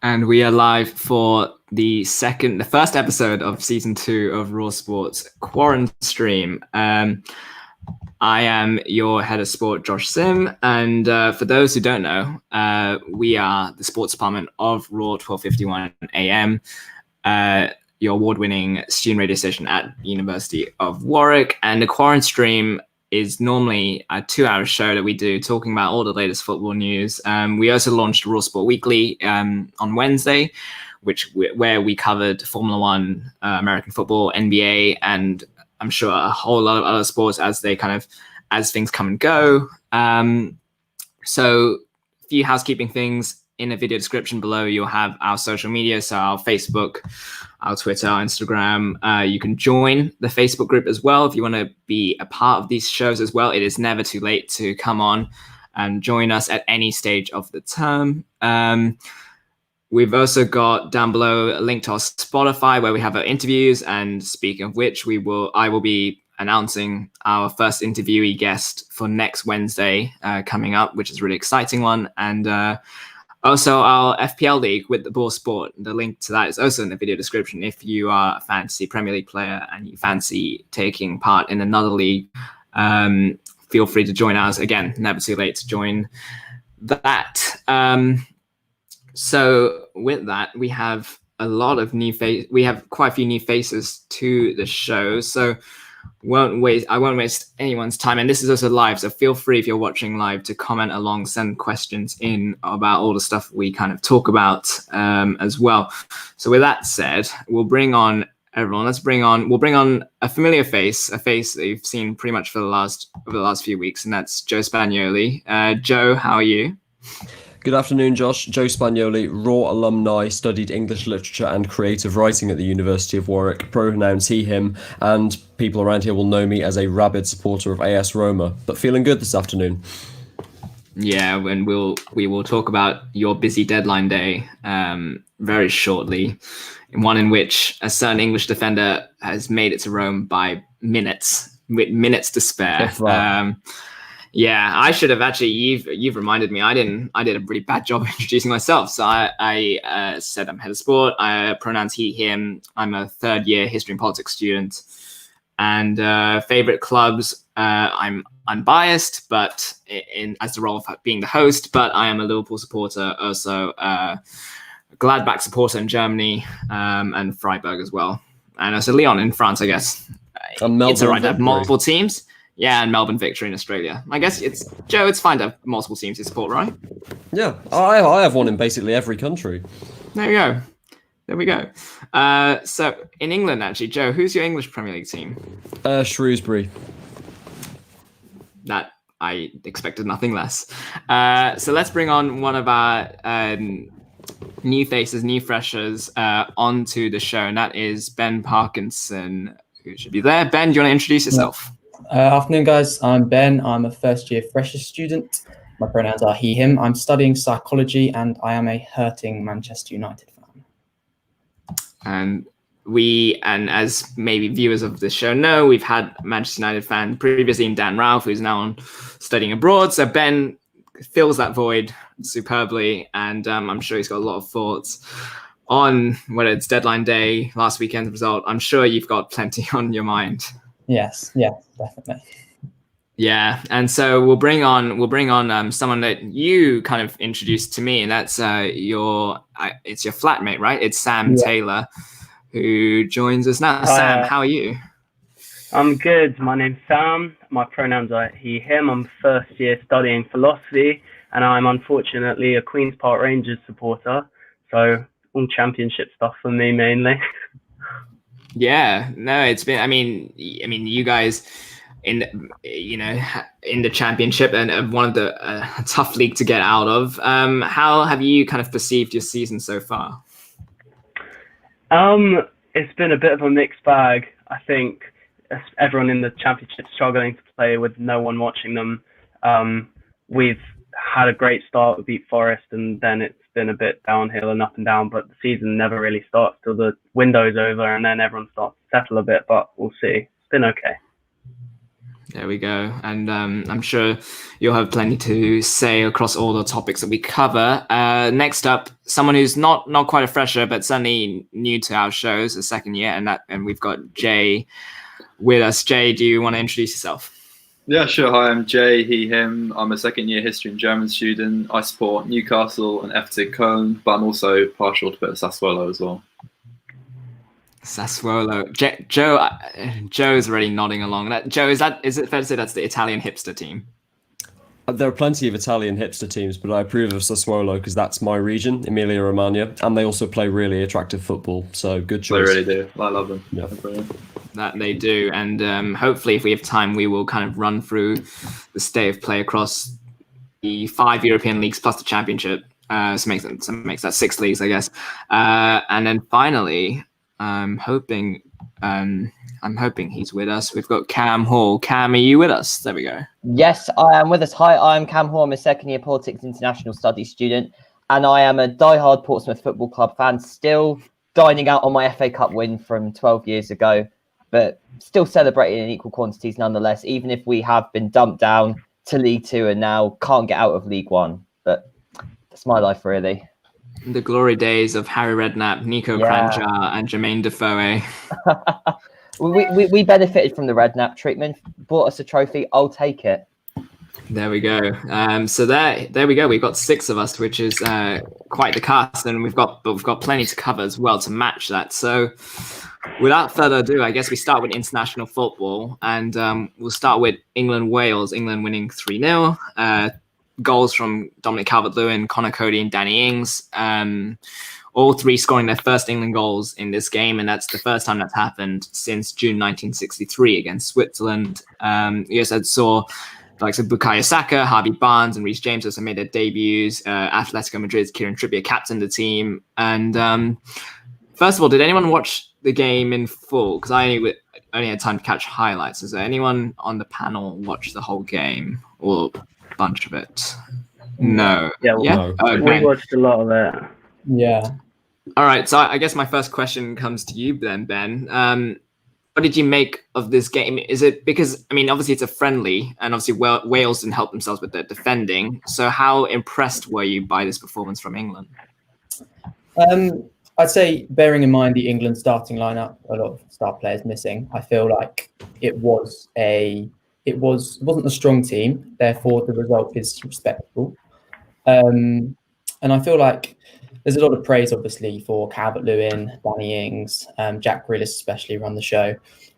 And we are live for the first episode of season 2 of Raw Sports Quaran-Stream. I am your head of sport, Josh Sim, and for those who don't know, we are the sports department of Raw 1251 AM, your award-winning student radio station at University of Warwick. And the Quaran-Stream is normally a 2-hour show that we do talking about all the latest football news. We also launched Raw Sport Weekly on Wednesday, where we covered Formula One, American football, NBA, and I'm sure a whole lot of other sports as things come and go. So a few housekeeping things. In the video description below, you'll have our social media, so our Facebook, our Twitter, our Instagram. You can join the Facebook group as well if you want to be a part of these shows as well. It is never too late to come on and join us at any stage of the term. We've also got down below a link to our Spotify where we have our interviews. And speaking of which, I will be announcing our first interviewee guest for next Wednesday coming up, which is a really exciting one. And also, our FPL League with the Ball Sport. The link to that is also in the video description. If you are a fantasy Premier League player and you fancy taking part in another league, feel free to join us. Again, never too late to join that. So with that, we have a lot of we have quite a few new faces to the show. So I won't waste anyone's time. And this is also live, so feel free if you're watching live to comment along, send questions in about all the stuff we kind of talk about as well. So with that said, we'll bring on everyone. We'll bring on a familiar face, a face that you've seen pretty much over the last few weeks, and that's Joe Spagnoli. Joe, how are you? Good afternoon, Josh. Joe Spagnoli, Raw alumni, studied English literature and creative writing at the University of Warwick, pronouns he, him, and people around here will know me as a rabid supporter of AS Roma, but feeling good this afternoon. Yeah, and we will talk about your busy deadline day very shortly, one in which a certain English defender has made it to Rome by minutes, with minutes to spare. Yeah, I should have actually. You've reminded me. I did a really bad job introducing myself. So I said I'm head of sport. I pronouns he, him. I'm a third-year history and politics student. And favorite clubs. I'm unbiased, but as the role of being the host. But I am a Liverpool supporter, also a Gladbach supporter in Germany, and Freiburg as well, and also Lyon in France, I guess. It's alright to have multiple teams. Yeah, and Melbourne Victory in Australia. I guess it's fine to have multiple teams to support, right? Yeah, I have one in basically every country. There we go. So in England, actually, Joe, who's your English Premier League team? Shrewsbury. That I expected nothing less. So let's bring on one of our new faces, new freshers onto the show, and that is Ben Parkinson, who should be there. Ben, do you want to introduce yourself? Afternoon, guys. I'm Ben. I'm a first-year freshers student. My pronouns are he, him. I'm studying psychology, and I am a hurting Manchester United fan. And as maybe viewers of this show know, we've had Manchester United fan previously in Dan Ralph, who's now studying abroad. So Ben fills that void superbly, and I'm sure he's got a lot of thoughts on whether it's deadline day, last weekend's result. I'm sure you've got plenty on your mind. Yes, definitely. Yeah, and so we'll bring on someone that you kind of introduced to me, and that's it's your flatmate, right? It's Sam Taylor, who joins us now. Sam, how are you? I'm good. My name's Sam. My pronouns are he, him. I'm first year studying philosophy, and I'm unfortunately a Queen's Park Rangers supporter. So all championship stuff for me mainly. Yeah, no, it's been. I mean, you guys in the championship and one of the tough league to get out of. How have you kind of perceived your season so far? It's been a bit of a mixed bag. I think everyone in the championship struggling to play with no one watching them. We've had a great start. We beat Forest, and then it's been a bit downhill and up and down, but the season never really starts till the window's over, and then everyone starts to settle a bit, but we'll see. It's been okay. There we go. And I'm sure you'll have plenty to say across all the topics that we cover. Next up, someone who's not quite a fresher, but certainly new to our shows, a second year, and we've got Jay with us. Jay, do you want to introduce yourself? Yeah, sure. Hi, I'm Jay, he, him. I'm a second year history and German student. I support Newcastle and FC Köln, but I'm also partial to a bit of Sassuolo as well. Sassuolo. Joe's already nodding along. Joe, is it fair to say that's the Italian hipster team? There are plenty of Italian hipster teams, but I approve of Sassuolo because that's my region, Emilia-Romagna, and they also play really attractive football. So good choice. They really do. I love them. Yeah. That they do, and hopefully, if we have time, we will kind of run through the state of play across the 5 European leagues plus the Championship. So makes that 6 leagues, I guess. And then finally, I'm hoping he's with us. We've got Cam Hall. Cam, are you with us? There we go. Yes, I am with us. Hi, I'm Cam Hall. I'm a second year politics international studies student, and I am a diehard Portsmouth Football Club fan, still dining out on my FA Cup win from 12 years ago, but still celebrating in equal quantities nonetheless, even if we have been dumped down to League Two and now can't get out of League One. But that's my life, really. The glory days of Harry Redknapp, Nico Kranjčar, and Jermaine Defoe. We benefited from the Redknapp treatment. Bought us a trophy. I'll take it. There we go. So there we go. We've got 6 of us, which is quite the cast, and we've got plenty to cover as well to match that. So, without further ado, I guess we start with international football, and we'll start with England-Wales. England winning 3-0. Goals from Dominic Calvert-Lewin, Connor Cody, and Danny Ings. All 3 scoring their first England goals in this game, and that's the first time that's happened since June 1963 against Switzerland. You also saw the likes of Bukayo Saka, Harvey Barnes, and Reece James also made their debuts. Atletico Madrid's Kieran Trippier captained the team. And first of all, did anyone watch the game in full? Because I only had time to catch highlights. Is there anyone on the panel watch the whole game or a bunch of it? No. Yeah, No. Okay. we watched a lot of it. Yeah. All right, so I guess my first question comes to you then, Ben. What did you make of this game? Is it because, I mean, obviously it's a friendly, and obviously Wales didn't help themselves with their defending. So how impressed were you by this performance from England? I'd say, bearing in mind the England starting lineup, a lot of star players missing, I feel like it wasn't a strong team. Therefore, the result is respectable. And I feel like there's a lot of praise, obviously, for Calvert-Lewin, Danny Ings, Jack Grealish especially run the show.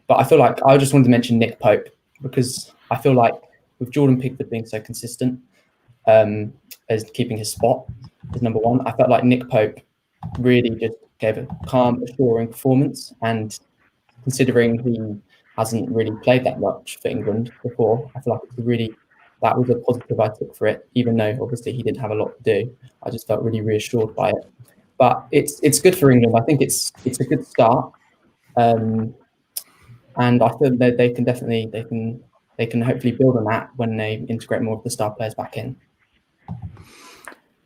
But I feel like I just wanted to mention Nick Pope, because I feel like with Jordan Pickford being so consistent as keeping his spot as number 1, I felt like Nick Pope really just gave a calm, assuring performance. And considering he hasn't really played that much for England before, I feel like that was a positive I took for it, even though obviously he didn't have a lot to do. I just felt really reassured by it. But it's good for England. I think it's a good start, and I feel that they can hopefully build on that when they integrate more of the star players back in.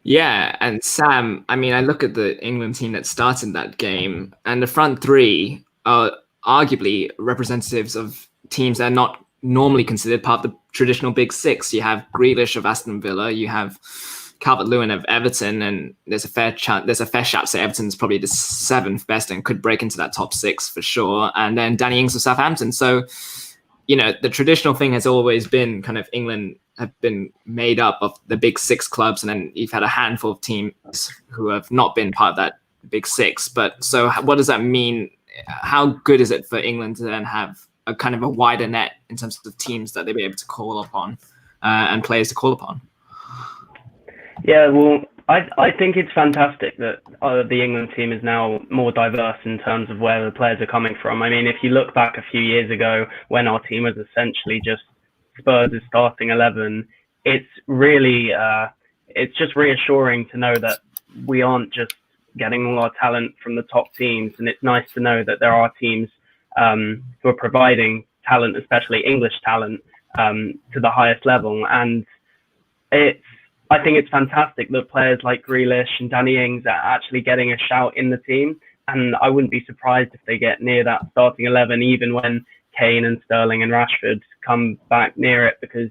Yeah, and Sam, I mean, I look at the England team that started that game, and the front 3 are arguably representatives of teams that are not normally considered part of the traditional Big 6. You have Grealish of Aston Villa, you have Calvert-Lewin of Everton, and there's a fair shout to say Everton's probably the 7th best and could break into that top 6 for sure. And then Danny Ings of Southampton. So, you know, the traditional thing has always been kind of England have been made up of the Big 6 clubs, and then you've had a handful of teams who have not been part of that Big 6. But so what does that mean? How good is it for England to then have a kind of a wider net in terms of teams that they'll be able to call upon and players to call upon? Yeah, well, I think it's fantastic that the England team is now more diverse in terms of where the players are coming from. I mean, if you look back a few years ago when our team was essentially just Spurs' starting 11, it's really it's just reassuring to know that we aren't just getting all our talent from the top teams, and it's nice to know that there are teams who are providing talent, especially English talent, to the highest level. And I think it's fantastic that players like Grealish and Danny Ings are actually getting a shout in the team. And I wouldn't be surprised if they get near that starting 11, even when Kane and Sterling and Rashford come back near it, because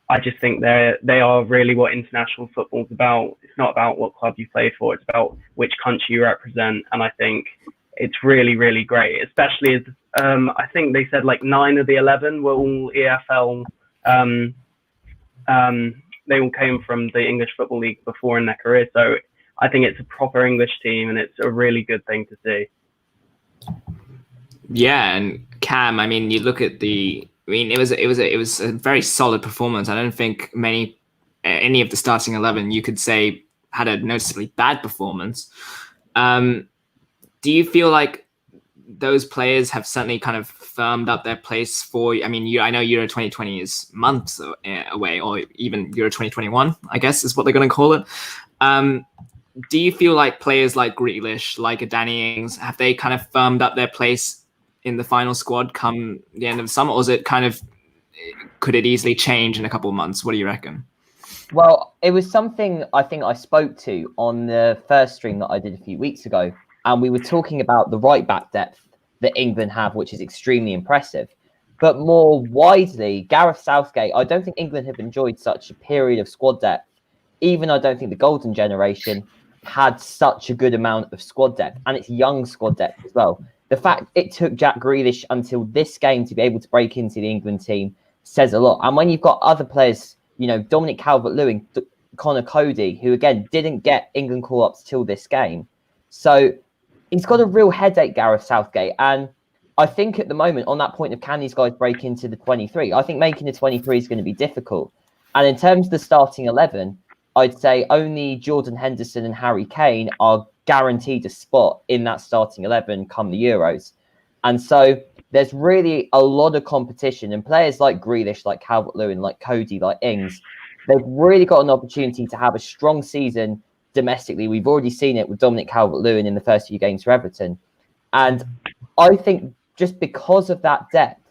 I just think they are really what international football is about. It's not about what club you play for, it's about which country you represent. And I think it's really, really great, especially as I think they said like 9 of the 11 were all EFL. They all came from the English Football League before in their career. So I think it's a proper English team, and it's a really good thing to see. Yeah, and Cam, I mean, you look at it was a very solid performance. I don't think any of the starting 11 you could say had a noticeably bad performance. Do you feel like those players have certainly kind of firmed up their place for? I mean, I know Euro 2020 is months away, or even Euro 2021, I guess is what they're going to call it. Do you feel like players like Grealish, like a Danny Ings, have they kind of firmed up their place in the final squad come the end of the summer, or is it kind of, could it easily change in a couple of months? What do you reckon? Well, it was something I think I spoke to on the first stream that I did a few weeks ago, and we were talking about the right back depth that England have, which is extremely impressive. But more widely, Gareth Southgate, I don't think England have enjoyed such a period of squad depth. Even I don't think the golden generation had such a good amount of squad depth, and it's young squad depth as well. The fact it took Jack Grealish until this game to be able to break into the England team says a lot. And when you've got other players, you know, Dominic Calvert-Lewin, Connor Cody, who again didn't get England call-ups till this game. So he's got a real headache, Gareth Southgate. And I think at the moment, on that point of can these guys break into the 23, I think making the 23 is going to be difficult. And in terms of the starting 11, I'd say only Jordan Henderson and Harry Kane are guaranteed a spot in that starting 11 come the Euros. And so there's really a lot of competition, and players like Grealish, like Calvert-Lewin, like Cody, like Ings, they've really got an opportunity to have a strong season domestically. We've already seen it with Dominic Calvert-Lewin in the first few games for Everton. And I think just because of that depth,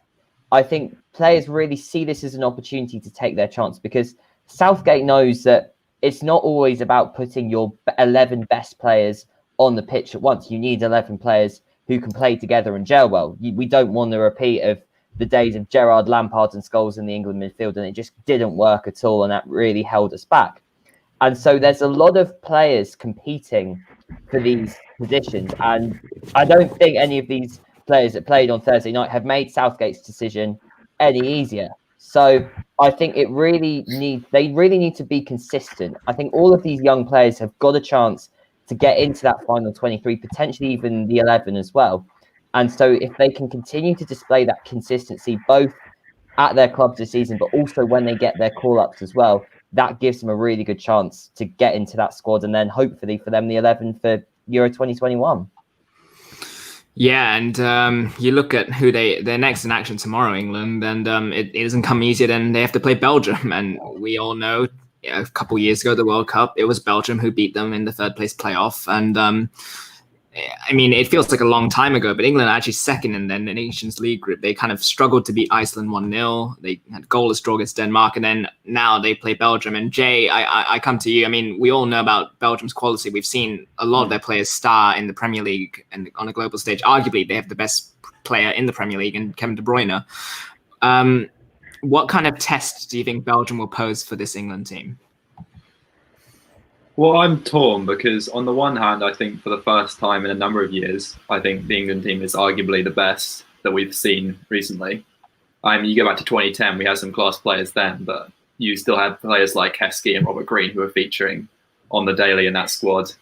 I think players really see this as an opportunity to take their chance, because Southgate knows that it's not always about putting your 11 best players on the pitch at once. You need 11 players who can play together and gel well. We don't want a repeat of the days of Gerrard, Lampard and Scholes in the England midfield, and it just didn't work at all, and that really held us back. And so there's a lot of players competing for these positions, and I don't think any of these players that played on Thursday night have made Southgate's decision any easier. So I think they really need to be consistent. I think all of these young players have got a chance to get into that final 23, potentially even the 11 as well. And so if they can continue to display that consistency, both at their clubs this season, but also when they get their call-ups as well, that gives them a really good chance to get into that squad, and then hopefully for them the 11 for Euro 2021. Yeah, and you look at who they're next in action tomorrow, England, and it doesn't come easier than they have to play Belgium. And we all know a couple of years ago, the World Cup, it was Belgium who beat them in the third place playoff. And I mean, it feels like a long time ago, but England are actually second in the Nations League group. They kind of struggled to beat Iceland 1-0. They had goalless draw against Denmark, and then now they play Belgium. And Jay, I come to you. I mean, we all know about Belgium's quality. We've seen a lot of their players star in the Premier League and on a global stage. Arguably, they have the best player in the Premier League, in Kevin De Bruyne. What kind of test do you think Belgium will pose for this England team? Well, I'm torn, because on the one hand, I think for the first time in a number of years, I think the England team is arguably the best that we've seen recently. I mean, you go back to 2010, we had some class players then, but you still had players like Heskey and Robert Green who were featuring on the daily in that squad.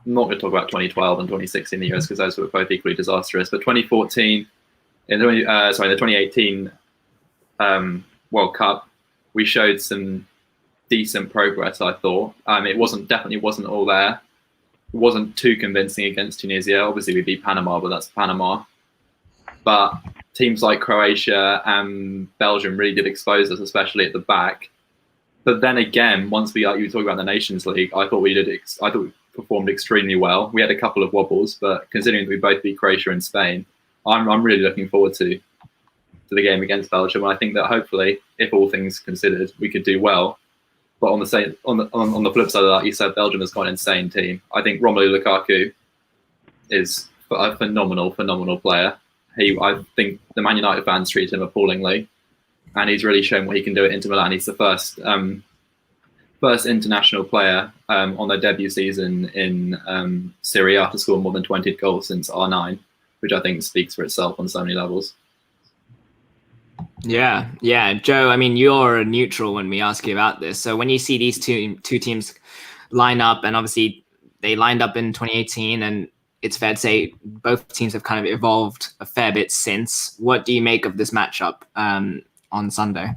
I'm not going to talk about 2012 and 2016 years, because those were both equally disastrous. But 2014, the 2018 World Cup, we showed some decent progress, I thought. It definitely wasn't all there. It wasn't too convincing against Tunisia. Obviously, we beat Panama, but that's Panama. But teams like Croatia and Belgium really did expose us, especially at the back. But then again, once you talk about the Nations League, I thought we performed extremely well. We had a couple of wobbles, but considering that we both beat Croatia and Spain, I'm really looking forward to the game against Belgium. And I think that hopefully, if all things considered, we could do well. But on the flip side of that, you said Belgium has got an insane team. I think Romelu Lukaku is a phenomenal player. I think the Man United fans treat him appallingly. and he's really shown what he can do at Inter Milan. He's the first international player on their debut season in Serie A to score more than 20 goals since R9, which I think speaks for itself on so many levels. Yeah, Joe. I mean, you're a neutral when we ask you about this. So when you see these two teams line up, and obviously they lined up in 2018, and it's fair to say both teams have kind of evolved a fair bit since. What do you make of this matchup on Sunday?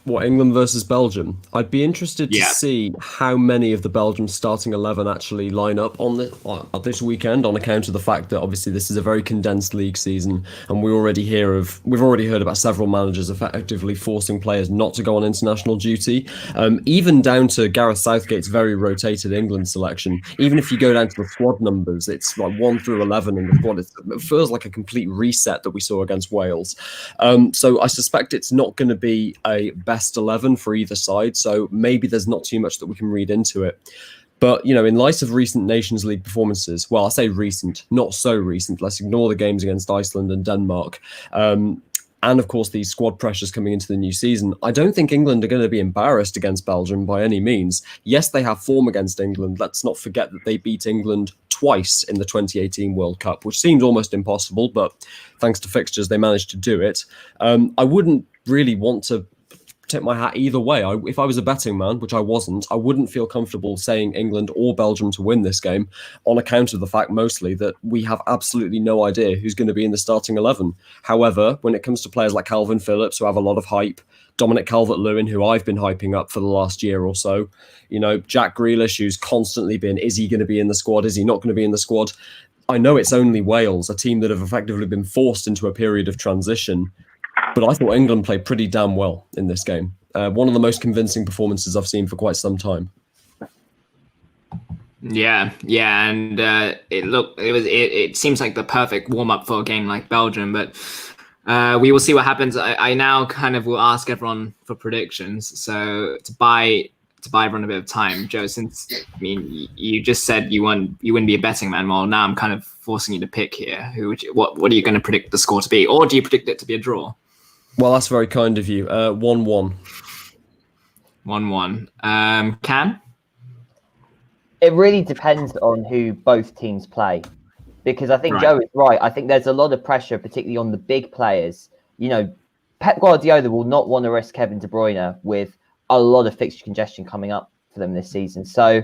What, England versus Belgium? I'd be interested to see how many of the Belgium starting 11 actually line up on this weekend, on account of the fact that obviously this is a very condensed league season, and we've already heard about several managers effectively forcing players not to go on international duty, even down to Gareth Southgate's very rotated England selection. Even if you go down to the squad numbers, it's like 1 through 11 in the squad. It feels like a complete reset that we saw against Wales. So I suspect it's not going to be a best 11 for either side, so maybe there's not too much that we can read into it. But, you know, in light of recent Nations League performances, well, I say recent, not so recent, let's ignore the games against Iceland and Denmark, and of course these squad pressures coming into the new season, I don't think England are going to be embarrassed against Belgium by any means. Yes, they have form against England. Let's not forget that they beat England twice in the 2018 World Cup, which seems almost impossible, but thanks to fixtures, they managed to do it. I wouldn't really want to tip my hat either way. If I was a betting man, which I wasn't, I wouldn't feel comfortable saying England or Belgium to win this game, on account of the fact mostly that we have absolutely no idea who's going to be in the starting 11. However, when it comes to players like Calvin Phillips, who have a lot of hype, Dominic Calvert-Lewin, who I've been hyping up for the last year or so, you know, Jack Grealish, who's constantly been, is he going to be in the squad? Is he not going to be in the squad? I know it's only Wales, a team that have effectively been forced into a period of transition, but I thought England played pretty damn well in this game. One of the most convincing performances I've seen for quite some time. Yeah, and it seems like the perfect warm up for a game like Belgium, but we will see what happens. I now kind of will ask everyone for predictions. So to buy everyone a bit of time, Joe, since you just said you wouldn't be a betting man. Well, now I'm kind of forcing you to pick here. What are you going to predict the score to be, or do you predict it to be a draw? Well, that's very kind of you. 1-1. 1-1. Cam? It really depends on who both teams play, because I think Joe is right. I think there's a lot of pressure, particularly on the big players. You know, Pep Guardiola will not want to risk Kevin De Bruyne with a lot of fixture congestion coming up for them this season. So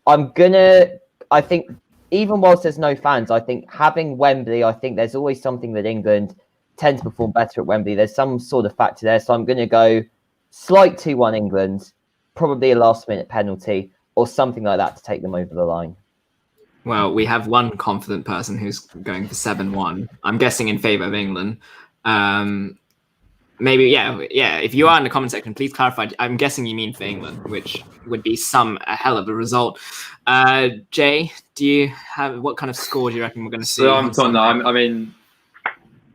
I think even whilst there's no fans, I think having Wembley, I think there's always something that England tend to perform better at Wembley. There's some sort of factor there. So I'm going to go slight 2-1 England, probably a last-minute penalty or something like that to take them over the line. Well, we have one confident person who's going for 7-1. I'm guessing in favour of England. Maybe, yeah. If you are in the comment section, please clarify. I'm guessing you mean for England, which would be a hell of a result. Jay, what kind of score do you reckon we're going to see? So I'm torn. I mean,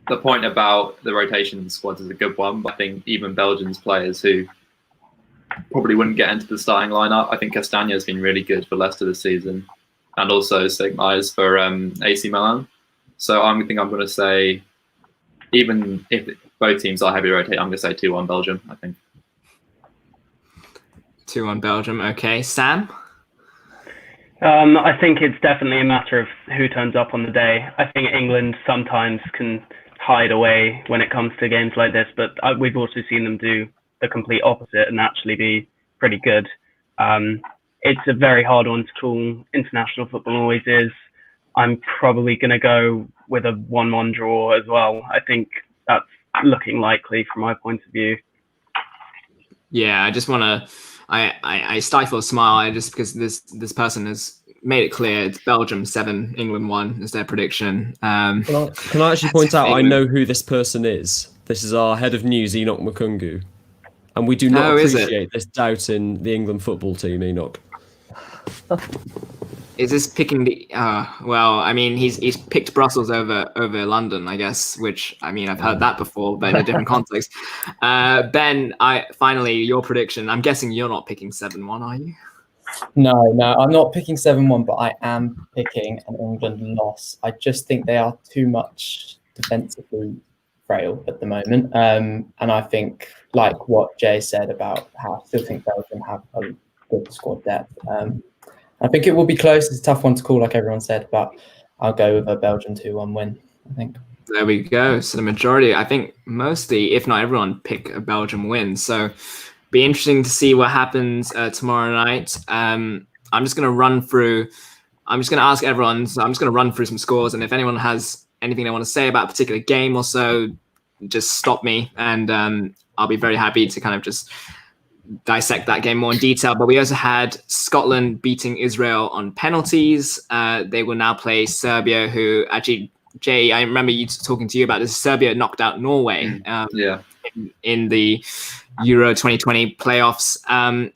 the point about the rotation squads is a good one, but I think even Belgium's players who probably wouldn't get into the starting lineup. I think Castagna has been really good for Leicester this season, and also Stig Meijers for AC Milan. So I think I'm going to say, even if both teams are heavy rotate, I'm going to say 2-1 Belgium, I think. 2-1 Belgium, okay. Sam? I think it's definitely a matter of who turns up on the day. I think England sometimes can hide away when it comes to games like this, but we've also seen them do the complete opposite and actually be pretty good. It's a very hard one to call. International football always is. I'm probably going to go with a 1-1 draw as well. I think that's looking likely from my point of view. Yeah, I just want to... I stifle a smile just because this person has made it clear it's Belgium 7, England 1 is their prediction. Can I actually point out, I know who this person is. This is our head of news, Enoch Mukungu. And we do not appreciate this doubt in the England football team, Enoch. Is this picking the... well, I mean, he's picked Brussels over London, I guess, which, I mean, I've heard that before, but in a different context. Ben, finally, your prediction. I'm guessing you're not picking 7-1, are you? No, I'm not picking 7-1, but I am picking an England loss. I just think they are too much defensively frail at the moment. And I think, like what Jay said about how I still think Belgium have a good squad depth. I think it will be close. It's a tough one to call, like everyone said, but I'll go with a Belgium 2-1 win, I think. There we go. So the majority, I think mostly, if not everyone, pick a Belgium win. So be interesting to see what happens tomorrow night. I'm just going to ask everyone, so I'm just going to run through some scores. And if anyone has anything they want to say about a particular game or so, just stop me. And I'll be very happy to kind of just dissect that game more in detail. But we also had Scotland beating Israel on penalties. They will now play Serbia, who actually, Jay, I remember you talking to you about this. Serbia knocked out Norway in the Euro 2020 playoffs.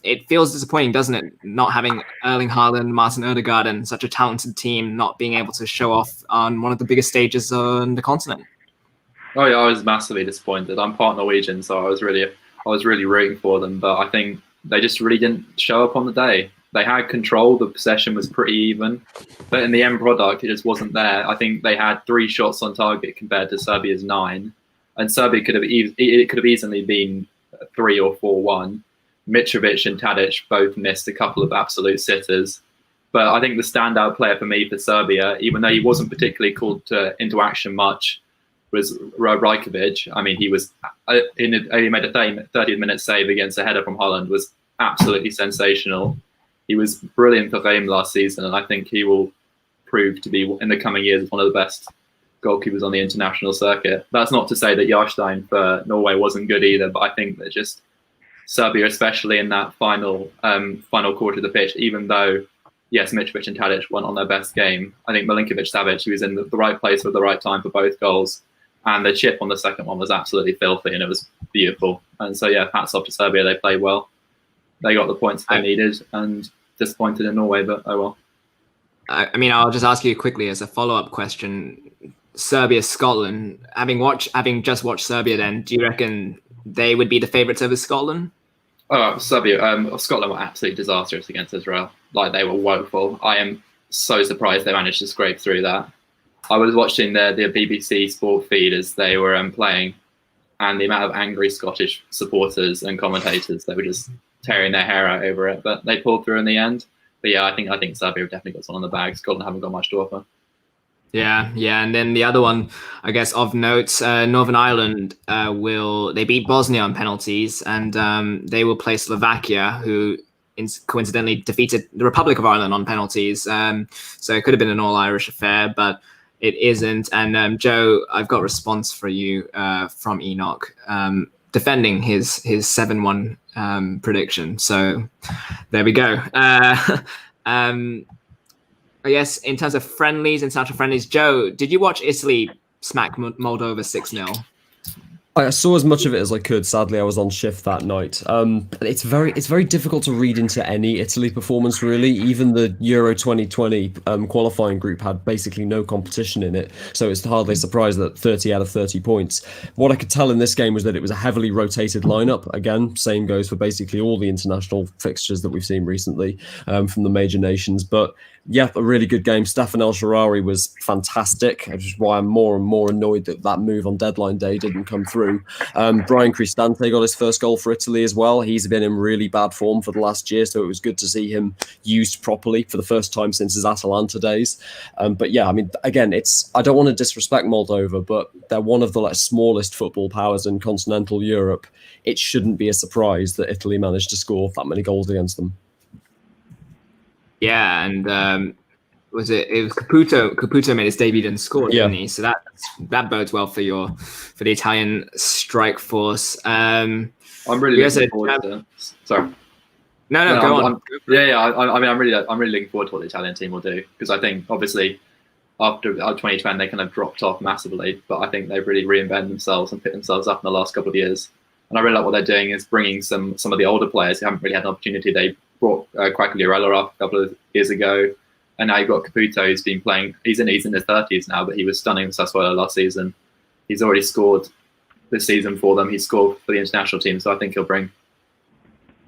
It feels disappointing, doesn't it, not having Erling Haaland, Martin Odegaard, and such a talented team not being able to show off on one of the biggest stages on the continent? Oh yeah, I was massively disappointed. I'm part Norwegian, so I was really rooting for them, but I think they just really didn't show up on the day. They had control, the possession was pretty even, but in the end product, it just wasn't there. I think they had 3 shots on target compared to Serbia's 9, and Serbia could have easily been 3 or 4-1. Mitrovic and Tadic both missed a couple of absolute sitters, but I think the standout player for me for Serbia, even though he wasn't particularly called into action much, was Rajkovic. I mean, he was he made a 30-minute save against a header from Holland, was absolutely sensational. He was brilliant for Reim last season, and I think he will prove to be, in the coming years, one of the best goalkeepers on the international circuit. That's not to say that Jarstein for Norway wasn't good either, but I think that just Serbia, especially in that final quarter of the pitch, even though, yes, Mitrovic and Tadic went on their best game, I think Milinkovic-Savic, who was in the right place at the right time for both goals, and the chip on the second one was absolutely filthy, and it was beautiful. And so, yeah, hats off to Serbia. They played well. They got the points they needed, and disappointed in Norway, but oh well. I mean, I'll just ask you quickly as a follow-up question. Serbia, Scotland, having just watched Serbia, then, do you reckon they would be the favourites over Scotland? Oh, Serbia, Scotland were absolutely disastrous against Israel. Like, they were woeful. I am so surprised they managed to scrape through that. I was watching the BBC Sport feed as they were playing, and the amount of angry Scottish supporters and commentators, they were just tearing their hair out over it. But they pulled through in the end. But yeah, I think Serbia have definitely got something on the bag. Scotland haven't got much to offer. Yeah, and then the other one, I guess, of note, Northern Ireland they beat Bosnia on penalties, and they will play Slovakia, who coincidentally defeated the Republic of Ireland on penalties. So it could have been an all-Irish affair, but it isn't. And Joe, I've got a response for you from Enoch, defending his 7-1 prediction. So there we go. I guess in terms of international friendlies, Joe, did you watch Italy smack Moldova 6-0? I saw as much of it as I could. Sadly, I was on shift that night. It's very difficult to read into any Italy performance, really. Even the Euro 2020 qualifying group had basically no competition in it, so it's hardly a surprise that 30 out of 30 points. What I could tell in this game was that it was a heavily rotated lineup. Again, same goes for basically all the international fixtures that we've seen recently from the major nations. But yeah, a really good game. Stefan El Shaarawy was fantastic, which is why I'm more and more annoyed that move on deadline day didn't come through. Brian Cristante got his first goal for Italy as well. He's been in really bad form for the last year, so it was good to see him used properly for the first time since his Atalanta days. But yeah, I mean, again, I don't want to disrespect Moldova, but they're one of the smallest football powers in continental Europe. It shouldn't be a surprise that Italy managed to score that many goals against them. Yeah, and it was Caputo. Caputo made his debut and scored, didn't he? So that bodes well for the Italian strike force. I'm really looking forward to. Sorry. No, go on. I'm really looking forward to what the Italian team will do, because I think obviously after 2020 they kind of dropped off massively, but I think they've really reinvented themselves and picked themselves up in the last couple of years. And I really like what they're doing is bringing some of the older players who haven't really had an opportunity. They brought Quagliarella up a couple of years ago, and now you've got Caputo, who's been playing. He's in his 30s now, but he was stunning with Sassuolo last season. He's already scored this season for them. He scored for the international team, so I think he'll bring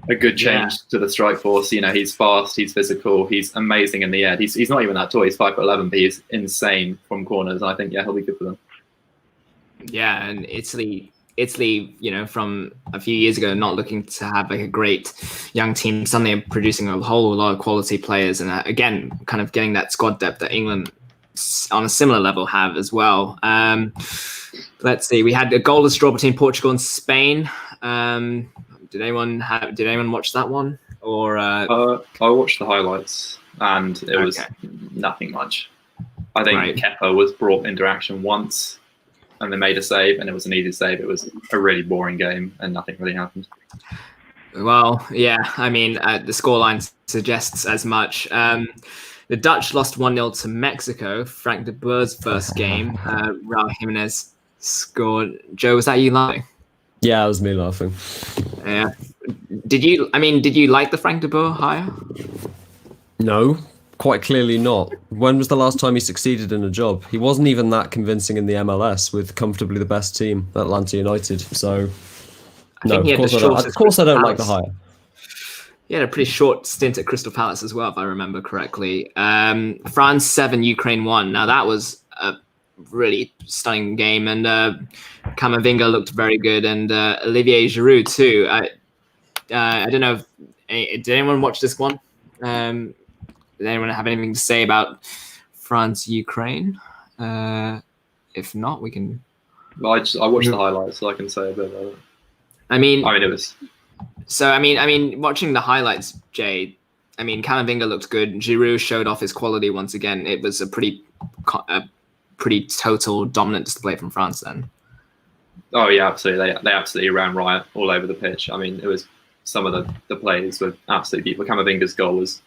a good change to the strike force. You know, he's fast, he's physical, he's amazing in the air. He's not even that tall. He's 5'11", but he's insane from corners. And I think he'll be good for them. Yeah, and Italy, from a few years ago, not looking to have like a great young team, suddenly are producing a whole lot of quality players, and again, kind of getting that squad depth that England on a similar level have as well. Let's see, we had a goalless draw between Portugal and Spain. Did anyone watch that one? Or I watched the highlights, and it was nothing much. I think Kepa was brought into action once, and they made a save, and it was an easy save. It was a really boring game, and nothing really happened. Well, yeah, I mean, the scoreline suggests as much. The Dutch lost 1-0 to Mexico. Frank de Boer's first game. Raul Jimenez scored. Joe, was that you laughing? Yeah, it was me laughing. Yeah. Did you like the Frank de Boer hire? No, quite clearly not. When was the last time he succeeded in a job? He wasn't even that convincing in the MLS with comfortably the best team, Atlanta United. So, no, of course I don't like the hire. He had a pretty short stint at Crystal Palace as well, if I remember correctly. France 7, Ukraine 1. Now, that was a really stunning game, and Camavinga looked very good, and Olivier Giroud too. I don't know did anyone watch this one? Did anyone have anything to say about France-Ukraine? If not, we can... Well, I watched the highlights, so I can say a bit about it. I mean, it was... So, I mean, watching the highlights, Jay, I mean, Camavinga looked good. Giroud showed off his quality once again. It was a pretty total dominant display from France then. Oh, yeah, absolutely. They absolutely ran riot all over the pitch. I mean, it was some of the players were absolutely beautiful. Camavinga's goal was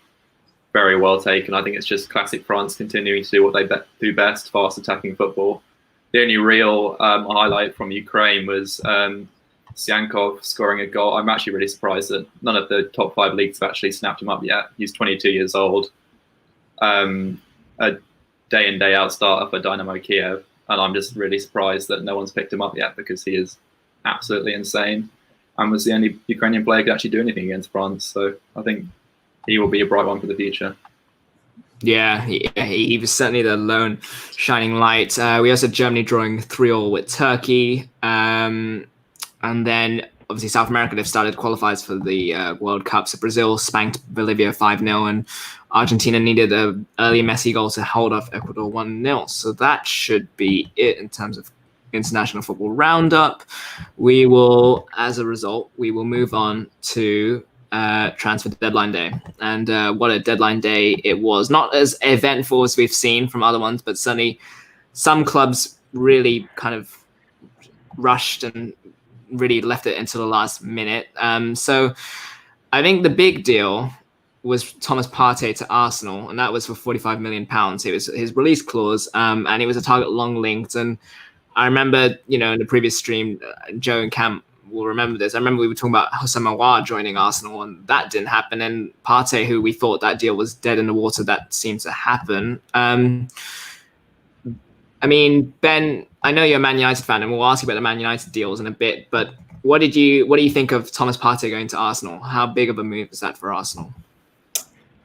very well taken. I think it's just classic France continuing to do what they do best, fast attacking football. The only real highlight from Ukraine was... Siankov scoring a goal. I'm actually really surprised that none of the top 5 leagues have actually snapped him up yet. He's 22 years old, a day in, day out starter for Dynamo Kiev, and I'm just really surprised that no one's picked him up yet because he is absolutely insane and was the only Ukrainian player who could actually do anything against France. So I think he will be a bright one for the future. Yeah, he was certainly the lone shining light. We also had Germany drawing 3-3 with Turkey. And then, obviously, South America, they've started qualifiers for the World Cup. So Brazil spanked Bolivia 5-0, and Argentina needed an early Messi goal to hold off Ecuador 1-0. So that should be it in terms of international football roundup. We will, as a result, move on to transfer deadline day. And what a deadline day it was. Not as eventful as we've seen from other ones, but certainly some clubs really kind of rushed and really left it until the last minute. So I think the big deal was Thomas Partey to Arsenal, and that was for £45 million. It was his release clause, and it was a target long linked. And I remember, in the previous stream, Joe and Cam will remember this. I remember we were talking about Houssam Aouar joining Arsenal, and that didn't happen. And Partey, who we thought that deal was dead in the water, that seemed to happen. I mean, Ben, I know you're a Man United fan, and we'll ask you about the Man United deals in a bit, but what do you think of Thomas Partey going to Arsenal? How big of a move is that for Arsenal?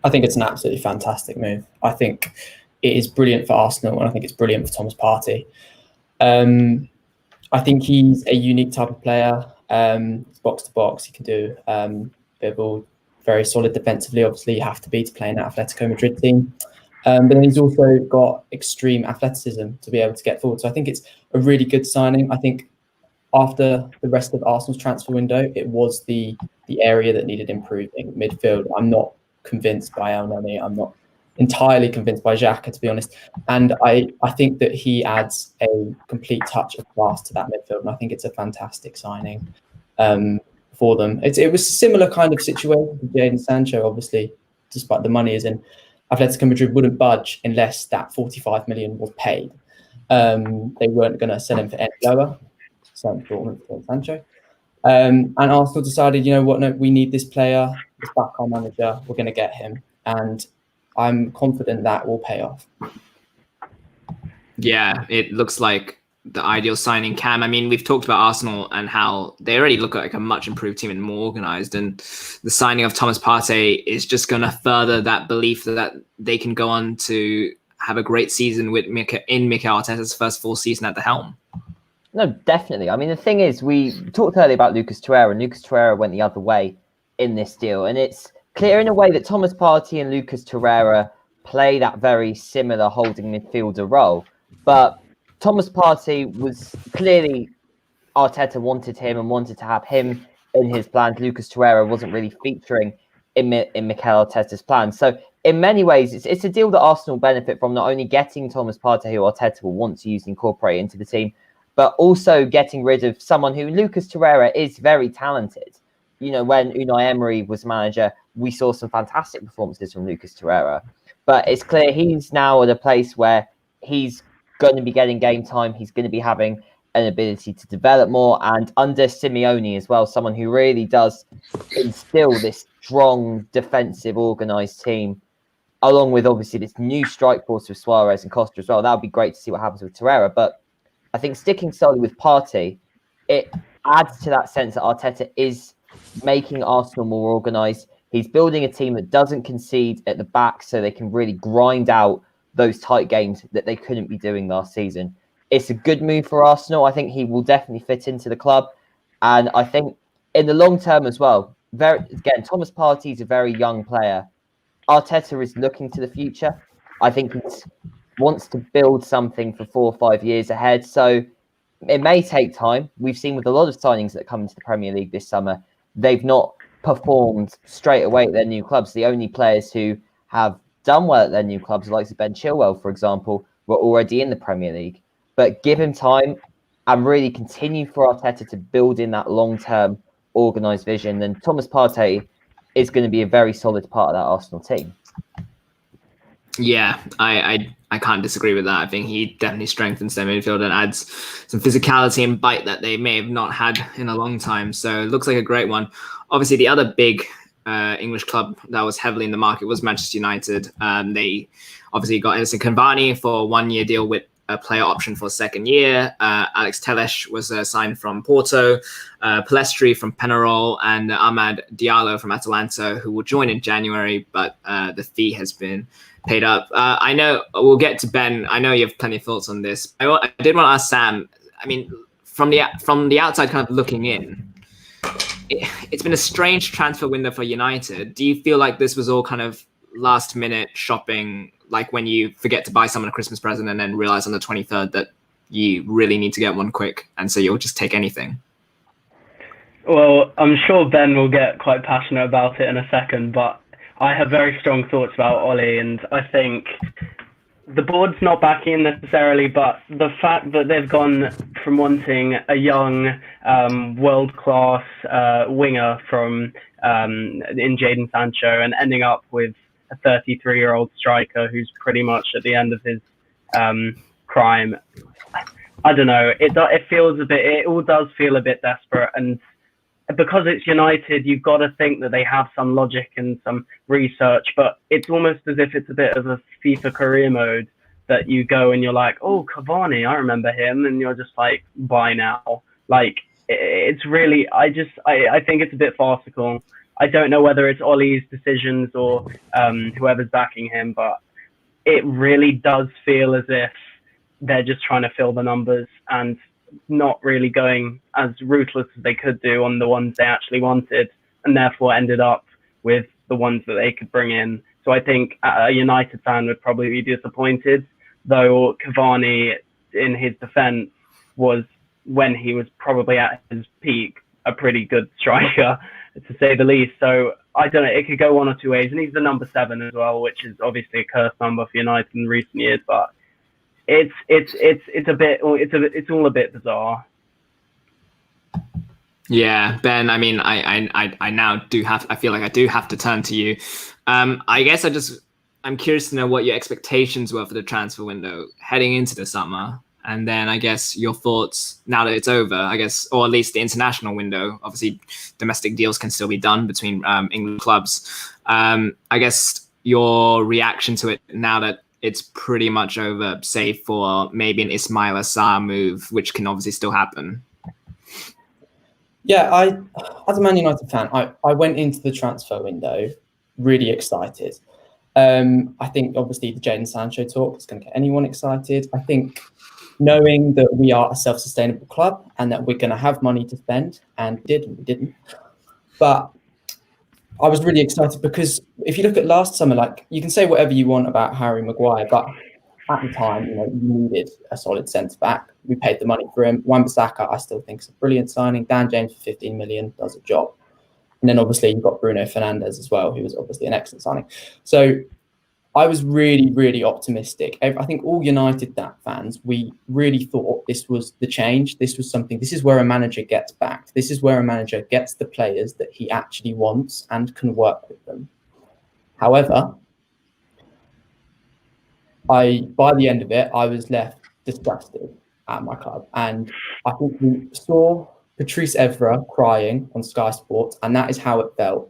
I think it's an absolutely fantastic move. I think it is brilliant for Arsenal, and I think it's brilliant for Thomas Partey. I think he's a unique type of player. He's box to box. He can do bit of all, very solid defensively. Obviously, you have to be to play in that Atletico Madrid team. But then he's also got extreme athleticism to be able to get forward. So I think it's a really good signing. I think after the rest of Arsenal's transfer window, it was the area that needed improving. Midfield, I'm not convinced by El Neni. I'm not entirely convinced by Xhaka, to be honest. And I think that he adds a complete touch of class to that midfield. And I think it's a fantastic signing for them. It was a similar kind of situation with Jadon Sancho, obviously, despite the money is in. Atletico Madrid wouldn't budge unless that 45 million was paid. They weren't going to sell him for any lower. Sancho. And Arsenal decided, you know what, no, we need this player, this back-end manager, we're going to get him. And I'm confident that will pay off. Yeah, it looks like the ideal signing. Cam, I mean, we've talked about Arsenal and how they already look like a much improved team and more organised. And the signing of Thomas Partey is just going to further that belief that they can go on to have a great season with Mikel Arteta's first full season at the helm. No, definitely. I mean, the thing is, we talked earlier about Lucas Torreira, and Lucas Torreira went the other way in this deal. And it's clear in a way that Thomas Partey and Lucas Torreira play that very similar holding midfielder role. But Thomas Partey was clearly, Arteta wanted him and wanted to have him in his plans. Lucas Torreira wasn't really featuring in Mikel Arteta's plans. So in many ways, it's a deal that Arsenal benefit from, not only getting Thomas Partey, who Arteta will want to use and incorporate into the team, but also getting rid of someone who Lucas Torreira is very talented. You know, when Unai Emery was manager, we saw some fantastic performances from Lucas Torreira. But it's clear he's now at a place where he's going to be getting game time. He's going to be having an ability to develop more. And under Simeone as well, someone who really does instill this strong, defensive, organised team, along with obviously this new strike force with Suarez and Costa as well. That would be great to see what happens with Torreira. But I think sticking solely with Partey, it adds to that sense that Arteta is making Arsenal more organised. He's building a team that doesn't concede at the back, so they can really grind out those tight games that they couldn't be doing last season. It's a good move for Arsenal. I think he will definitely fit into the club. And I think in the long term as well, Thomas Partey is a very young player. Arteta is looking to the future. I think he wants to build something for 4 or 5 years ahead. So it may take time. We've seen with a lot of signings that come into the Premier League this summer, they've not performed straight away at their new clubs. The only players who have done well at their new clubs, like Ben Chilwell, for example, were already in the Premier League. But give him time and really continue for Arteta to build in that long-term organised vision, then Thomas Partey is going to be a very solid part of that Arsenal team. Yeah, I can't disagree with that. I think he definitely strengthens their midfield and adds some physicality and bite that they may have not had in a long time. So it looks like a great one. Obviously, the other big English club that was heavily in the market was Manchester United. They obviously got Edinson Cavani for a 1-year deal with a player option for a second year. Alex Telles was signed from Porto, Palestri from Penarol, and Ahmad Diallo from Atalanta, who will join in January, but the fee has been paid up. I know we'll get to Ben. I know you have plenty of thoughts on this. I did want to ask Sam. I mean, from the outside, kind of looking in, it's been a strange transfer window for United. Do you feel like this was all kind of last minute shopping, like when you forget to buy someone a Christmas present and then realize on the 23rd that you really need to get one quick, and so you'll just take anything? Well, I'm sure Ben will get quite passionate about it in a second, but I have very strong thoughts about Ollie, and I think the board's not backing him necessarily, but the fact that they've gone from wanting a young, world-class winger from in Jadon Sancho and ending up with a 33-year-old striker who's pretty much at the end of his prime. I don't know. It all does feel a bit desperate, and because it's United, you've got to think that they have some logic and some research, but it's almost as if it's a bit of a FIFA career mode that you go and you're like, oh, Cavani, I remember him, and you're just like, buy now. Like, it's really, I think it's a bit farcical. I don't know whether it's Ollie's decisions or whoever's backing him, but it really does feel as if they're just trying to fill the numbers and not really going as ruthless as they could do on the ones they actually wanted, and therefore ended up with the ones that they could bring in. So I think a United fan would probably be disappointed, though Cavani, in his defence, was, when he was probably at his peak, a pretty good striker, to say the least. So I don't know, it could go one or two ways, and he's the number 7 as well, which is obviously a cursed number for United in recent years, but it's all a bit bizarre. Yeah, Ben, I mean, I now I feel like I do have to turn to you. I guess I'm curious to know what your expectations were for the transfer window heading into the summer. And then I guess your thoughts now that it's over, I guess, or at least the international window. Obviously, domestic deals can still be done between England clubs. I guess your reaction to it now that it's pretty much over, save for maybe an Ismail Assar move, which can obviously still happen. Yeah, as a Man United fan, I went into the transfer window really excited. I think obviously the Jadon Sancho talk is going to get anyone excited. I think knowing that we are a self-sustainable club and that we're going to have money to spend, and we didn't. But I was really excited because if you look at last summer, like, you can say whatever you want about Harry Maguire, but at the time, you needed a solid centre back. We paid the money for him. Wan-Bissaka, I still think, is a brilliant signing. Dan James for 15 million does a job. And then obviously you've got Bruno Fernandes as well, who was obviously an excellent signing. So I was really, really optimistic. I think all United fans, we really thought this was the change. This was something. This is where a manager gets backed. This is where a manager gets the players that he actually wants and can work with them. However, by the end of it, I was left disgusted at my club. And I think we saw Patrice Evra crying on Sky Sports, and that is how it felt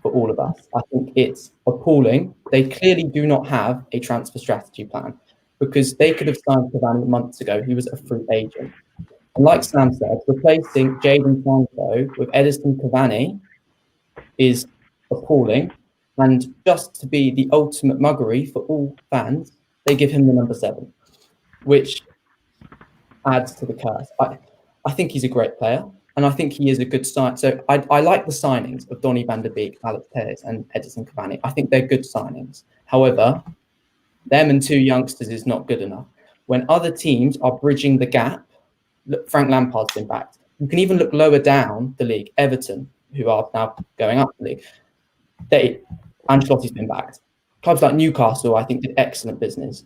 for all of us. I think it's appalling. They clearly do not have a transfer strategy plan, because they could have signed Cavani months ago. He was a free agent. And like Sam said, replacing Jadon Sancho with Edison Cavani is appalling. And just to be the ultimate muggery for all fans, they give him the number 7, which adds to the curse. I think he's a great player, and I think he is a good sign. So I like the signings of Donny van der Beek, Alex Telles, and Edison Cavani. I think they're good signings. However, them and 2 youngsters is not good enough. When other teams are bridging the gap, look, Frank Lampard's been backed. You can even look lower down the league, Everton, who are now going up the league. Ancelotti's been backed. Clubs like Newcastle, I think, did excellent business.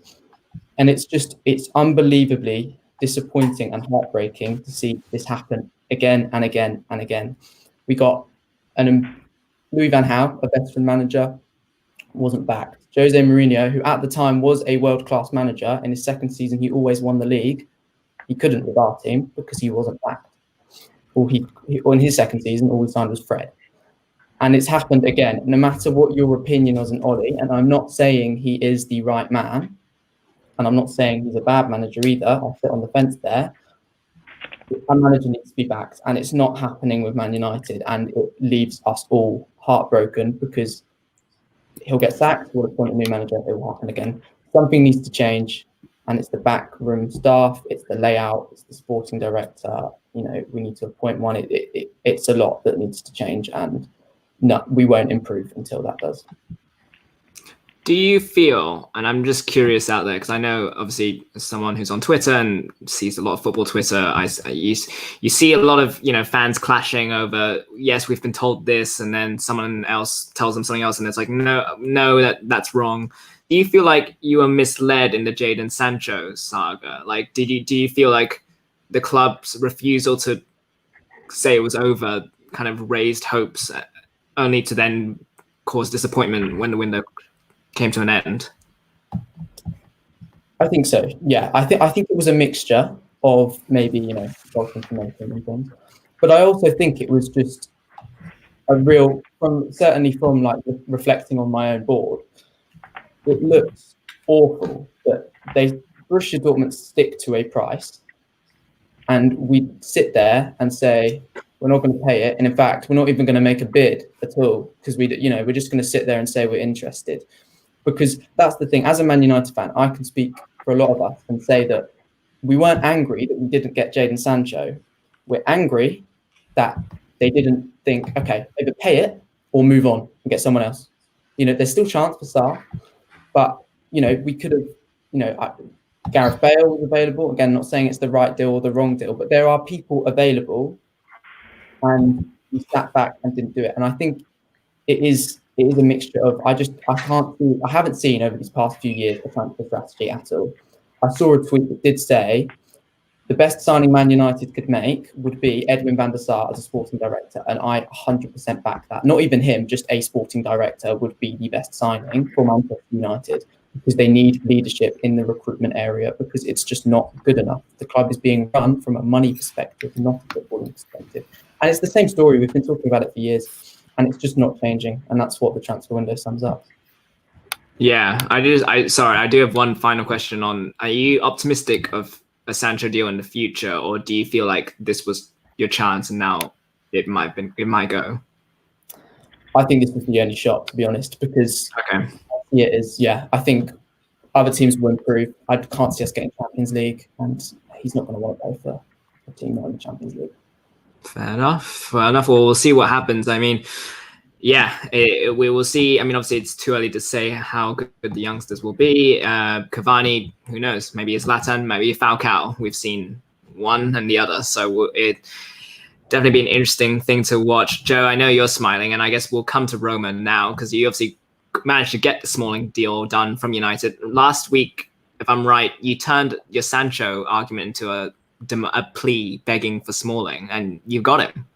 And it's unbelievably disappointing and heartbreaking to see this happen again and again and again. We got Louis van Gaal, a veteran manager, wasn't backed. Jose Mourinho, who at the time was a world-class manager, in his second season, he always won the league. He couldn't with our team because he wasn't backed. In his second season, all he signed was Fred. And it's happened again, no matter what your opinion is on Ollie. And I'm not saying he is the right man, and I'm not saying he's a bad manager either. I'll sit on the fence there. A manager needs to be backed, and it's not happening with Man United, and it leaves us all heartbroken because he'll get sacked, we'll appoint a new manager, it will happen again. Something needs to change, and it's the backroom staff, it's the layout, it's the sporting director. We need to appoint one. It's a lot that needs to change, and no, we won't improve until that does. Do you feel, and I'm just curious out there, because I know obviously as someone who's on Twitter and sees a lot of football Twitter, you see a lot of fans clashing over, yes, we've been told this, and then someone else tells them something else, and it's like, no, that's wrong. Do you feel like you were misled in the Jadon Sancho saga? Like, do you feel like the club's refusal to say it was over kind of raised hopes, only to then cause disappointment when the window came to an end? I think so. Yeah, I think it was a mixture of maybe false information and things, but I also think it was just a real, certainly from like reflecting on my own board, it looks awful that Borussia Dortmund stick to a price, and we sit there and say we're not going to pay it, and in fact we're not even going to make a bid at all, because we're just going to sit there and say we're interested. Because that's the thing, as a Man United fan, I can speak for a lot of us and say that we weren't angry that we didn't get Jadon Sancho. We're angry that they didn't think, okay, either pay it or move on and get someone else. There's still chance for Sarr, but we could have, Gareth Bale was available. Again, not saying it's the right deal or the wrong deal, but there are people available, and we sat back and didn't do it. And I think it is a mixture of, I haven't seen over these past few years the transfer strategy at all. I saw a tweet that did say the best signing Man United could make would be Edwin van der Sar as a sporting director, and I 100% back that. Not even him, just a sporting director would be the best signing for Manchester United, because they need leadership in the recruitment area, because it's just not good enough. The club is being run from a money perspective, not a footballing perspective. And it's the same story. We've been talking about it for years, and it's just not changing. And that's what the transfer window sums up. Yeah, I do have one final question on, are you optimistic of a Sancho deal in the future, or do you feel like this was your chance and now it might go? I think this was the only shot, to be honest, because it is. Yeah, I think other teams will improve. I can't see us getting Champions League, and he's not going to want to play for a team not in the Champions League. Fair enough. Well, we'll see what happens. I mean, yeah, we will see. I mean, obviously, it's too early to say how good the youngsters will be. Cavani, who knows? Maybe it's Zlatan, maybe Falcao. We've seen one and the other, so it definitely be an interesting thing to watch. Joe, I know you're smiling, and I guess we'll come to Roma now because you obviously managed to get the Smalling deal done from United last week. If I'm right, you turned your Sancho argument into a plea begging for Smalling, and you got him.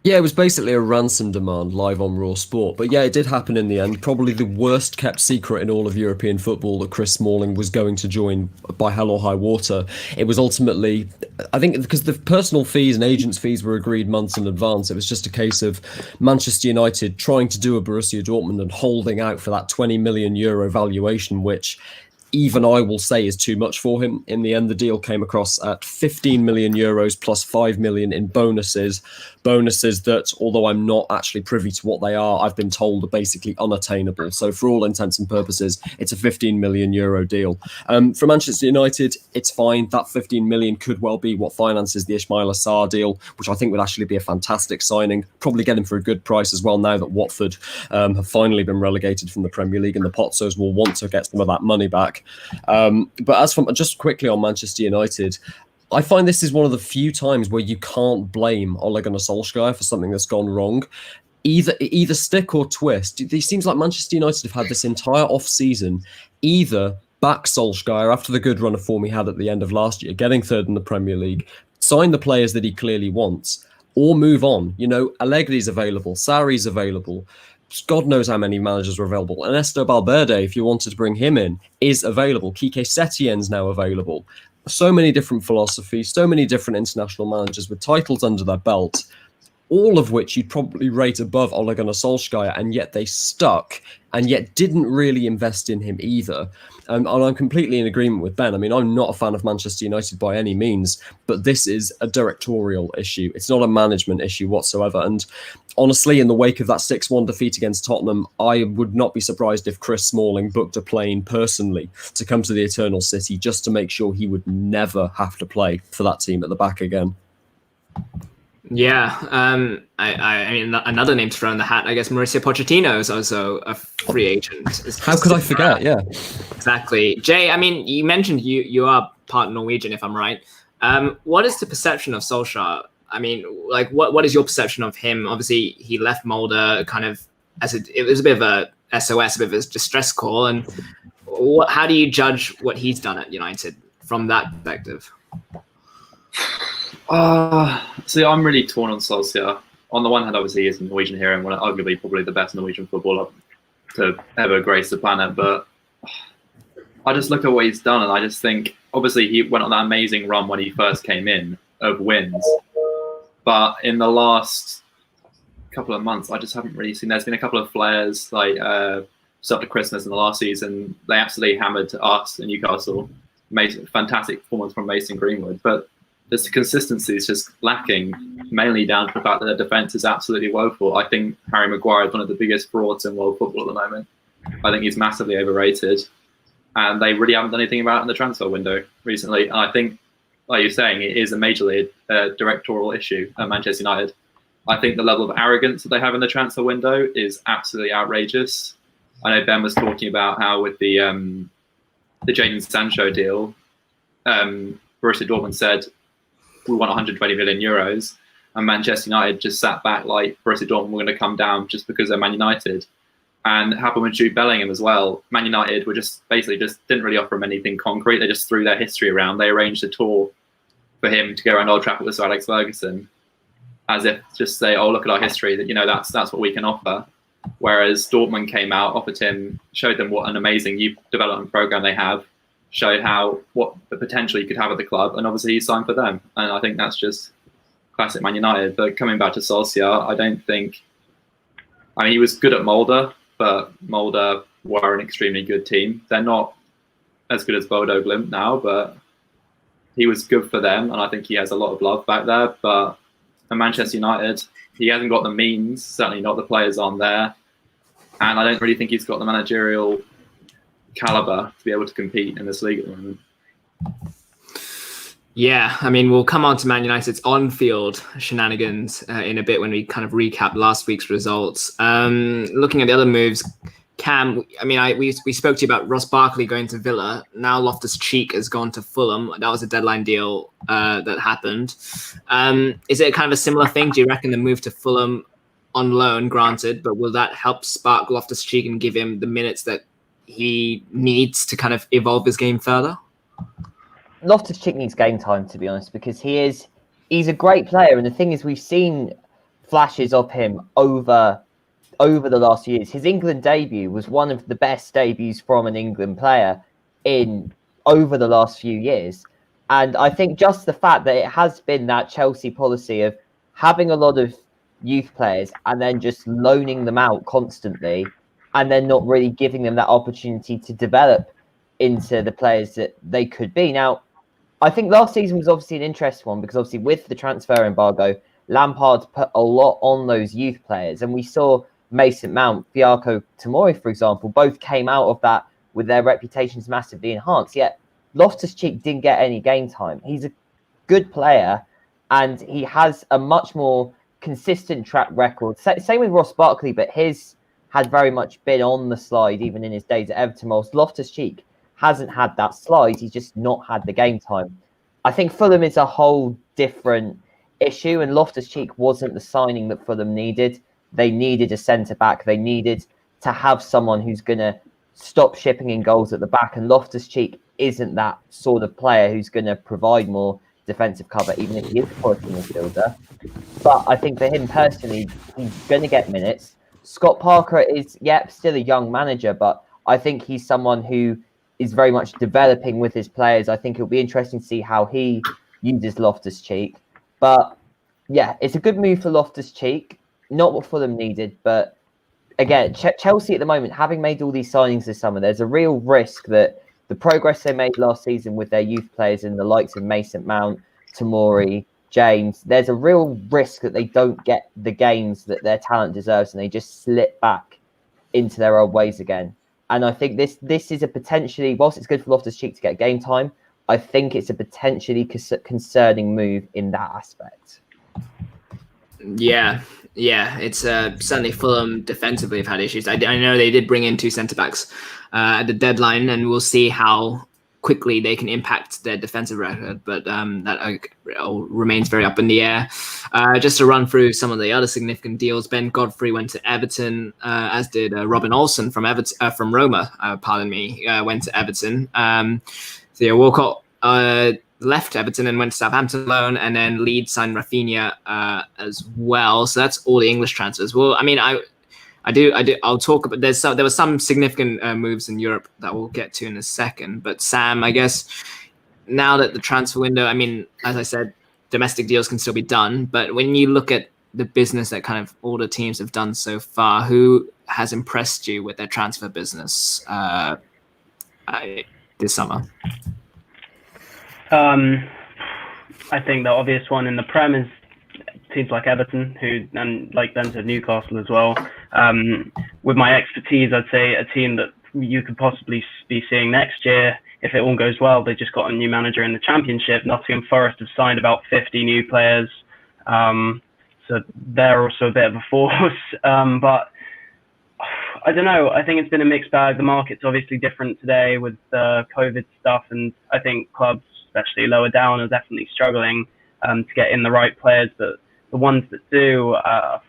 Yeah, it was basically a ransom demand live on Raw Sport. But yeah, it did happen in the end. Probably the worst kept secret in all of European football that Chris Smalling was going to join by hell or high water. It was ultimately, I think, because the personal fees and agents' fees were agreed months in advance. It was just a case of Manchester United trying to do a Borussia Dortmund and holding out for that €20 million valuation, which even I will say is too much for him. In the end, the deal came across at €15 million plus 5 million in bonuses that, although I'm not actually privy to what they are, I've been told are basically unattainable. So for all intents and purposes, it's a €15 million deal. For Manchester United, it's fine. That 15 million could well be what finances the Ismail Assar deal, which I think would actually be a fantastic signing. Probably get him for a good price as well, now that Watford have finally been relegated from the Premier League, and the Pozzos will want to get some of that money back. But as for just quickly on Manchester United, I find this is one of the few times where you can't blame Ole Gunnar Solskjaer for something that's gone wrong. Either stick or twist. It seems like Manchester United have had this entire off-season either back Solskjaer after the good run of form he had at the end of last year, getting third in the Premier League, sign the players that he clearly wants, or move on. You know, Allegri's available, Sarri's available. God knows how many managers are available. Ernesto Valverde, if you wanted to bring him in, is available. Quique Setien's now available. So many different philosophies, so many different international managers with titles under their belt, all of which you'd probably rate above Ole Gunnar Solskjaer, and yet they stuck, and yet didn't really invest in him either. And I'm completely in agreement with Ben. I mean, I'm not a fan of Manchester United by any means, but this is a directorial issue. It's not a management issue whatsoever. And honestly, in the wake of that 6-1 defeat against Tottenham, I would not be surprised if Chris Smalling booked a plane personally to come to the Eternal City just to make sure he would never have to play for that team at the back again. Yeah, I mean, another name to throw in the hat, I guess Mauricio Pochettino is also a free agent. How could I forget? Yeah, exactly. Jay, I mean, you mentioned you are part Norwegian, if I'm right. What is the perception of Solskjaer? I mean, like, what is your perception of him? Obviously, he left Molde kind of it was a bit of a SOS, a bit of a distress call. And how do you judge what he's done at United from that perspective? See, I'm really torn on Solskjaer. On the one hand, obviously, he is a Norwegian hero and arguably probably the best Norwegian footballer to ever grace the planet. But I just look at what he's done, and I just think, obviously, he went on that amazing run when he first came in of wins. But in the last couple of months, I just haven't really seen. There's been a couple of flares, like just after Christmas in the last season, they absolutely hammered us in Newcastle. Fantastic performance from Mason Greenwood, but the consistency is just lacking, mainly down to the fact that the defence is absolutely woeful. I think Harry Maguire is one of the biggest frauds in world football at the moment. I think he's massively overrated, and they really haven't done anything about it in the transfer window recently. And I think, like you're saying, it is a majorly directorial issue at Manchester United. I think the level of arrogance that they have in the transfer window is absolutely outrageous. I know Ben was talking about how with the Jadon Sancho deal, Borussia Dortmund said, we want 120 million euros, and Manchester United just sat back like Borussia Dortmund were going to come down just because they're Man United. And it happened with Jude Bellingham as well. Man United were just didn't really offer him anything concrete. They just threw their history around. They arranged a tour for him to go around Old Trafford with Sir Alex Ferguson, as if just say, oh, look at our history, that that's what we can offer. Whereas Dortmund came out, offered him, showed them what an amazing youth development program they have, showed what the potential you could have at the club, and obviously he signed for them. And I think that's just classic Man United. But coming back to Solskjaer, I don't think... I mean, he was good at Molde, but Molde were an extremely good team. They're not as good as Bodo Glimt now, but he was good for them, and I think he has a lot of love back there. But at Manchester United, he hasn't got the means, certainly not the players on there. And I don't really think he's got the managerial caliber to be able to compete in this league at the moment. Yeah, I mean, we'll come on to Man United's on-field shenanigans in a bit when we kind of recap last week's results. Looking at the other moves, Cam, I mean, we spoke to you about Ross Barkley going to Villa. Now Loftus-Cheek has gone to Fulham. That was a deadline deal that happened. Is it kind of a similar thing? Do you reckon the move to Fulham on loan, granted, but will that help spark Loftus-Cheek and give him the minutes that he needs to kind of evolve his game further? Loftus-Cheek needs game time, to be honest, because he's a great player. And the thing is, we've seen flashes of him over the last few years. His England debut was one of the best debuts from an England player over the last few years. And I think just the fact that it has been that Chelsea policy of having a lot of youth players and then just loaning them out constantly and then not really giving them that opportunity to develop into the players that they could be. Now, I think last season was obviously an interesting one because obviously with the transfer embargo, Lampard put a lot on those youth players, and we saw Mason Mount, Fiaco Tomori, for example, both came out of that with their reputations massively enhanced. Yet Loftus-Cheek didn't get any game time. He's a good player, and he has a much more consistent track record. Same with Ross Barkley, but his had very much been on the slide even in his days at Everton. Whilst Loftus-Cheek hasn't had that slide, he's just not had the game time. I think Fulham is a whole different issue, and Loftus-Cheek wasn't the signing that Fulham needed. They needed a centre-back. They needed to have someone who's going to stop shipping in goals at the back, and Loftus-Cheek isn't that sort of player who's going to provide more defensive cover, even if he is a quality midfielder. But I think for him personally, he's going to get minutes. Scott Parker is, still a young manager, but I think he's someone who is very much developing with his players. I think it'll be interesting to see how he uses Loftus-Cheek. But yeah, it's a good move for Loftus-Cheek. Not what Fulham needed, but again, Chelsea at the moment, having made all these signings this summer, there's a real risk that the progress they made last season with their youth players in the likes of Mason Mount, Tomori, James, there's a real risk that they don't get the games that their talent deserves and they just slip back into their old ways again. And I think this is a potentially, whilst it's good for Loftus-Cheek to get game time, I think it's a potentially concerning move in that aspect. Yeah, it's certainly Fulham defensively have had issues. I know they did bring in two centre-backs at the deadline, and we'll see how quickly they can impact their defensive record, but that remains very up in the air. Just to run through some of the other significant deals, Ben Godfrey went to Everton, as did Robin Olsen from Roma, went to Everton. Theo Walcott left Everton and went to Southampton loan, and then Leeds signed Rafinha as well. So that's all the English transfers. Well, I mean, I'll talk about. There were some significant moves in Europe that we'll get to in a second. But Sam, I guess now that the transfer window, I mean, as I said, domestic deals can still be done. But when you look at the business that kind of all the teams have done so far, who has impressed you with their transfer business this summer? I think the obvious one in the Prem is teams like Everton, and like them to Newcastle as well. With my expertise, I'd say a team that you could possibly be seeing next year, if it all goes well. They just got a new manager in the Championship. Nottingham Forest have signed about 50 new players, so they're also a bit of a force. But I don't know. I think it's been a mixed bag. The market's obviously different today with the COVID stuff, and I think clubs, especially lower down, are definitely struggling to get in the right players. But the ones that do, I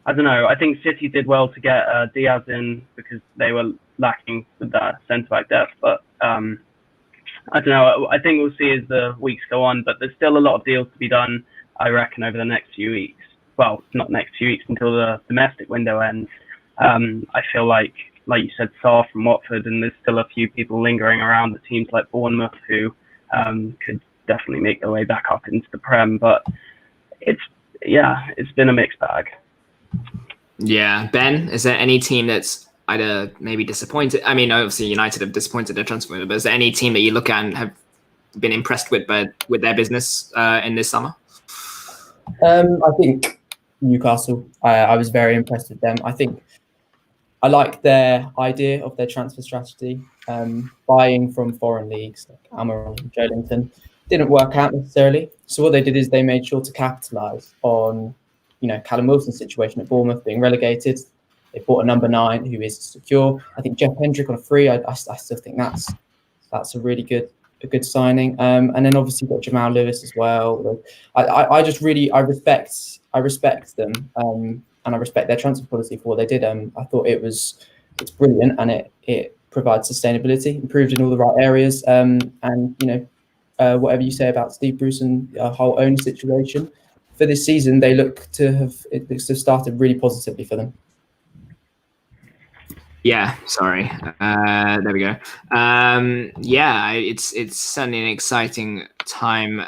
don't know. I think City did well to get Diaz in because they were lacking with that centre-back depth. But I don't know. I think we'll see as the weeks go on. But there's still a lot of deals to be done, I reckon, over the next few weeks. Well, not next few weeks, until the domestic window ends. I feel like you said, Sarr from Watford, and there's still a few people lingering around at teams like Bournemouth who could definitely make their way back up into the Prem. But it's been a mixed bag. Yeah, Ben, is there any team that's either maybe disappointed? I mean, obviously United have disappointed their transfer window, but is there any team that you look at and have been impressed with their business in this summer? I think Newcastle. I was very impressed with them. I think I like their idea of their transfer strategy. buying from foreign leagues like Amaral and Joelinton didn't work out necessarily. So what they did is they made sure to capitalise on, Callum Wilson's situation at Bournemouth being relegated. They bought a number 9 who is secure. I think Jeff Hendrick on a free. I still think that's a really good signing. And then obviously you've got Jamal Lewis as well. I respect them, and I respect their transfer policy for what they did. I thought it's brilliant, and it provides sustainability, improved in all the right areas. And whatever you say about Steve Bruce and the whole owner situation for this season, it looks to have started really positively for them. Yeah, sorry. There we go. It's certainly an exciting time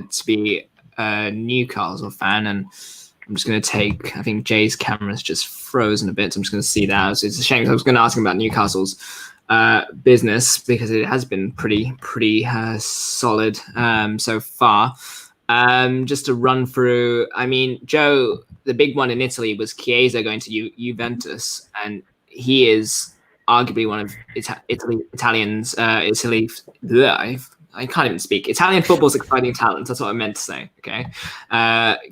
to be a Newcastle fan, and I'm just going to take. I think Jay's camera's just frozen a bit, so I'm just going to see that. So it's a shame. I was going to ask him about Newcastle's business because it has been pretty solid so far. Just to run through. I mean, Joe, the big one in Italy was Chiesa going to Juventus, and he is arguably one of Italians. I can't even speak. Italian football's exciting talent. That's what I meant to say. Okay,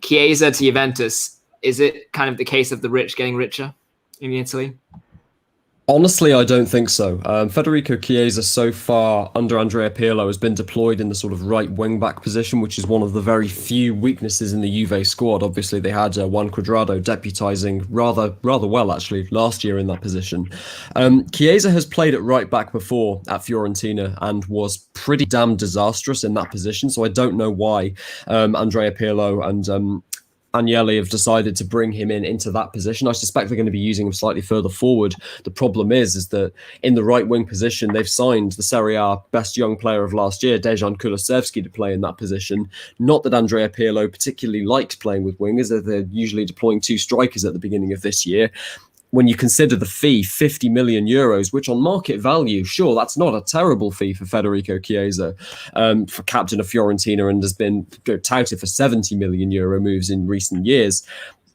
Chiesa to Juventus. Is it kind of the case of the rich getting richer in Italy? Honestly, I don't think so. Federico Chiesa so far under Andrea Pirlo has been deployed in the sort of right wing-back position, which is one of the very few weaknesses in the Juve squad. Obviously, they had Juan Cuadrado deputising rather well, actually, last year in that position. Chiesa has played at right-back before at Fiorentina and was pretty damn disastrous in that position, so I don't know why Andrea Pirlo and Agnelli have decided to bring him into that position. I suspect they're going to be using him slightly further forward. The problem is that in the right wing position, they've signed the Serie A best young player of last year, Dejan Kulusevski, to play in that position. Not that Andrea Pirlo particularly likes playing with wingers, as they're usually deploying 2 strikers at the beginning of this year. When you consider the fee, 50 million euros, which on market value, sure, that's not a terrible fee for Federico Chiesa, for captain of Fiorentina, and has been touted for 70 million euro moves in recent years.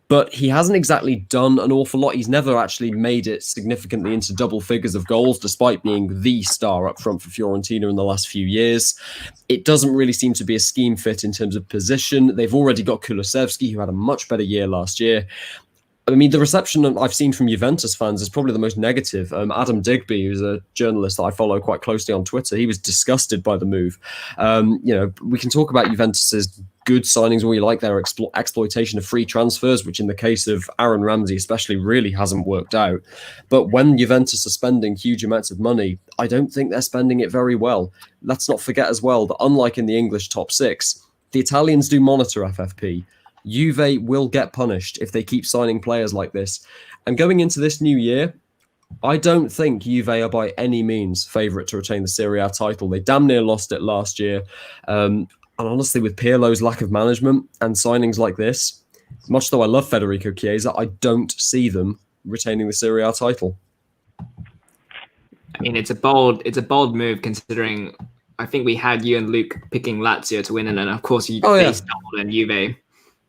But he hasn't exactly done an awful lot. He's never actually made it significantly into double figures of goals, despite being the star up front for Fiorentina in the last few years. It doesn't really seem to be a scheme fit in terms of position. They've already got Kulusevski, who had a much better year last year. I mean, the reception I've seen from Juventus fans is probably the most negative. Adam Digby, who's a journalist that I follow quite closely on Twitter, he was disgusted by the move. We can talk about Juventus's good signings, or we like their exploitation of free transfers, which in the case of Aaron Ramsey especially really hasn't worked out. But when Juventus are spending huge amounts of money, I don't think they're spending it very well. Let's not forget as well that unlike in the English top 6, the Italians do monitor FFP. Juve will get punished if they keep signing players like this. And going into this new year, I don't think Juve are by any means favourite to retain the Serie A title. They damn near lost it last year. And honestly, with Pirlo's lack of management and signings like this, much though I love Federico Chiesa, I don't see them retaining the Serie A title. I mean, it's a bold move considering I think we had you and Luke picking Lazio to win, and then of course they stumbled and Juve.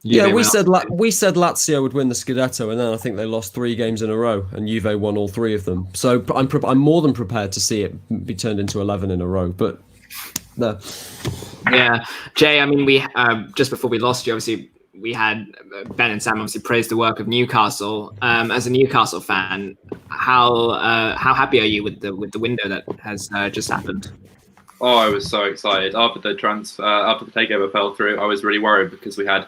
We said Lazio would win the Scudetto, and then I think they lost 3 games in a row, and Juve won all 3 of them. So I'm more than prepared to see it be turned into 11 in a row. But no. Yeah, Jay. I mean, we just before we lost you, obviously we had Ben and Sam obviously praised the work of Newcastle. As a Newcastle fan, how happy are you with the window that has just happened? Oh, I was so excited after the takeover fell through. I was really worried because we had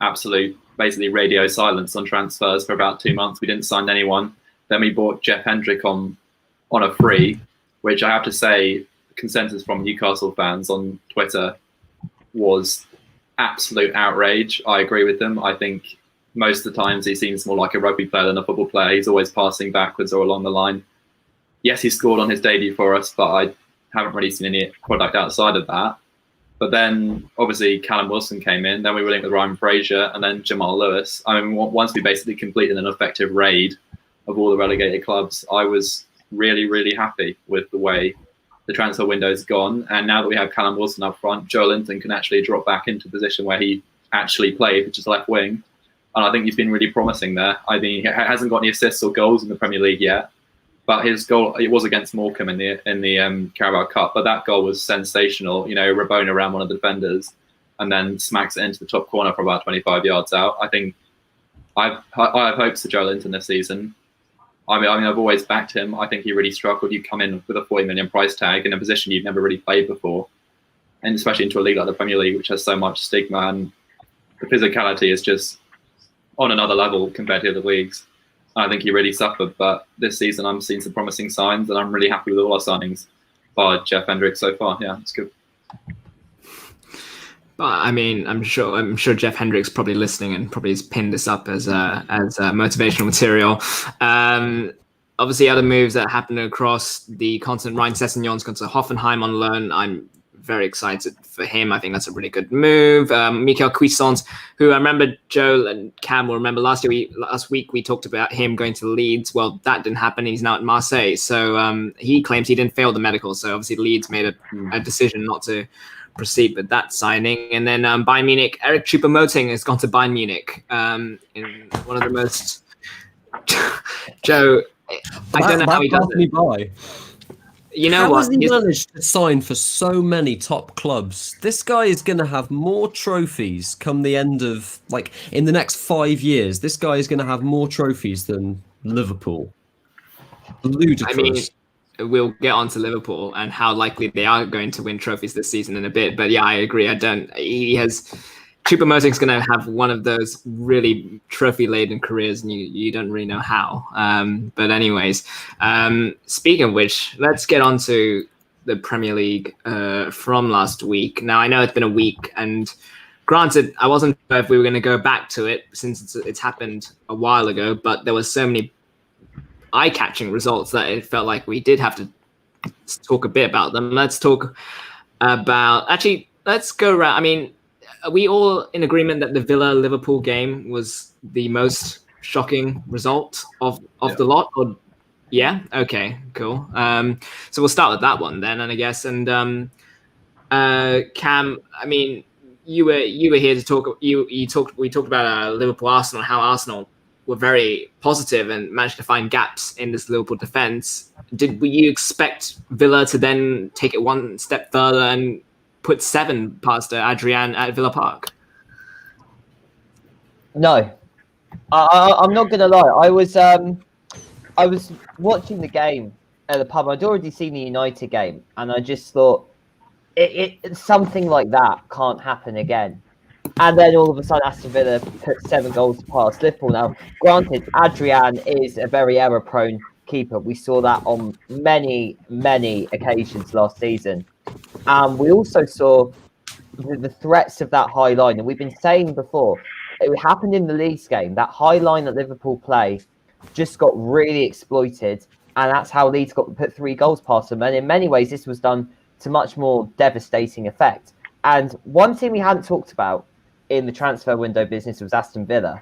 absolute basically radio silence on transfers for about 2 months. We didn't sign anyone. Then we bought Jeff Hendrick on a free, which I have to say, consensus from Newcastle fans on Twitter was absolute outrage. I agree with them. I think most of the times he seems more like a rugby player than a football player. He's always passing backwards or along the line. Yes, he scored on his debut for us, but I haven't really seen any product outside of that. But then, obviously, Callum Wilson came in. Then we were linked with Ryan Fraser and then Jamal Lewis. I mean, once we basically completed an effective raid of all the relegated clubs, I was really, really happy with the way the transfer window's gone. And now that we have Callum Wilson up front, Joelinton can actually drop back into the position where he actually played, which is left wing. And I think he's been really promising there. I mean, he hasn't got any assists or goals in the Premier League yet. But his goal, it was against Morecambe in the Carabao Cup, but that goal was sensational. You know, Rabona around one of the defenders and then smacks it into the top corner from about 25 yards out. I think I have hopes for Joe Linton this season. I mean, I've always backed him. I think he really struggled. You come in with a 40 million price tag in a position you've never really played before, and especially into a league like the Premier League, which has so much stigma, and the physicality is just on another level compared to other leagues. I think he really suffered, but this season I'm seeing some promising signs, and I'm really happy with all our signings by Jeff Hendricks so far. Yeah, it's good. But I mean, I'm sure Jeff Hendricks probably listening and probably has pinned this up as motivational material. Obviously, other moves that happened across the continent. Ryan Sessegnon's gone to Hoffenheim on loan. I'm very excited for him. I think that's a really good move. Michael Cuisance, who I remember Joe and Cam will remember last week we talked about him going to Leeds. Well, that didn't happen. He's now at Marseille. So he claims he didn't fail the medical. So obviously Leeds made a decision not to proceed with that signing. And then Bayern Munich, Eric Choupo-Moting has gone to Bayern Munich in one of the most... Joe, I don't know how he does it. You know How what? has he managed to sign for so many top clubs? This guy is going to have more trophies come the end of, like, in the next 5 years. This guy is going to have more trophies than Liverpool. Ludicrous. I mean, we'll get on to Liverpool and how likely they are going to win trophies this season in a bit. But yeah, I agree. Choupo-Moting's going to have one of those really trophy-laden careers, and you don't really know how. But anyways, speaking of which, let's get on to the Premier League from last week. Now, I know it's been a week, and granted, I wasn't sure if we were going to go back to it since it's happened a while ago, but there were so many eye-catching results that it felt like we did have to talk a bit about them. Let's talk about... Actually, let's go around... I mean... Are we all in agreement that the Villa-Liverpool game was the most shocking result of the lot? Or yeah, okay, cool. So we'll start with that one then, and I guess. And Cam, I mean, you were here to talk. We talked about Liverpool Arsenal, how Arsenal were very positive and managed to find gaps in this Liverpool defense. Were you expect Villa to then take it one step further and put 7 past Adrian at Villa Park? No, I'm not gonna lie. I was watching the game at the pub. I'd already seen the United game, and I just thought something like that can't happen again. And then all of a sudden, Aston Villa put 7 goals past Liverpool. Now, granted, Adrian is a very error-prone keeper. We saw that on many occasions last season. We also saw the threats of that high line. And we've been saying before, it happened in the Leeds game. That high line that Liverpool play just got really exploited. And that's how Leeds got put 3 goals past them. And in many ways, this was done to much more devastating effect. And one team we hadn't talked about in the transfer window business was Aston Villa.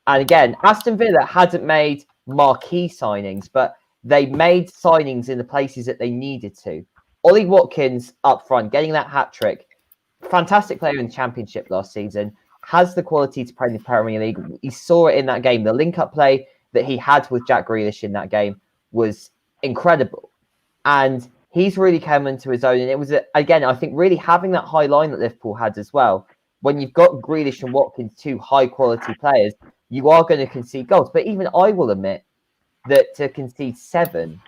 And again, Aston Villa hadn't made marquee signings, but they made signings in the places that they needed to. Ollie Watkins up front, getting that hat-trick. Fantastic player in the Championship last season. Has the quality to play in the Premier League. He saw it in that game. The link-up play that he had with Jack Grealish in that game was incredible. And he's really come into his own. And it was, again, I think really having that high line that Liverpool had as well. When you've got Grealish and Watkins, 2 high-quality players, you are going to concede goals. But even I will admit that to concede 7...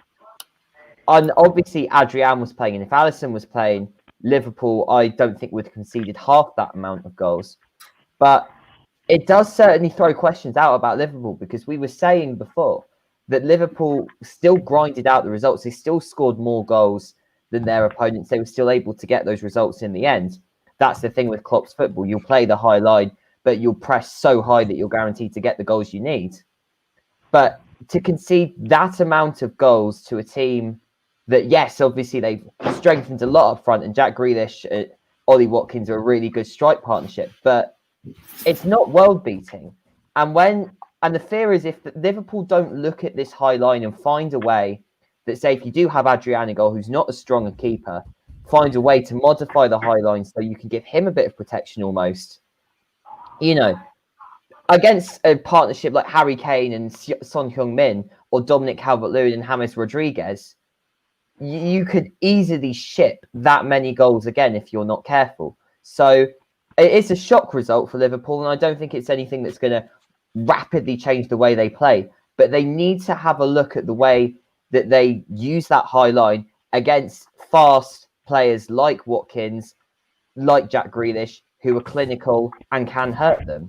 And obviously, Adrian was playing, and if Alisson was playing, Liverpool, I don't think would have conceded half that amount of goals. But it does certainly throw questions out about Liverpool, because we were saying before that Liverpool still grinded out the results. They still scored more goals than their opponents. They were still able to get those results in the end. That's the thing with Klopp's football. You'll play the high line, but you'll press so high that you're guaranteed to get the goals you need. But to concede that amount of goals to a team that, yes, obviously they've strengthened a lot up front, and Jack Grealish, Ollie Watkins are a really good strike partnership, but it's not world-beating. And the fear is if Liverpool don't look at this high line and find a way that, say, if you do have Adrian in goal, who's not as strong a keeper, find a way to modify the high line so you can give him a bit of protection almost. You know, against a partnership like Harry Kane and Son Heung-min or Dominic Calvert-Lewin and James Rodriguez, you could easily ship that many goals again if you're not careful. So it is a shock result for Liverpool, and I don't think it's anything that's going to rapidly change the way they play. But they need to have a look at the way that they use that high line against fast players like Watkins, like Jack Grealish, who are clinical and can hurt them.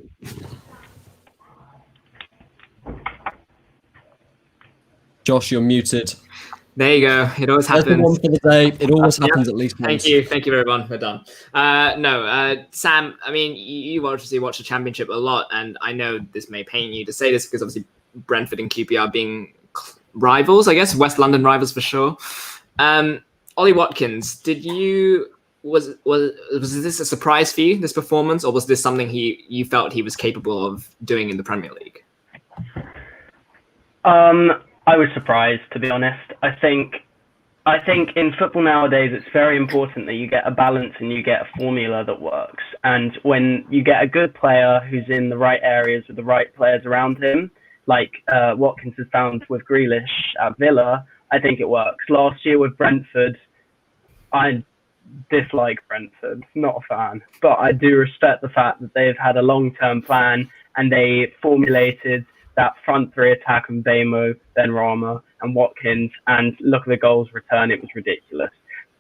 Josh, you're muted. There you go. It always There's the happens. one for the day. It always happens at least once. Thank you, everyone. We're done. Sam, I mean, you obviously watch the Championship a lot, and I know this may pain you to say this because obviously Brentford and QPR being rivals, I guess, West London rivals for sure. Ollie Watkins, was this a surprise for you, this performance, or was this something you felt he was capable of doing in the Premier League? I was surprised, to be honest. I think in football nowadays, it's very important that you get a balance and you get a formula that works. And when you get a good player who's in the right areas with the right players around him, like Watkins has found with Grealish at Villa, I think it works. Last year with Brentford, I dislike Brentford, not a fan. But I do respect the fact that they've had a long-term plan and they formulated that front three attack of Bamo, Benrahma and Watkins, and look at the goals return, it was ridiculous.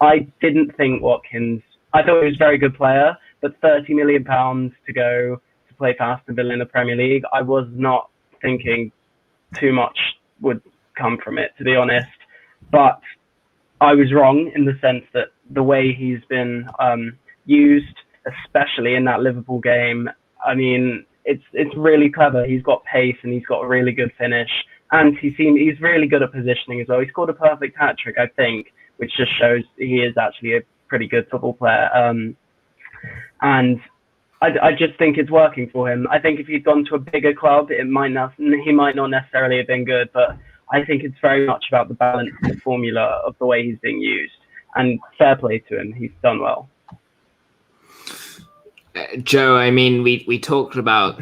I didn't think Watkins, I thought he was a very good player, but £30 million to go to play for Aston Villa in the Premier League, I was not thinking too much would come from it, to be honest. But I was wrong in the sense that the way he's been used, especially in that Liverpool game, I mean, it's really clever. He's got pace and he's got a really good finish, and he's really good at positioning as well. He scored a perfect hat trick, I think, which just shows he is actually a pretty good football player. And I just think it's working for him. I think if he'd gone to a bigger club, he might not necessarily have been good, but I think it's very much about the balance and the formula of the way he's being used. And fair play to him, he's done well. Joe, I mean, we talked about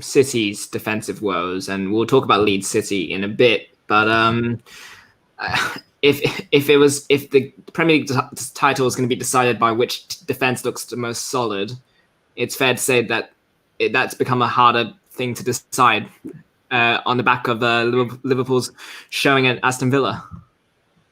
City's defensive woes, and we'll talk about Leeds City in a bit. But if the Premier League title is going to be decided by which defense looks the most solid, it's fair to say that that's become a harder thing to decide on the back of Liverpool's showing at Aston Villa.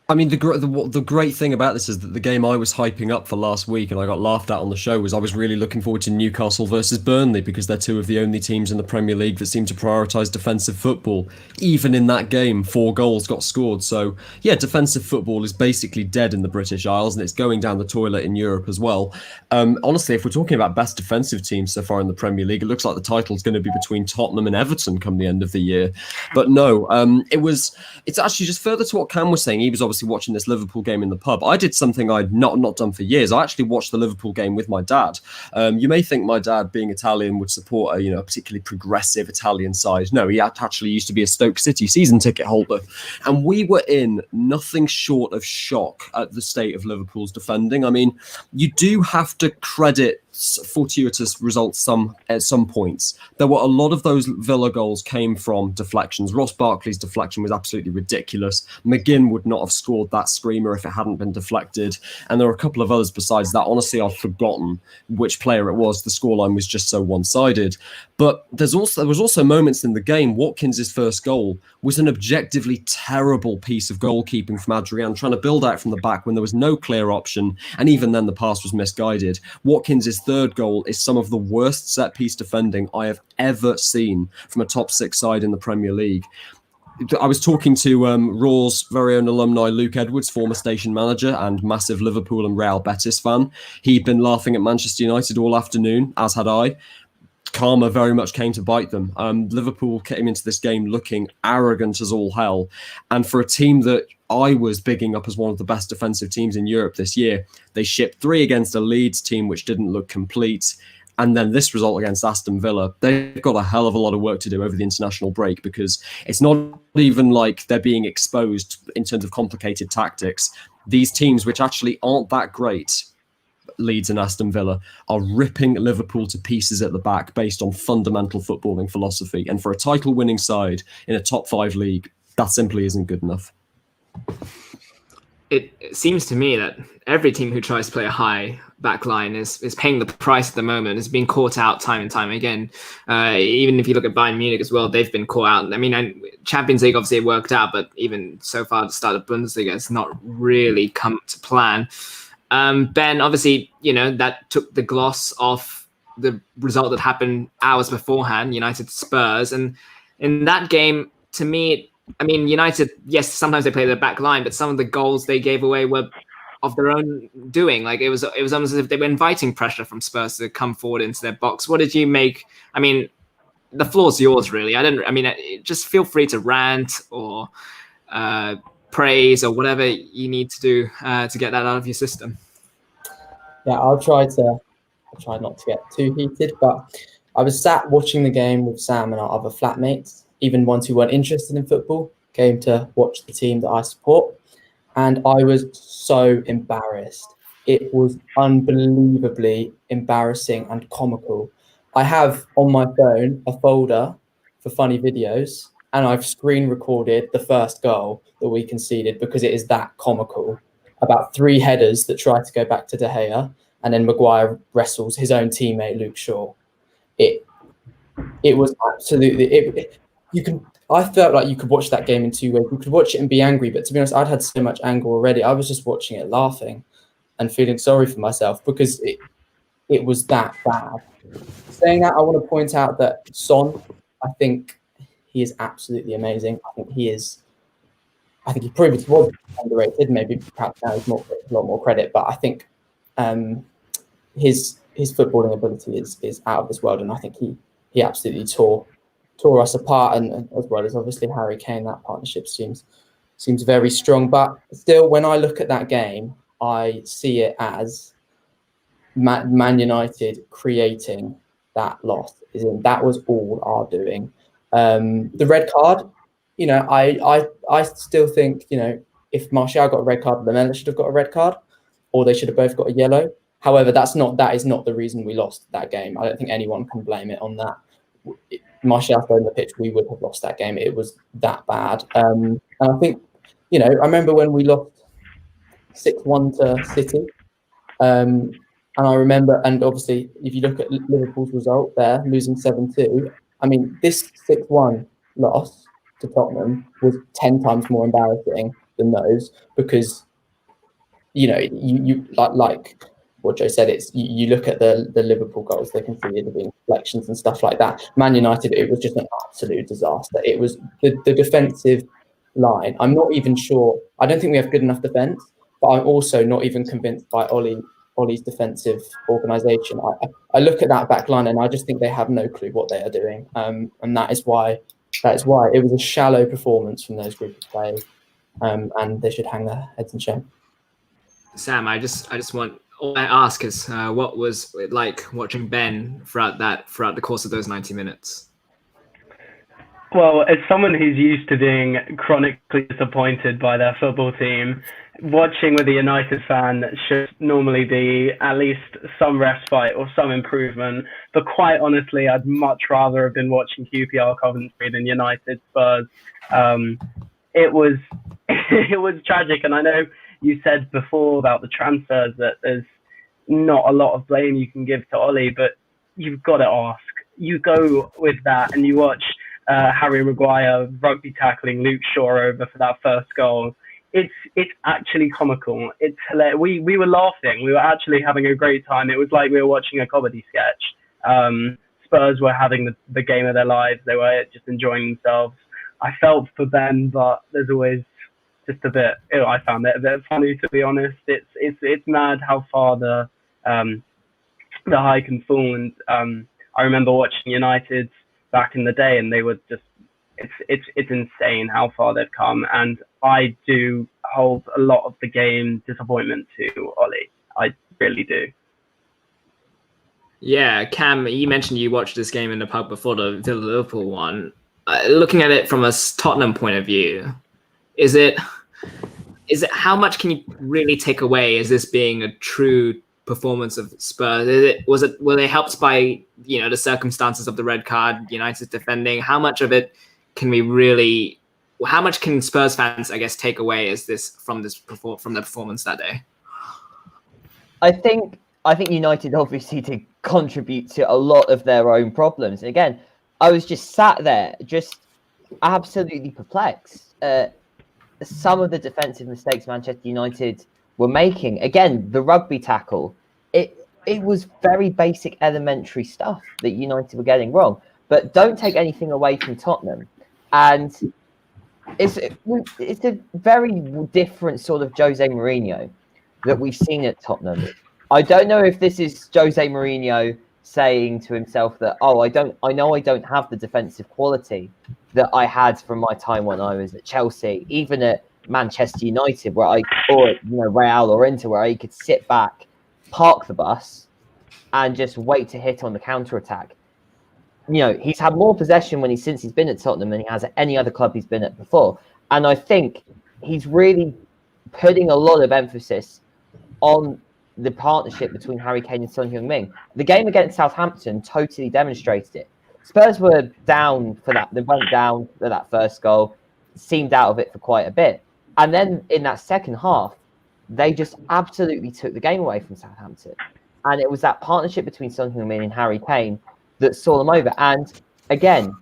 I mean, the great thing about this is that the game I was hyping up for last week and I got laughed at on the show was I was really looking forward to Newcastle versus Burnley, because they're two of the only teams in the Premier League that seem to prioritise defensive football. Even in that game, 4 goals got scored. So, yeah, defensive football is basically dead in the British Isles, and it's going down the toilet in Europe as well. Honestly, if we're talking about best defensive teams so far in the Premier League, it looks like the title's going to be between Tottenham and Everton come the end of the year. But no, it's actually just further to what Cam was saying. He was obviously watching this Liverpool game in the pub. I did something I'd not done for years. I actually watched the Liverpool game with my dad. You may think my dad, being Italian, would support a particularly progressive Italian side. No, he actually used to be a Stoke City season ticket holder, and we were in nothing short of shock at the state of Liverpool's defending. I mean, you do have to credit fortuitous results at some points. There were a lot of those Villa goals came from deflections. Ross Barkley's deflection was absolutely ridiculous. McGinn would not have scored that screamer if it hadn't been deflected. And there were a couple of others besides that. Honestly, I've forgotten which player it was. The scoreline was just so one-sided. But there was also moments in the game. Watkins' first goal was an objectively terrible piece of goalkeeping from Adrian, trying to build out from the back when there was no clear option. And even then, the pass was misguided. Watkins' third goal is some of the worst set-piece defending I have ever seen from a top 6 side in the Premier League. I was talking to Raw's very own alumni, Luke Edwards, former station manager and massive Liverpool and Real Betis fan. He'd been laughing at Manchester United all afternoon, as had I. Karma very much came to bite them. Liverpool came into this game looking arrogant as all hell. And for a team that I was bigging up as one of the best defensive teams in Europe this year, they shipped 3 against a Leeds team which didn't look complete. And then this result against Aston Villa, they've got a hell of a lot of work to do over the international break, because it's not even like they're being exposed in terms of complicated tactics. These teams, which actually aren't that great, Leeds and Aston Villa, are ripping Liverpool to pieces at the back based on fundamental footballing philosophy. And for a title-winning side in a top-5 league, that simply isn't good enough. It seems to me that every team who tries to play a high back line is paying the price at the moment, is being caught out time and time again. Even if you look at Bayern Munich as well, they've been caught out. I mean, Champions League obviously it worked out, but even so far, the start of Bundesliga, it's not really come to plan. Ben, obviously, that took the gloss off the result that happened hours beforehand, United Spurs. And in that game, to me, I mean, United, yes, sometimes they play their back line, but some of the goals they gave away were of their own doing. Like it was almost as if they were inviting pressure from Spurs to come forward into their box. What did you make? I mean, the floor's yours, really. Just feel free to rant or praise or whatever you need to do to get that out of your system. Yeah, I'll try not to get too heated, but I was sat watching the game with Sam and our other flatmates, even ones who weren't interested in football, came to watch the team that I support. And I was so embarrassed. It was unbelievably embarrassing and comical. I have on my phone a folder for funny videos, and I've screen recorded the first goal that we conceded because it is that comical. About 3 headers that try to go back to De Gea, and then Maguire wrestles his own teammate Luke Shaw. It was absolutely I felt like you could watch that game in 2 ways. You could watch it and be angry, but to be honest, I'd had so much anger already. I was just watching it laughing and feeling sorry for myself because it was that bad. Saying that, I want to point out that Son, I think he is absolutely amazing. I think he previously was underrated. Maybe perhaps now he's a lot more credit, but I think his footballing ability is out of this world, and I think he absolutely tore us apart, and as well as obviously Harry Kane. That partnership seems very strong. But still, when I look at that game, I see it as Man United creating that loss. That was all our doing. The red card, I still think, if Martial got a red card, Lamela should have got a red card, or they should have both got a yellow. However, that is not the reason we lost that game. I don't think anyone can blame it on that. Martial on the pitch, we would have lost that game. It was that bad. And I think, I remember when we lost 6-1 to City. And I remember, and obviously, if you look at Liverpool's result there, losing 7-2, I mean, this 6-1 loss to Tottenham was 10 times more embarrassing than those because, you like what Joe said, you look at the Liverpool goals, they conceded being deflections and stuff like that. Man United, it was just an absolute disaster. It was the defensive line. I'm not even sure. I don't think we have good enough defence, but I'm also not even convinced by Ollie's defensive organisation. I look at that back line and I just think they have no clue what they are doing. And that is why it was a shallow performance from those group of players. And they should hang their heads in shame. Sam, I just want, all I ask is what was it like watching Ben throughout the course of those 90 minutes? Well, as someone who's used to being chronically disappointed by their football team, watching with a United fan should normally be at least some respite or some improvement. But quite honestly, I'd much rather have been watching QPR Coventry than United Spurs. It was tragic, and I know you said before about the transfers that there's not a lot of blame you can give to Ollie, but you've got to ask. You go with that and you watch Harry Maguire rugby tackling Luke Shaw over for that first goal. It's actually comical. It's hilarious. We were laughing. We were actually having a great time. It was like we were watching a comedy sketch. Spurs were having the game of their lives. They were just enjoying themselves. I felt for Ben, but there's always just a bit. I found it a bit funny, to be honest. It's mad how far the high can fall. And I remember watching United back in the day, and they were just. It's insane how far they've come, and I do hold a lot of the game disappointment to Ollie. I really do. Yeah, Cam, you mentioned you watched this game in the pub before the Villa-Liverpool one. Looking at it from a Tottenham point of view, is it how much can you really take away as this being a true performance of Spurs? Were they helped by the circumstances of the red card, United's defending? How much of it can we really? How much can Spurs fans, I guess, take away from the performance that day? I think United obviously did contribute to a lot of their own problems. And again, I was just sat there, just absolutely perplexed. Some of the defensive mistakes Manchester United were making. Again, the rugby tackle. It was very basic, elementary stuff that United were getting wrong. But don't take anything away from Tottenham. And it's a very different sort of Jose Mourinho that we've seen at Tottenham. I don't know if this is Jose Mourinho saying to himself that, I know I don't have the defensive quality that I had from my time when I was at Chelsea, even at Manchester United, or Real or Inter, where I could sit back, park the bus, and just wait to hit on the counter attack. He's had more possession since he's been at Tottenham than he has at any other club he's been at before, and I think he's really putting a lot of emphasis on the partnership between Harry Kane and Son Heung-min. The game against Southampton totally demonstrated it. Spurs were down for that. They went down for that first goal, seemed out of it for quite a bit. And then in that second half, they just absolutely took the game away from Southampton. And it was that partnership between Son Heung-min and Harry Kane that saw them over. And again,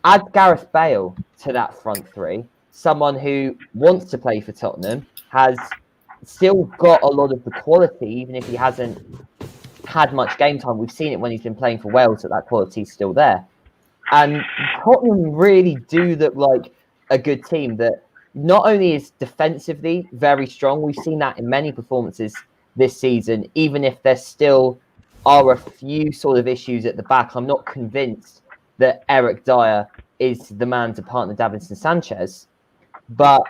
add Gareth Bale to that front three, someone who wants to play for Tottenham, has still got a lot of the quality, even if he hasn't had much game time. We've seen it when he's been playing for Wales, that quality is still there. And Tottenham really do look like a good team that not only is defensively very strong, we've seen that in many performances this season, even if there still are a few sort of issues at the back. I'm not convinced that Eric Dyer is the man to partner Davinson Sanchez, but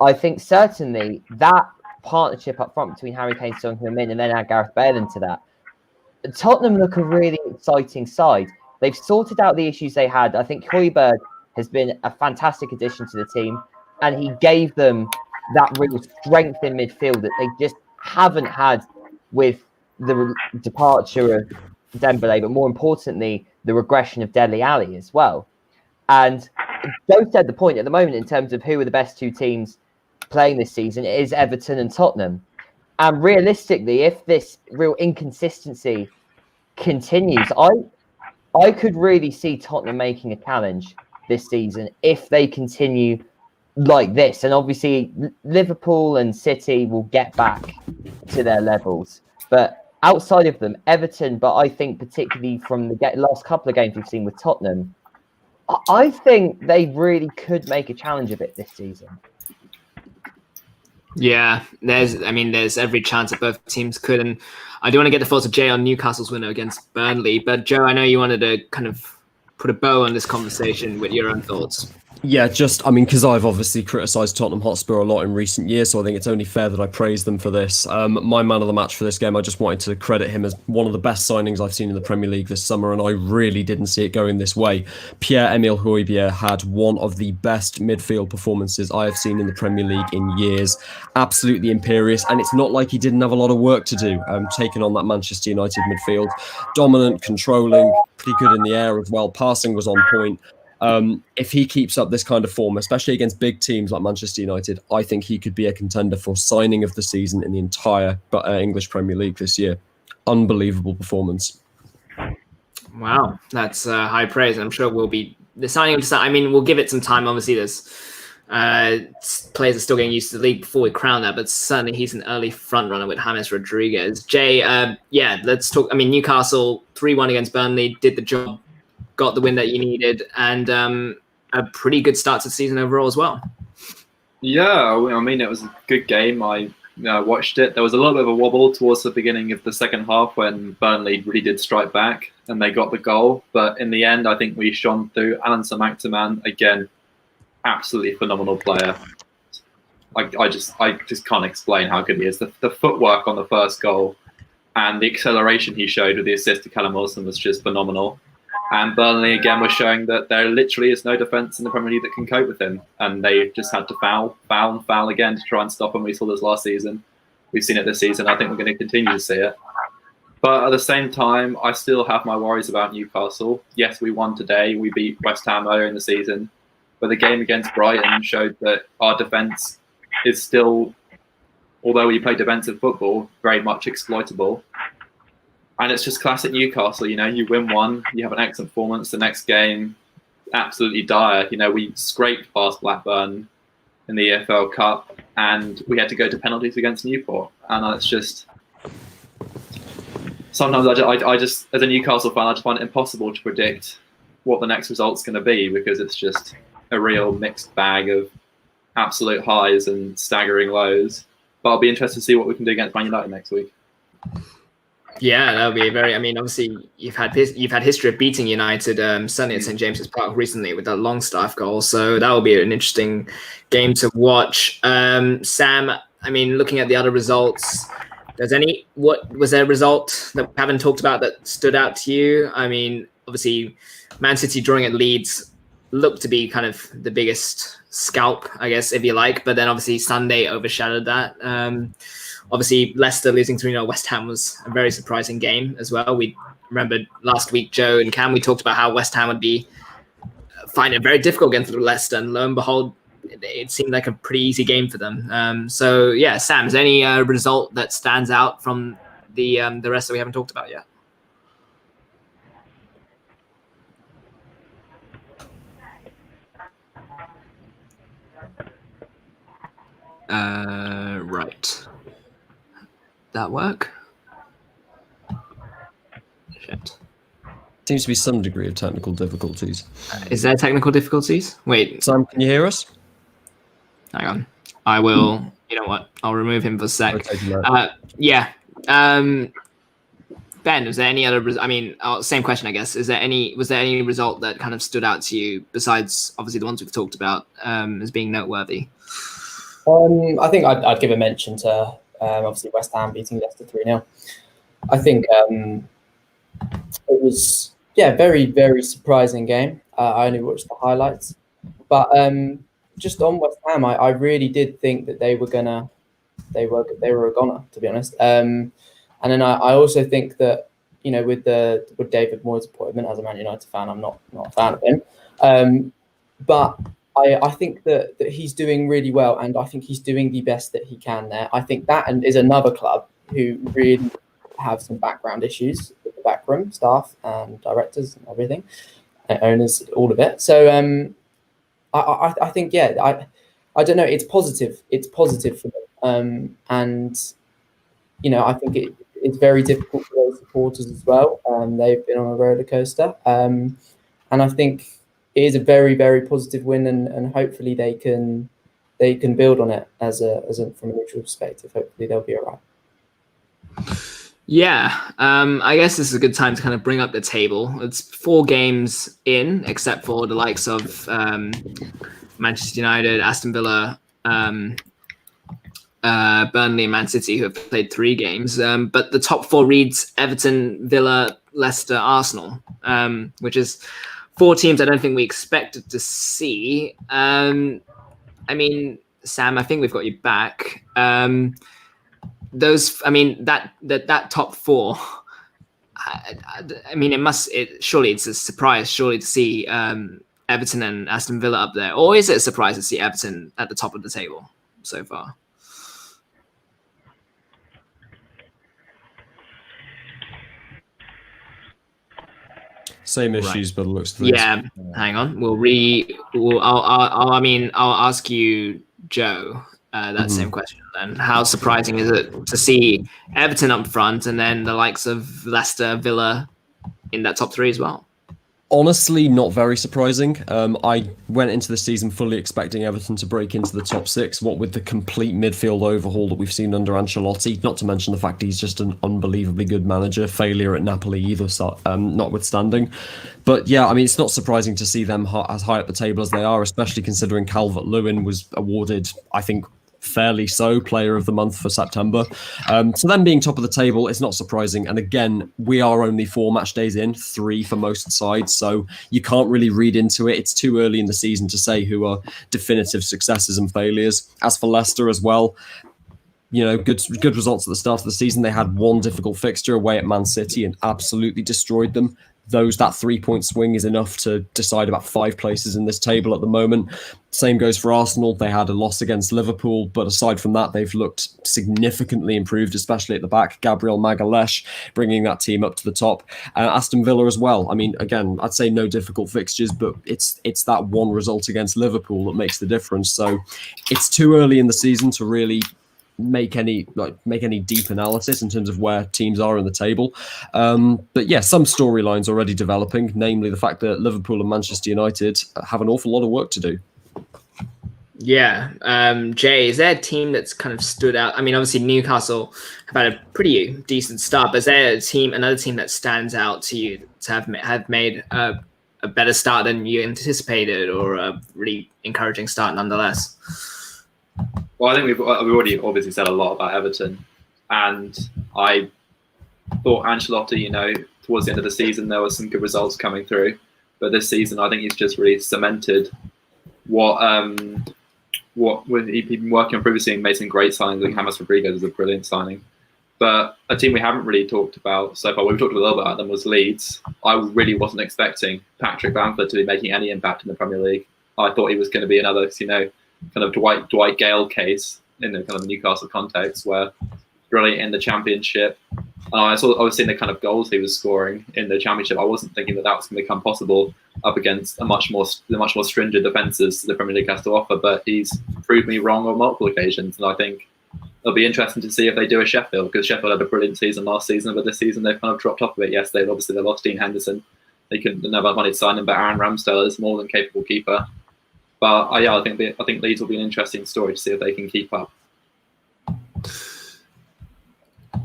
I think certainly that partnership up front between Harry Kane, Son Heung-min, and then add Gareth Bale into that, Tottenham look a really exciting side. They've sorted out the issues they had. I think Højbjerg has been a fantastic addition to the team, and he gave them that real strength in midfield that they just haven't had with the departure of Dembele, but more importantly, the regression of Dele Alli as well. And Joe said the point at the moment in terms of who are the best two teams playing this season, it is Everton and Tottenham. And realistically, if this real inconsistency continues, I could really see Tottenham making a challenge this season if they continue like this. And obviously, Liverpool and City will get back to their levels. But outside of them, Everton, but I think particularly from the last couple of games we've seen with Tottenham, I think they really could make a challenge of it this season. Yeah, there's every chance that both teams could. And I do want to get the thoughts of Jay on Newcastle's winner against Burnley. But Joe, I know you wanted to kind of put a bow on this conversation with your own thoughts. Yeah, because I've obviously criticised Tottenham Hotspur a lot in recent years, so I think it's only fair that I praise them for this. My man of the match for this game, I just wanted to credit him as one of the best signings I've seen in the Premier League this summer, and I really didn't see it going this way. Pierre-Emile Højbjerg had one of the best midfield performances I have seen in the Premier League in years. Absolutely imperious, and it's not like he didn't have a lot of work to do, taking on that Manchester United midfield. Dominant, controlling, pretty good in the air as well. Passing was on point. If he keeps up this kind of form, especially against big teams like Manchester United, I think he could be a contender for signing of the season in the entire English Premier League this year. Unbelievable performance. Wow, that's high praise. I'm sure we'll be the signing. We'll give it some time. Obviously, there's players are still getting used to the league before we crown that, but certainly he's an early front runner with James Rodriguez. Jay, let's talk. Newcastle 3-1 against Burnley did the job. Got the win that you needed, and a pretty good start to the season overall as well. Yeah, it was a good game. I watched it. There was a little bit of a wobble towards the beginning of the second half when Burnley really did strike back and they got the goal. But in the end, I think we shone through. Alan Saint-Maximin, again, absolutely phenomenal player. I just can't explain how good he is. The footwork on the first goal and the acceleration he showed with the assist to Callum Wilson was just phenomenal. And Burnley, again, was showing that there literally is no defence in the Premier League that can cope with him. And they just had to foul again to try and stop him. We saw this last season. We've seen it this season. I think we're going to continue to see it. But at the same time, I still have my worries about Newcastle. Yes, we won today. We beat West Ham earlier in the season. But the game against Brighton showed that our defence is still, although we play defensive football, very much exploitable. And it's just classic Newcastle. You win one, you have an excellent performance. The next game, absolutely dire. We scraped past Blackburn in the EFL Cup, and we had to go to penalties against Newport. And it's just... Sometimes I just, as a Newcastle fan, I just find it impossible to predict what the next result's going to be, because it's just a real mixed bag of absolute highs and staggering lows. But I'll be interested to see what we can do against Man United next week. Yeah, that'll be very. I mean, obviously, you've had history of beating United, certainly at St James's Park recently with that Longstaff goal. So that will be an interesting game to watch. Sam, I mean, looking at the other results, what was there a result that we haven't talked about that stood out to you? I mean, obviously, Man City drawing at Leeds looked to be kind of the biggest scalp, I guess, if you like. But then obviously Sunday overshadowed that. Obviously, Leicester losing 3-0 West Ham was a very surprising game as well. We remember last week, Joe and Cam, we talked about how West Ham would be finding it very difficult against Leicester, and lo and behold, it seemed like a pretty easy game for them. So yeah, Sam, is there any result that stands out from the rest that we haven't talked about yet? Right. That work? Shit. Seems to be some degree of technical difficulties. Is there technical difficulties? Wait. Sam, can you hear us? Hang on. I will. You know what? I'll remove him for a sec. Yeah. Ben, was there any other? I mean, same question, I guess. Was there any result that kind of stood out to you besides obviously the ones we've talked about as being noteworthy? I think I'd give a mention to obviously West Ham beating Leicester 3-0. I think it was very, very surprising game. I only watched the highlights, but just on West Ham, I really did think that they were a goner, to be honest. And then I also think that with David Moyes' appointment, as a Man United fan, I'm not a fan of him, but I think that he's doing really well, and I think he's doing the best that he can there. I think that is another club who really have some background issues with the backroom staff and directors and everything, and owners, all of it. So I think I don't know. It's positive. It's positive for them, and I think it's very difficult for those supporters as well. They've been on a roller coaster, and I think it is a very, very positive win, and hopefully they can build on it from a neutral perspective. Hopefully they'll be all right. Yeah, I guess this is a good time to kind of bring up the table. It's 4 games in, except for the likes of Manchester United, Aston Villa, Burnley, and Man City, who have played 3 games. But the top 4 reads Everton, Villa, Leicester, Arsenal, which is 4 teams I don't think we expected to see. I mean, Sam, I think we've got you back. That top 4. I mean, surely it's a surprise, to see Everton and Aston Villa up there, or is it a surprise to see Everton at the top of the table so far? Same issues, but it looks to this. Yeah, hang on. I'll ask you, Joe, that same question then. How surprising is it to see Everton up front and then the likes of Leicester, Villa in that top 3 as well? Honestly, not very surprising. I went into the season fully expecting Everton to break into the top 6, what with the complete midfield overhaul that we've seen under Ancelotti, not to mention the fact he's just an unbelievably good manager, failure at Napoli either notwithstanding. But yeah, I mean, it's not surprising to see them as high up the table as they are, especially considering Calvert-Lewin was awarded, I think, fairly so player of the month for September. So them being top of the table is not surprising. And again, we are only 4 match days in, 3 for most sides. So you can't really read into it. It's too early in the season to say who are definitive successes and failures. As for Leicester as well, good results at the start of the season. They had one difficult fixture away at Man City and absolutely destroyed them. That 3-point swing is enough to decide about 5 places in this table at the moment. Same goes for Arsenal. They had a loss against Liverpool, but aside from that, they've looked significantly improved, especially at the back. Gabriel Magalhaes bringing that team up to the top. Aston Villa as well. I mean, again, I'd say no difficult fixtures, but it's that one result against Liverpool that makes the difference. So it's too early in the season to really make any deep analysis in terms of where teams are in the table. But yeah, some storylines already developing, namely the fact that Liverpool and Manchester United have an awful lot of work to do. Yeah. Jay, is there a team that's kind of stood out? I mean, obviously Newcastle have had a pretty decent start, but is there another team that stands out to you to have made a better start than you anticipated, or a really encouraging start nonetheless? Well, I think we've already obviously said a lot about Everton, and I thought Ancelotti, towards the end of the season, there were some good results coming through, but this season, I think he's just really cemented what he'd been working on previously and made some great signings. I think James Rodriguez is a brilliant signing. But a team we haven't really talked about so far, we've talked a little bit about them, was Leeds. I really wasn't expecting Patrick Bamford to be making any impact in the Premier League. I thought he was going to be another, kind of Dwight Gale case in the kind of Newcastle context, where brilliant in the Championship. And I was seeing the kind of goals he was scoring in the Championship. I wasn't thinking that was going to become possible up against the much more stringent defences the Premier League has to offer. But he's proved me wrong on multiple occasions, and I think it'll be interesting to see if they do a Sheffield, because Sheffield had a brilliant season last season, but this season they've kind of dropped off a bit. Yes, they lost Dean Henderson. They couldn't never money to sign him, but Aaron Ramsdale is more than capable keeper. But I think Leeds will be an interesting story to see if they can keep up.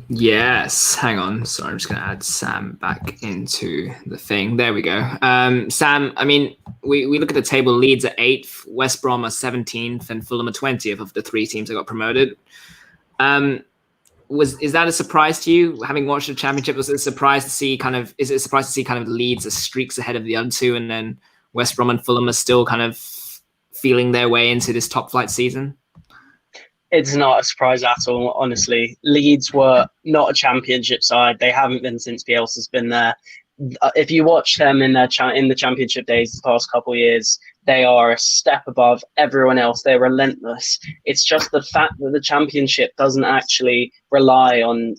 Yes, hang on. Sorry, I'm just going to add Sam back into the thing. There we go. Sam, I mean, we look at the table. Leeds are 8th, West Brom are 17th, and Fulham are 20th of the 3 teams that got promoted. Is that a surprise to you, having watched the Championship? Was it a surprise to see Leeds as streaks ahead of the other 2, and then West Brom and Fulham are still kind of feeling their way into this top flight season? It's not a surprise at all, honestly. Leeds were not a Championship side. They haven't been since Bielsa's been there. If you watch them in the Championship days the past couple of years, they are a step above everyone else. They're relentless. It's just the fact that the Championship doesn't actually rely on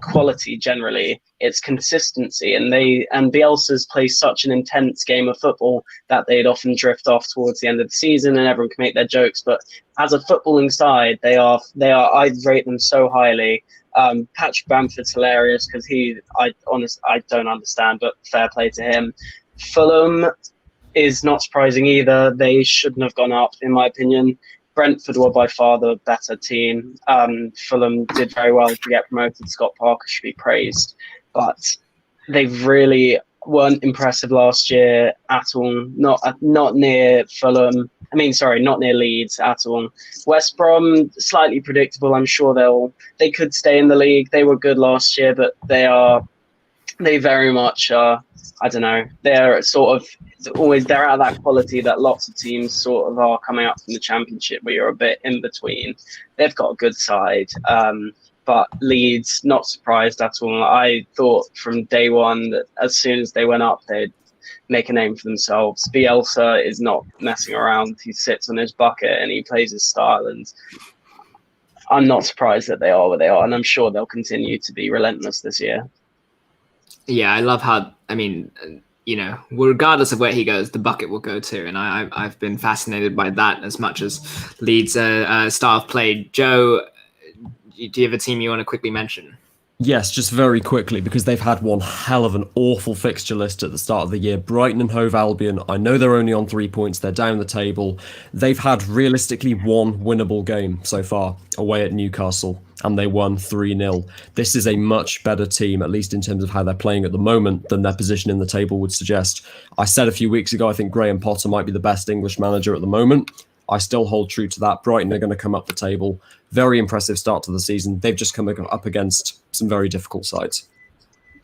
quality generally. It's consistency, and Bielsa's plays such an intense game of football that they'd often drift off towards the end of the season, and everyone can make their jokes. But as a footballing side, they are. I rate them so highly. Patrick Bamford's hilarious because I don't understand, but fair play to him. Fulham is not surprising either. They shouldn't have gone up, in my opinion. Brentford were by far the better team. Fulham did very well to get promoted. Scott Parker should be praised, but they really weren't impressive last year at all. Not near Fulham. Not near Leeds at all. West Brom, slightly predictable. I'm sure they could stay in the league. They were good last year, but they very much are. I don't know. They're sort of they're at that quality that lots of teams sort of are coming up from the Championship, where you're a bit in between. They've got a good side, but Leeds, not surprised at all. I thought from day one that as soon as they went up, they'd make a name for themselves. Bielsa is not messing around. He sits on his bucket and he plays his style, and I'm not surprised that they are where they are, and I'm sure they'll continue to be relentless this year. Yeah, I love how, regardless of where he goes, the bucket will go to. And I've been fascinated by that as much as Leeds' style of play. Joe, do you have a team you want to quickly mention? Yes, just very quickly, because they've had one hell of an awful fixture list at the start of the year. Brighton and Hove Albion, I know they're only on 3 points. They're down the table. They've had realistically one winnable game so far away at Newcastle, and they won 3-0. This is a much better team, at least in terms of how they're playing at the moment, than their position in the table would suggest. I said a few weeks ago, I think Graham Potter might be the best English manager at the moment. I still hold true to that. Brighton are going to come up the table. Very impressive start to the season. They've just come up against some very difficult sides.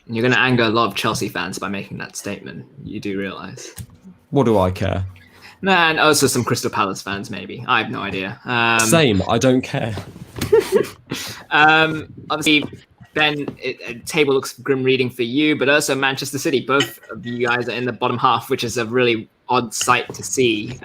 You're going to anger a lot of Chelsea fans by making that statement. You do realise. What do I care? No, and also some Crystal Palace fans, maybe. I have no idea. Same. I don't care. Obviously, Ben, table looks grim reading for you, but also Manchester City. Both of you guys are in the bottom half, which is a really odd sight to see.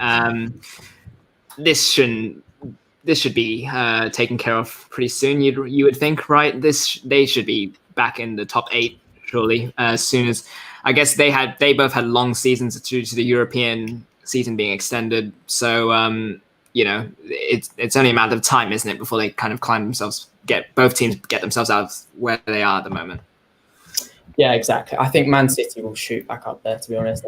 This should be taken care of pretty soon. You would think, right? They should be back in the top 8 surely as soon as. I guess they both had long seasons due to the European season being extended. So it's only a matter of time, isn't it, before they kind of both teams get themselves out of where they are at the moment. Yeah, exactly. I think Man City will shoot back up there, to be honest.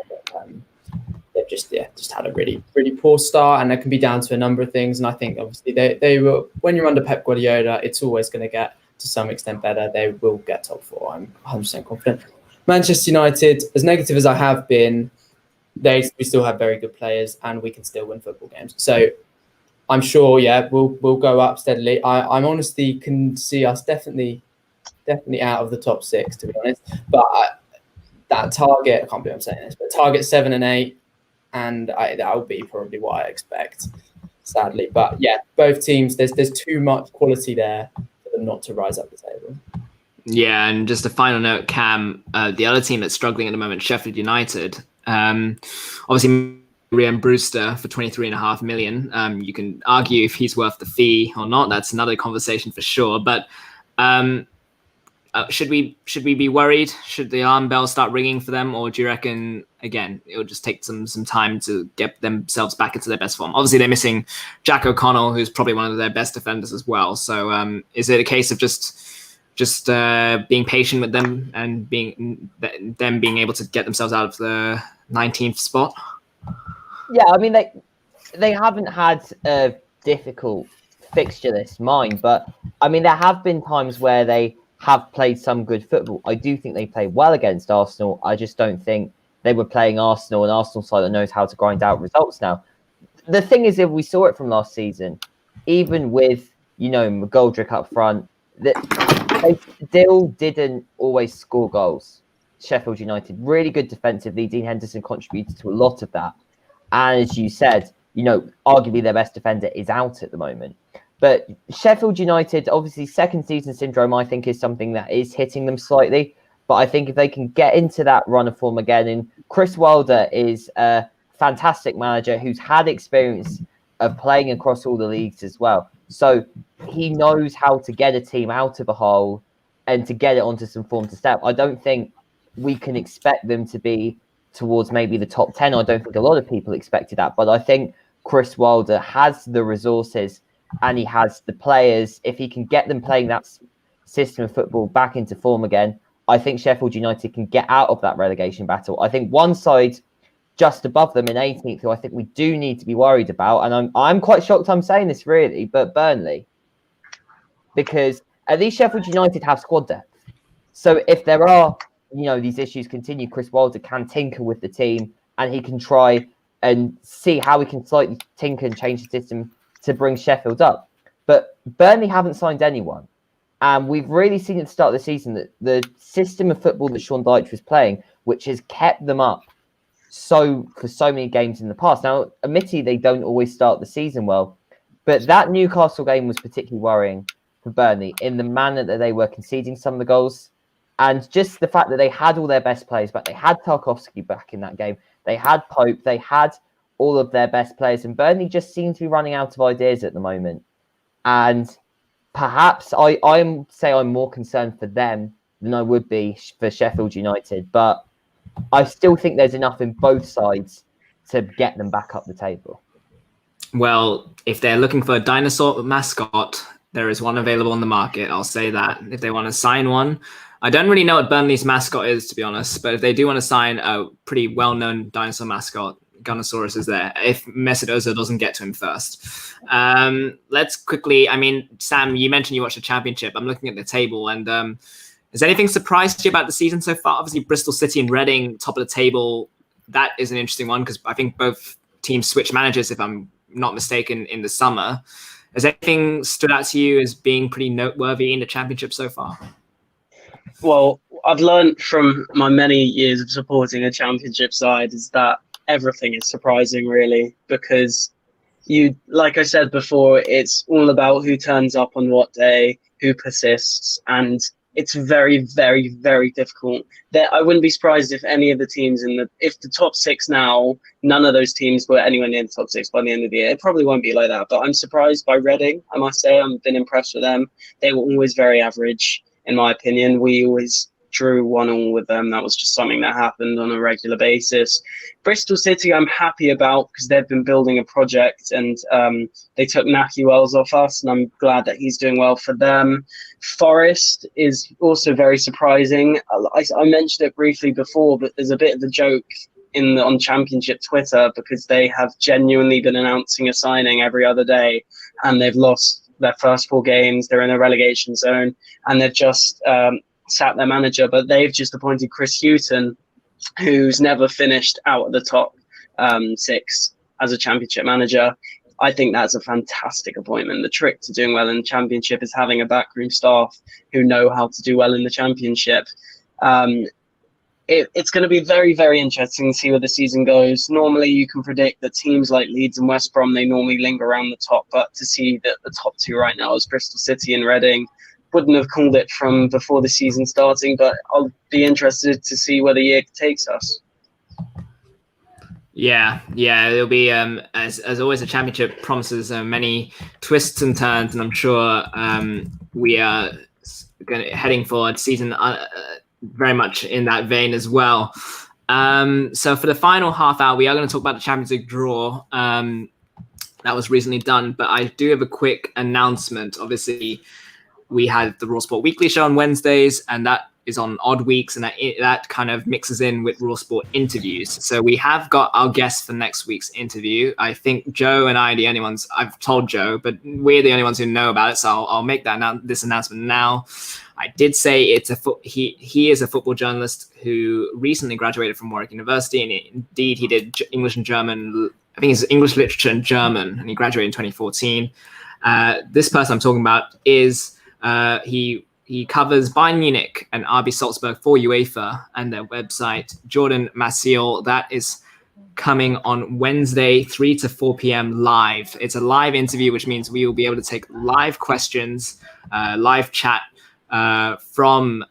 They've just had a really, really poor start, and it can be down to a number of things. And I think obviously they will, when you're under Pep Guardiola, it's always going to get to some extent better. They will get top 4. I'm 100% confident. Manchester United, as negative as I have been, we still have very good players, and we can still win football games. So I'm sure, we'll go up steadily. I'm honestly can see us definitely out of the top 6, to be honest. But that target, I can't believe I'm saying this, but target 7 and 8, and that will be probably what I expect, sadly. But yeah, both teams, there's too much quality there for them not to rise up the table. Yeah, and just a final note, Cam, the other team that's struggling at the moment, Sheffield United, obviously Ryan Brewster for 23.5 million. You can argue if he's worth the fee or not. That's another conversation for sure. But should we be worried? Should the alarm bell start ringing for them, or do you reckon again it'll just take some time to get themselves back into their best form? Obviously, they're missing Jack O'Connell, who's probably one of their best defenders as well. So is it a case of just being patient with them and being able to get themselves out of the 19th spot? Yeah, I mean they haven't had a difficult fixture list, mind, but I mean there have been times where they have played some good football. I do think they played well against Arsenal. I just don't think they were playing Arsenal, an Arsenal side that knows how to grind out results now. The thing is, if we saw it from last season, even with McGoldrick up front, that they still didn't always score goals. Sheffield United, really good defensively. Dean Henderson contributed to a lot of that. And as you said, arguably their best defender is out at the moment. But Sheffield United, obviously second season syndrome, I think is something that is hitting them slightly. But I think if they can get into that run of form again, and Chris Wilder is a fantastic manager who's had experience of playing across all the leagues as well. So he knows how to get a team out of a hole and to get it onto some form to step. I don't think we can expect them to be towards maybe the top 10. I don't think a lot of people expected that. But I think Chris Wilder has the resources and he has the players. If he can get them playing that system of football back into form again, I think Sheffield United can get out of that relegation battle. I think one side just above them in 18th, who I think we do need to be worried about, and I'm quite shocked I'm saying this really, but Burnley, because at least Sheffield United have squad depth. So if there are, these issues continue, Chris Wilder can tinker with the team and he can try and see how he can slightly tinker and change the system to bring Sheffield up. But Burnley haven't signed anyone. And we've really seen at the start of the season that the system of football that Sean Dyche was playing, which has kept them up for so many games in the past. Now, admittedly, they don't always start the season well, but that Newcastle game was particularly worrying for Burnley in the manner that they were conceding some of the goals. And just the fact that they had all their best players back. They had Tarkowski back in that game. They had Pope. They had all of their best players. And Burnley just seem to be running out of ideas at the moment. And perhaps I'm more concerned for them than I would be for Sheffield United. But I still think there's enough in both sides to get them back up the table. Well, if they're looking for a dinosaur mascot, there is one available on the market. I'll say that. If they want to sign one, I don't really know what Burnley's mascot is, to be honest. But if they do want to sign a pretty well-known dinosaur mascot, Gunnosaurus is there. If Mesut Ozil doesn't get to him first. Let's quickly, Sam, you mentioned you watched the Championship. I'm looking at the table, and has anything surprised you about the season so far? Obviously, Bristol City and Reading, top of the table. That is an interesting one because I think both teams switched managers, if I'm not mistaken, in the summer. Has anything stood out to you as being pretty noteworthy in the Championship so far? Well, I've learned from my many years of supporting a Championship side is that everything is surprising, really, because like I said before, it's all about who turns up on what day, who persists, and it's very, very, very difficult. I wouldn't be surprised if any of the teams if the top 6 now, none of those teams were anywhere near the top 6 by the end of the year. It probably won't be like that, but I'm surprised by Reading, I must say. I've been impressed with them. They were always very average, in my opinion. We always drew 1-1 with them. That was just something that happened on a regular basis. Bristol City, I'm happy about because they've been building a project, and they took Naki Wells off us, and I'm glad that he's doing well for them. Forest is also very surprising. I mentioned it briefly before, but there's a bit of a joke on Championship Twitter because they have genuinely been announcing a signing every other day, and they've lost their first 4 games. They're in a relegation zone, and they've just sacked their manager, but they've just appointed Chris Hughton, who's never finished out of the top 6 as a Championship manager. I think that's a fantastic appointment. The trick to doing well in the Championship is having a backroom staff who know how to do well in the Championship. It's going to be very, very interesting to see where the season goes. Normally, you can predict that teams like Leeds and West Brom, they normally linger around the top, but to see that the top 2 right now is Bristol City and Reading, wouldn't have called it from before the season starting, but I'll be interested to see where the year takes us. Yeah, it'll be as always. The Championship promises many twists and turns, and I'm sure we are heading forward season very much in that vein as well. So for the final half hour, we are going to talk about the Champions League draw that was recently done, but I do have a quick announcement. Obviously, we had the Raw Sport Weekly show on Wednesdays, and that is on odd weeks, and that kind of mixes in with Raw Sport interviews. So we have got our guests for next week's interview. I think Joe and I are the only ones. I've told Joe, but we're the only ones who know about it. So I'll make this announcement now. I did say he is a football journalist who recently graduated from Warwick University, and indeed he did English and German. I think it's English literature and German, and he graduated in 2014. This person I'm talking about is he covers Bayern Munich and RB Salzburg for UEFA and their website, Jordan Maciel. That is coming on Wednesday, 3 to 4 p.m. live. It's a live interview, which means we will be able to take live questions, live chat from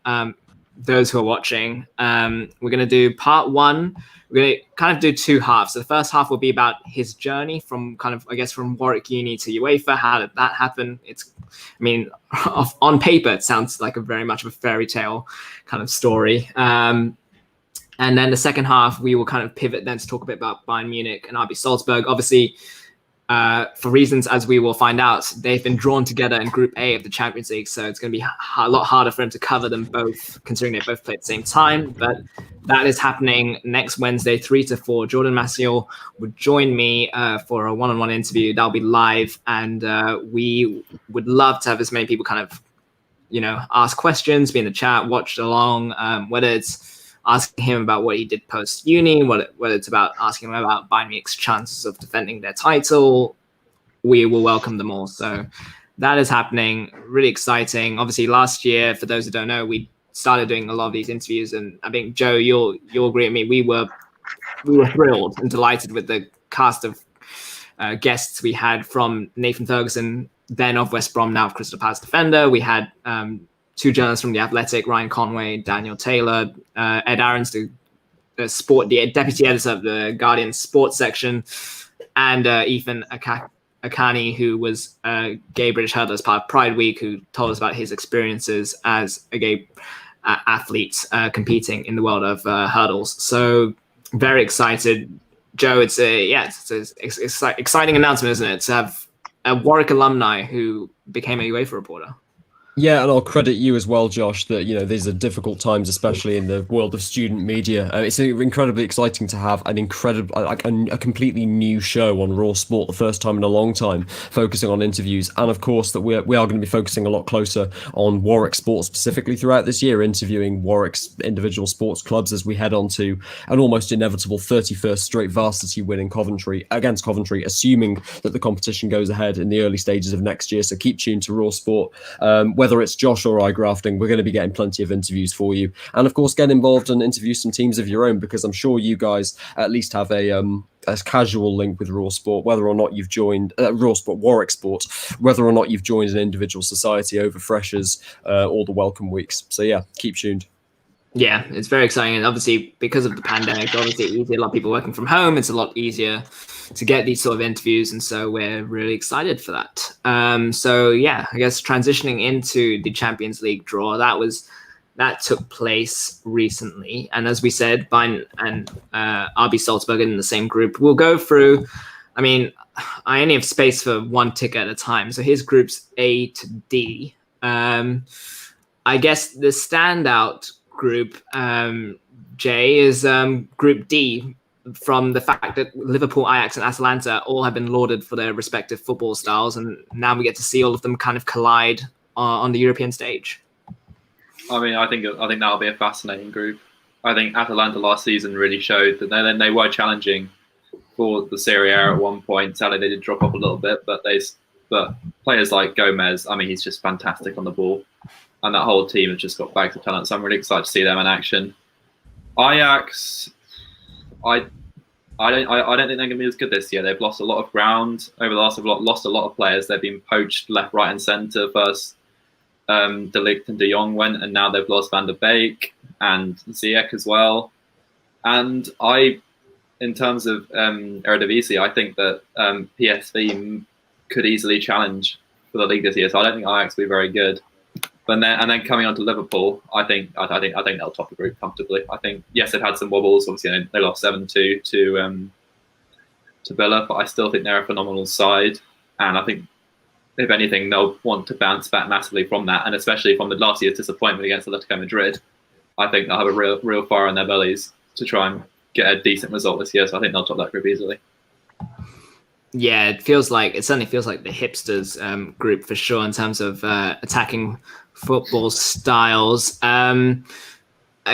those who are watching. We're going to do part 1. We're going to kind of do 2 halves. So the first half will be about his journey from from Warwick Uni to UEFA. How did that happen? On paper, it sounds like very much of a fairy tale kind of story. And then the second half, we will kind of pivot then to talk a bit about Bayern Munich and RB Salzburg. Obviously, for reasons, as we will find out, they've been drawn together in Group A of the Champions League, so it's going to be a lot harder for him to cover them both, considering they both play at the same time. But that is happening next Wednesday, 3 to 4. Jordan Maciel would join me for a one-on-one interview. That'll be live, and we would love to have as many people kind of, ask questions, be in the chat, watch along, whether it's asking him about what he did post-uni, whether it's about asking him about Bayern Munich's chances of defending their title. We will welcome them all. So that is happening. Really exciting. Obviously, last year, for those who don't know, we started doing a lot of these interviews, and I think, Joe, you'll agree with me. We were thrilled and delighted with the cast of guests we had, from Nathan Ferguson, then of West Brom, now of Crystal Palace defender. We had 2 journalists from The Athletic, Ryan Conway, Daniel Taylor, Ed Aarons, the deputy editor of the Guardian sports section, and Ethan Akani, who was a gay British hurdler as part of Pride Week, who told us about his experiences as a gay athlete competing in the world of hurdles. So very excited. Joe, it's an exciting announcement, isn't it, to have a Warwick alumni who became a UEFA reporter. Yeah, and I'll credit you as well, Josh, that, these are difficult times, especially in the world of student media. It's incredibly exciting to have a completely new show on Raw Sport, the first time in a long time, focusing on interviews. And of course, that we are going to be focusing a lot closer on Warwick Sport specifically throughout this year, interviewing Warwick's individual sports clubs as we head on to an almost inevitable 31st straight varsity win in against Coventry, assuming that the competition goes ahead in the early stages of next year. So keep tuned to Raw Sport. whether it's Josh or I grafting, we're going to be getting plenty of interviews for you. And of course, get involved and interview some teams of your own, because I'm sure you guys at least have a casual link with Raw Sport, whether or not you've joined Raw Sport, Warwick Sport, whether or not you've joined an individual society over freshers or the welcome weeks. So yeah, keep tuned. Yeah, it's very exciting. And obviously, because of the pandemic, obviously a lot of people working from home, it's a lot easier to get these sort of interviews. And so we're really excited for that. So yeah, I guess transitioning into the Champions League draw, that took place recently. And as we said, Bayern and RB Salzburg in the same group. We'll go through, I mean, I only have space for one tick at a time. So here's groups A to D. I guess the standout group, Jay, is Group D, from the fact that Liverpool, Ajax, and Atalanta all have been lauded for their respective football styles, and now we get to see all of them kind of collide on the European stage. I mean, I think that'll be a fascinating group. I think Atalanta last season really showed that they were challenging for the Serie A at one point. Sadly, they did drop off a little bit, but players like Gomez, I mean, he's just fantastic on the ball. And that whole team has just got bags of talent. So I'm really excited to see them in action. Ajax, I don't think they're going to be as good this year. They've lost a lot of ground over the last lost a lot of players. They've been poached left, right, and centre. First, De Ligt and De Jong went, and now they've lost Van der Beek and Ziyech as well. And in terms of Eredivisie, I think that PSV could easily challenge for the league this year. So I don't think Ajax will be very good. But then coming on to Liverpool, I think they'll top the group comfortably. I think, yes, they've had some wobbles. Obviously, they lost 7-2 to Villa, but I still think they're a phenomenal side. And I think, if anything, they'll want to bounce back massively from that, and especially from the last year's disappointment against Atletico Madrid. I think they'll have a real fire in their bellies to try and get a decent result this year. So I think they'll top that group easily. Yeah, it certainly feels like the hipsters group for sure in terms of attacking football styles. I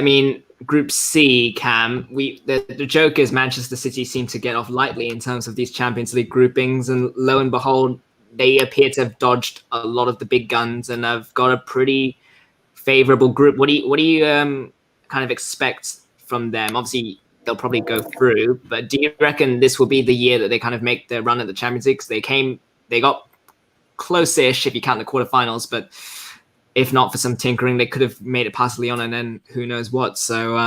mean, Group C, Cam, the joke is Manchester City seem to get off lightly in terms of these Champions League groupings, and lo and behold, they appear to have dodged a lot of the big guns and have got a pretty favorable group. What do you kind of expect from them? Obviously, they'll probably go through, but do you reckon this will be the year that they kind of make their run at the Champions League? Because they got close-ish if you count the quarterfinals, but if not for some tinkering, they could have made it past Lyon and then who knows what. So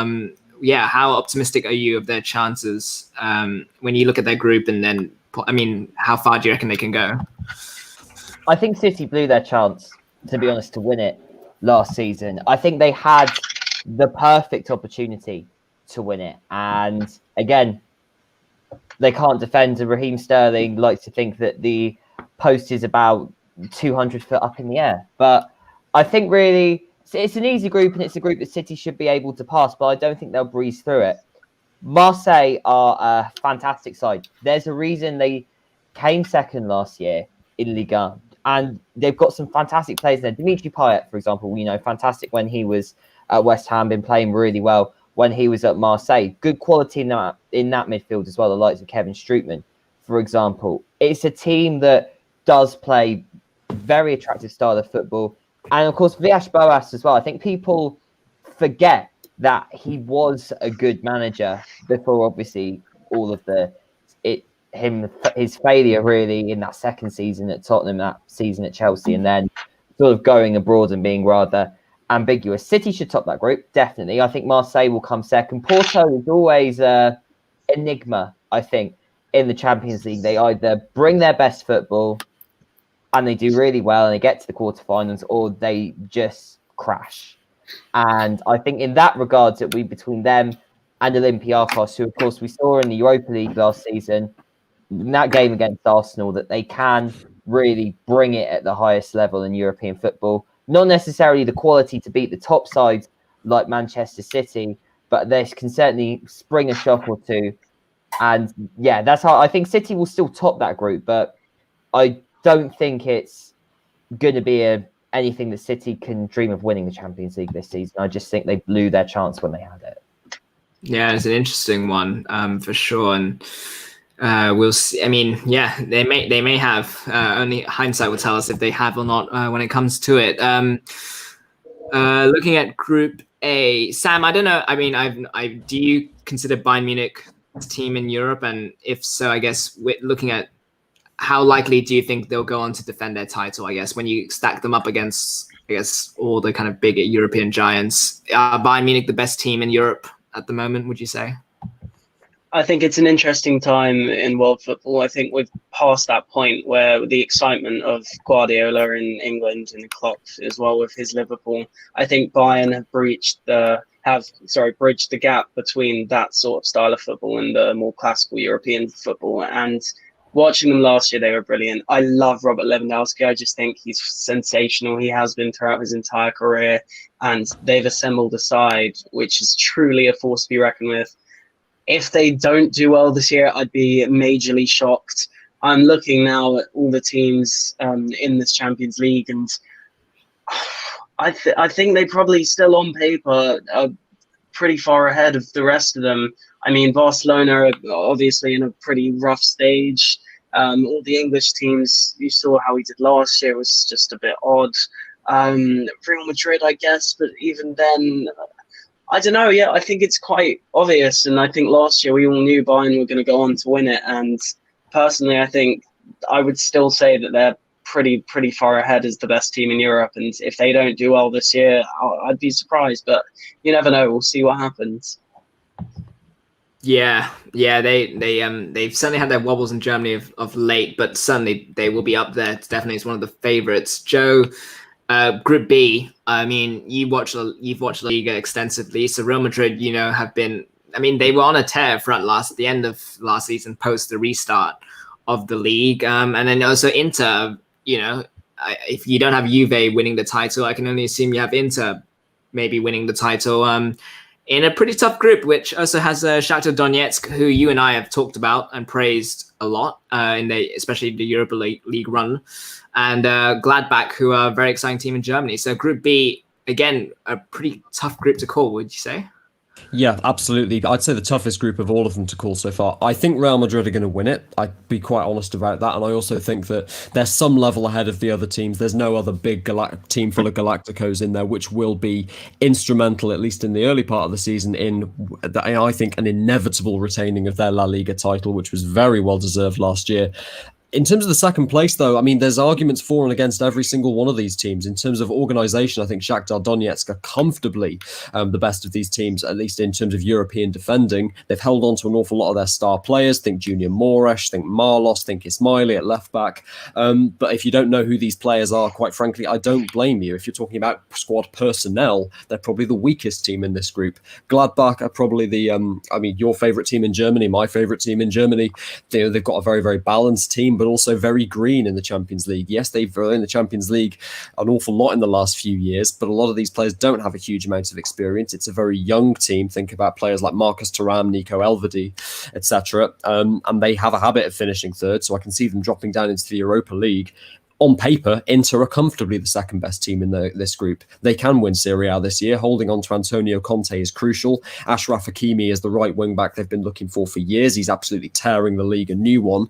yeah, how optimistic are you of their chances when you look at their group? And then, I mean, how far do you reckon they can go? I think City blew their chance, to be honest, to win it last season. I think they had the perfect opportunity to win it. And again, they can't defend. And Raheem Sterling likes to think that the post is about 200 foot up in the air. But I think really it's an easy group, and it's a group that City should be able to pass, but I don't think they'll breeze through it. Marseille are a fantastic side. There's a reason they came second last year in Ligue 1, and they've got some fantastic players there. Dimitri Payet, for example, fantastic when he was at West Ham, been playing really well when he was at Marseille. Good quality in that midfield as well, the likes of Kevin Strootman, for example. It's a team that does play very attractive style of football. And of course, Villas-Boas as well. I think people forget that he was a good manager before, obviously, all of his failure really in that second season at Tottenham, that season at Chelsea, and then sort of going abroad and being rather ambiguous. City should top that group, definitely. I think Marseille will come second. Porto is always an enigma, I think, in the Champions League. They either bring their best football and they do really well and they get to the quarterfinals, or they just crash. And I think in that regards, it'll be between them and Olympiacos, who, of course, we saw in the Europa League last season, in that game against Arsenal, that they can really bring it at the highest level in European football. Not necessarily the quality to beat the top sides like Manchester City, but they can certainly spring a shock or two. And yeah, that's how I think City will still top that group, but I don't think it's going to be anything that City can dream of winning the Champions League this season. I just think they blew their chance when they had it. Yeah, it's an interesting one for sure. And We'll see. I mean, yeah, they may have. Only hindsight will tell us if they have or not when it comes to it. Looking at Group A, Sam, I don't know. I mean, do you consider Bayern Munich a team in Europe? And if so, I guess looking at how likely do you think they'll go on to defend their title? I guess when you stack them up against, I guess, all the kind of big European giants, are Bayern Munich the best team in Europe at the moment? Would you say? I think it's an interesting time in world football. I think we've passed that point where the excitement of Guardiola in England and Klopp as well with his Liverpool. I think Bayern have bridged the gap between that sort of style of football and the more classical European football. And watching them last year, they were brilliant. I love Robert Lewandowski. I just think he's sensational. He has been throughout his entire career, and they've assembled a side which is truly a force to be reckoned with. If they don't do well this year, I'd be majorly shocked. I'm looking now at all the teams in this Champions League, and I think they probably still on paper are pretty far ahead of the rest of them. I mean, Barcelona are obviously in a pretty rough stage. All the English teams, you saw how he did last year, was just a bit odd. Real Madrid, I guess, but even then, I don't know. Yeah, I think it's quite obvious. And I think last year we all knew Bayern were going to go on to win it. And personally, I think I would still say that they're pretty far ahead as the best team in Europe. And if they don't do well this year, I'd be surprised. But you never know. We'll see what happens. Yeah. They've certainly had their wobbles in Germany of late, but certainly they will be up there. It's definitely one of the favorites. Joe, Group B. I mean, you've watched La Liga extensively. So Real Madrid, have been. I mean, they were on a tear at the end of last season, post the restart of the league, and then also Inter. If you don't have Juve winning the title, I can only assume you have Inter maybe winning the title. In a pretty tough group, which also has Shakhtar Donetsk, who you and I have talked about and praised a lot especially the Europa League run, and Gladbach, who are a very exciting team in Germany. So Group B, again, a pretty tough group to call, would you say? Yeah, absolutely. I'd say the toughest group of all of them to call so far. I think Real Madrid are going to win it. I'd be quite honest about that. And I also think that they're some level ahead of the other teams. There's no other big team full of Galacticos in there, which will be instrumental, at least in the early part of the season, in, I think, an inevitable retaining of their La Liga title, which was very well deserved last year. In terms of the second place, though, I mean, there's arguments for and against every single one of these teams. In terms of organisation, I think Shakhtar Donetsk are comfortably the best of these teams, at least in terms of European defending. They've held on to an awful lot of their star players. Think Junior Moraes, think Marlos, think Ismaili at left back. But if you don't know who these players are, quite frankly, I don't blame you. If you're talking about squad personnel, they're probably the weakest team in this group. Gladbach are probably your favourite team in Germany, my favourite team in Germany. They've got a very, very balanced team, but also very green in the Champions League. Yes, they've been in the Champions League an awful lot in the last few years, but a lot of these players don't have a huge amount of experience. It's a very young team. Think about players like Marcus Thuram, Nico Elvedi, etc. And they have a habit of finishing third, so I can see them dropping down into the Europa League. On paper, Inter are comfortably the second best team in this group. They can win Serie A this year. Holding on to Antonio Conte is crucial. Ashraf Hakimi is the right wing back they've been looking for years. He's absolutely tearing the league a new one.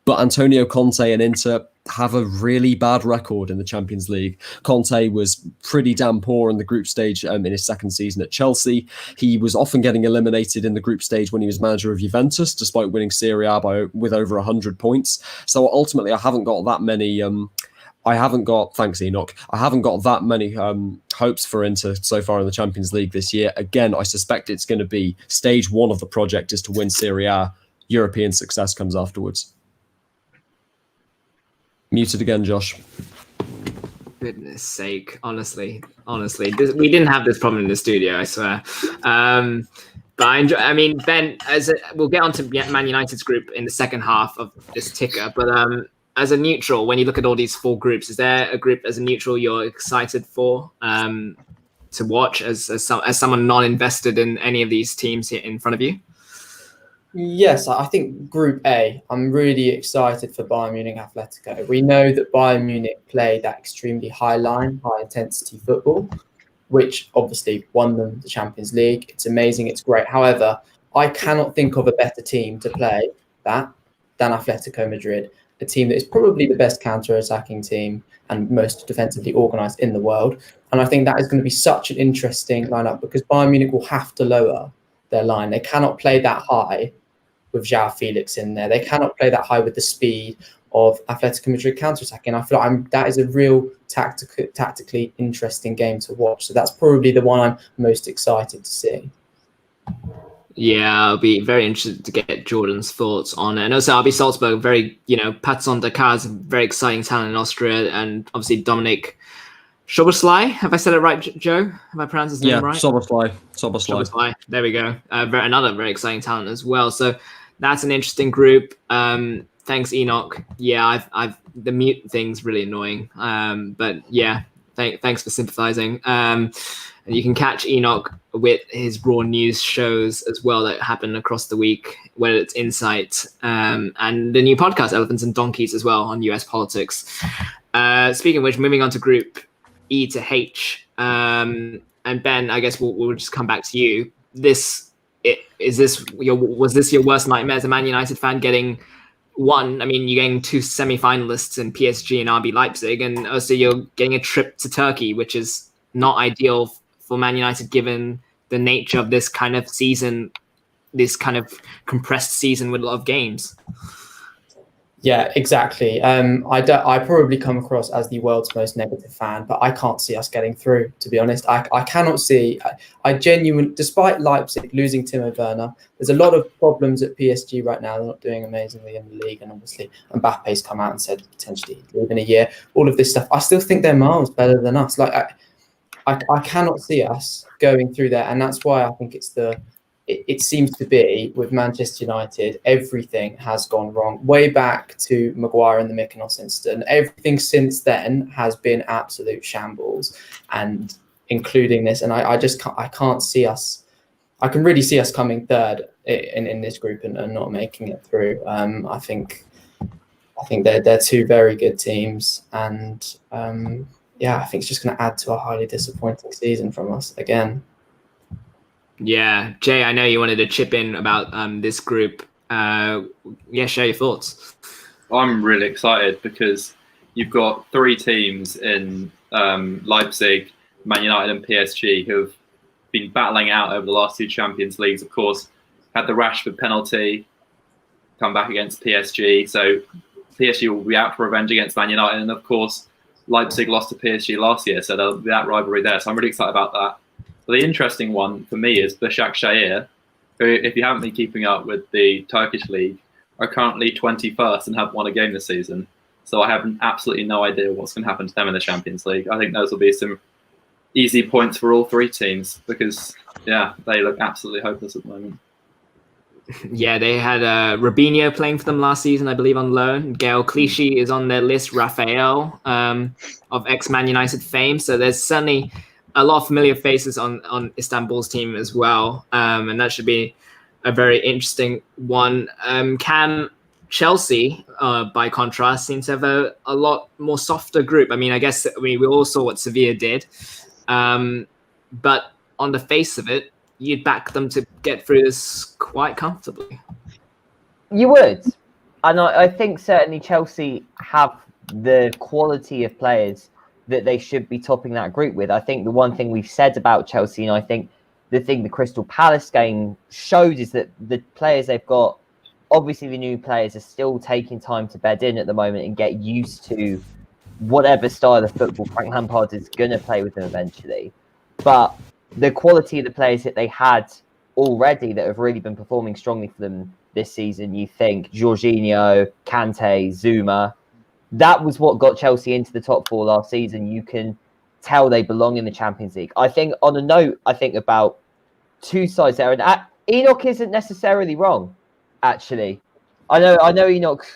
But Antonio Conte and Inter have a really bad record in the Champions League. Conte was pretty damn poor in the group stage in his second season at Chelsea. He was often getting eliminated in the group stage when he was manager of Juventus, despite winning Serie A with over 100 points. So ultimately, I haven't got that many... thanks, Enoch. I haven't got that many hopes for Inter so far in the Champions League this year. Again, I suspect it's going to be stage one of the project is to win Serie A. European success comes afterwards. Muted again, Josh. Goodness sake, honestly, we didn't have this problem in the studio, I swear. But Ben, we'll get on to Man United's group in the second half of this ticker, but as a neutral, when you look at all these four groups, is there a group as a neutral you're excited for to watch as someone non-invested in any of these teams here in front of you? Yes, I think Group A, I'm really excited for Bayern Munich Atletico. We know that Bayern Munich play that extremely high intensity football, which obviously won them the Champions League. It's amazing, it's great. However, I cannot think of a better team to play that than Atletico Madrid, a team that is probably the best counter-attacking team and most defensively organised in the world. And I think that is going to be such an interesting lineup because Bayern Munich will have to lower their line. They cannot play that high with João Felix in there. They cannot play that high with the speed of Atletico Madrid counter-attacking. I feel like that is a real tactically interesting game to watch. So that's probably the one I'm most excited to see. Yeah, I'll be very interested to get Jordan's thoughts on it. And also RB Salzburg, very, Patson Dakar is a very exciting talent in Austria, and obviously Dominic Szoboszlai. Have I said it right, Joe? Have I pronounced his name right? Szoboszlai. There we go. Another very exciting talent as well. So that's an interesting group. Thanks, Enoch. Yeah, I've the mute thing's really annoying. But yeah, thanks for sympathizing. And you can catch Enoch with his Raw News shows as well that happen across the week, whether it's Insight and the new podcast, Elephants and Donkeys, as well on US politics. Speaking of which, moving on to Group E to H. And Ben, I guess we'll just come back to you. Was this your worst nightmare as a Man United fan, getting one? I mean, you're getting two semi-finalists in PSG and RB Leipzig, and also you're getting a trip to Turkey, which is not ideal for Man United given the nature of this kind of season, this kind of compressed season with a lot of games. Yeah, exactly. I probably come across as the world's most negative fan, but I can't see us getting through, to be honest. I cannot see. I genuinely, despite Leipzig losing Timo Werner, there's a lot of problems at PSG right now. They're not doing amazingly in the league, and obviously Mbappe's come out and said potentially leave in a year. All of this stuff. I still think they're miles better than us. I cannot see us going through there, and that's why I think it seems to be with Manchester United, everything has gone wrong. Way back to Maguire and the Mykonos incident, everything since then has been absolute shambles, and including this. And I can't see us. I can really see us coming third in this group and not making it through. I think they're two very good teams, and I think it's just going to add to a highly disappointing season from us again. Yeah, Jay, I know you wanted to chip in about this group. Share your thoughts. I'm really excited because you've got three teams in Leipzig, Man United and PSG who have been battling out over the last two Champions Leagues. Of course, had the Rashford penalty, come back against PSG. So PSG will be out for revenge against Man United. And of course, Leipzig lost to PSG last year. So there'll be that rivalry there. So I'm really excited about that. But the interesting one for me is Başakşehir, who, if you haven't been keeping up with the Turkish league, are currently 21st and have won a game this season. So I have absolutely no idea what's going to happen to them in the Champions League. I think those will be some easy points for all three teams because, they look absolutely hopeless at the moment. Yeah, they had Robinho playing for them last season, I believe, on loan. Gael Clichy is on their list, Rafael of ex-Man United fame. So there's certainly a lot of familiar faces on Istanbul's team as well. And that should be a very interesting one. Chelsea, by contrast, seems to have a lot more softer group. I mean, I guess we all saw what Sevilla did. But on the face of it, you'd back them to get through this quite comfortably. You would. And I think certainly Chelsea have the quality of players that they should be topping that group with. I think the one thing we've said about Chelsea, and I think the thing the Crystal Palace game showed, is that the players they've got, obviously the new players are still taking time to bed in at the moment and get used to whatever style of football Frank Lampard is going to play with them eventually. But the quality of the players that they had already that have really been performing strongly for them this season, you think Jorginho, Kante, Zuma, that was what got Chelsea into the top four last season. You can tell they belong in the Champions League. I think on a note, about two sides there, and Enoch isn't necessarily wrong, actually. I know Enoch,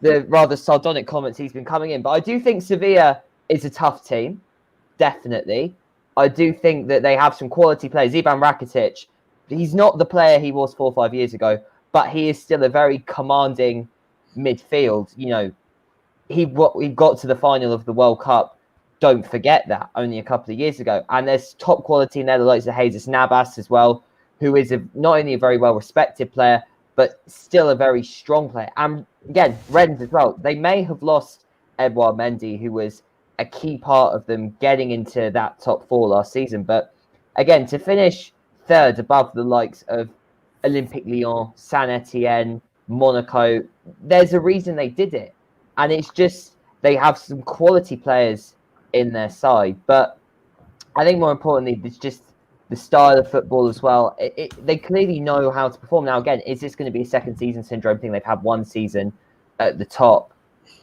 the rather sardonic comments he's been coming in, but I do think Sevilla is a tough team, definitely. I do think that they have some quality players. Ivan Rakitic, he's not the player he was 4 or 5 years ago, but he is still a very commanding midfield. He got to the final of the World Cup. Don't forget that, only a couple of years ago. And there's top quality in there, the likes of Jesus Navas as well, who is not only a very well-respected player, but still a very strong player. And again, Rennes as well. They may have lost Edouard Mendy, who was a key part of them getting into that top 4 last season. But again, to finish third above the likes of Olympique Lyon, Saint-Etienne, Monaco, there's a reason they did it. And it's just they have some quality players in their side. But I think more importantly, it's just the style of football as well. They clearly know how to perform. Now, again, is this going to be a second season syndrome thing? They've had one season at the top.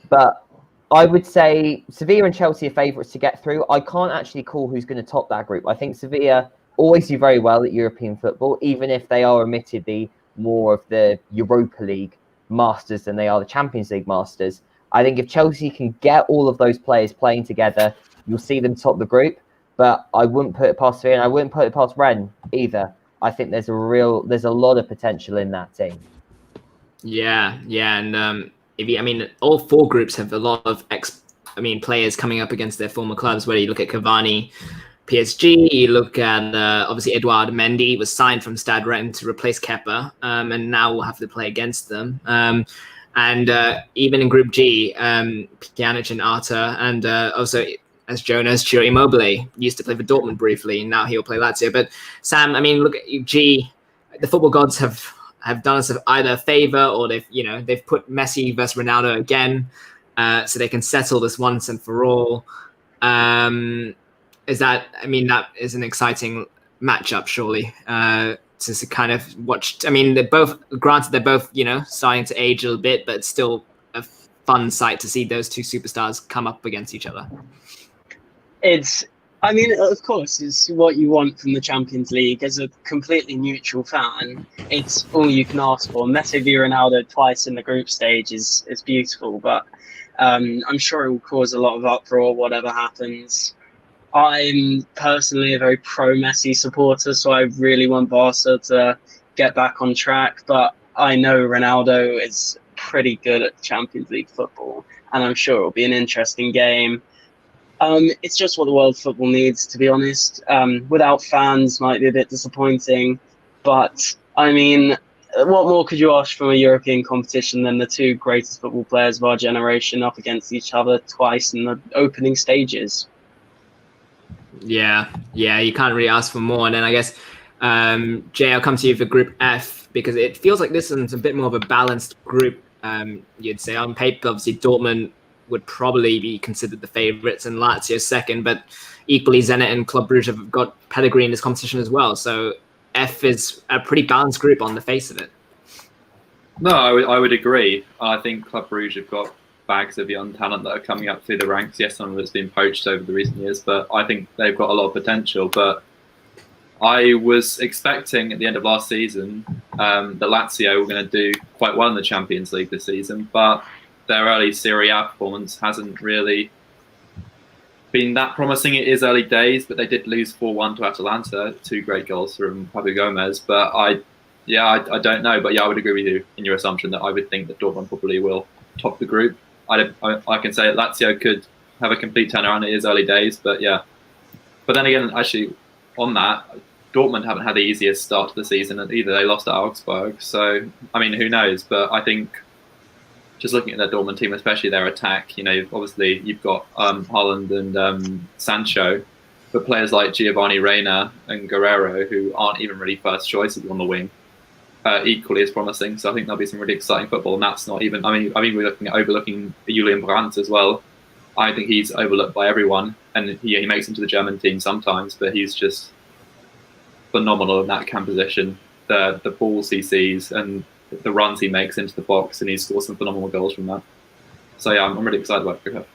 But I would say Sevilla and Chelsea are favourites to get through. I can't actually call who's going to top that group. I think Sevilla always do very well at European football, even if they are admittedly more of the Europa League masters than they are the Champions League masters. I think if Chelsea can get all of those players playing together, you'll see them top the group. But I wouldn't put it past Sevilla, and I wouldn't put it past Rennes either. I think there's a lot of potential in that team. Yeah, and all 4 groups have a lot of players coming up against their former clubs. Whether you look at Cavani, PSG, you look at obviously Edouard Mendy was signed from Stade Rennes to replace Kepa, and now we'll have to play against them. And even in Group G, Pjanic and Arta, and also, as Joe knows, Ciro Immobile used to play for Dortmund briefly, and now he'll play Lazio. But Sam, look at G. The football gods have done us either a favor, or they've put Messi versus Ronaldo again, so they can settle this once and for all. That is an exciting matchup, surely. To kind of watch. They're both starting to age a little bit, but it's still a fun sight to see those 2 superstars come up against each other. Of course, it's what you want from the Champions League. As a completely neutral fan, it's all you can ask for. Messi v Ronaldo twice in the group stage is beautiful, but I'm sure it will cause a lot of uproar, whatever happens. I'm personally a very pro-Messi supporter, so I really want Barca to get back on track, but I know Ronaldo is pretty good at Champions League football, and I'm sure it'll be an interesting game. It's just what the world of football needs, to be honest. Without fans might be a bit disappointing, but what more could you ask from a European competition than the 2 greatest football players of our generation up against each other twice in the opening stages? Yeah, you can't really ask for more. And then I guess, Jay, I'll come to you for Group F, because it feels like this one's a bit more of a balanced group. You'd say on paper, obviously Dortmund would probably be considered the favourites and Lazio second, but equally Zenit and Club Brugge have got pedigree in this competition as well. So F is a pretty balanced group on the face of it. No, I would agree. I think Club Brugge have got bags of young talent that are coming up through the ranks. Yes, some of it's been poached over the recent years, but I think they've got a lot of potential. But I was expecting at the end of last season that Lazio were going to do quite well in the Champions League this season, but their early Serie A performance hasn't really been that promising. It is early days, but they did lose 4-1 to Atalanta, 2 great goals from Pablo Gomez. But I don't know. But yeah, I would agree with you in your assumption that I would think that Dortmund probably will top the group. I can say that Lazio could have a complete turnaround. It is early days, but yeah. But then again, actually, on that, Dortmund haven't had the easiest start to the season either. They lost at Augsburg, so who knows? But I think just looking at their Dortmund team, especially their attack, obviously you've got Haaland and Sancho, but players like Giovanni Reina and Guerrero, who aren't even really first choices on the wing, equally as promising. So I think there'll be some really exciting football, and that's not even. We're looking at overlooking Julian Brandt as well. I think he's overlooked by everyone, and he makes it to the German team sometimes, but he's just phenomenal in that cam position. The balls he sees and the runs he makes into the box, and he scores some phenomenal goals from that. So yeah, I'm really excited about Group F.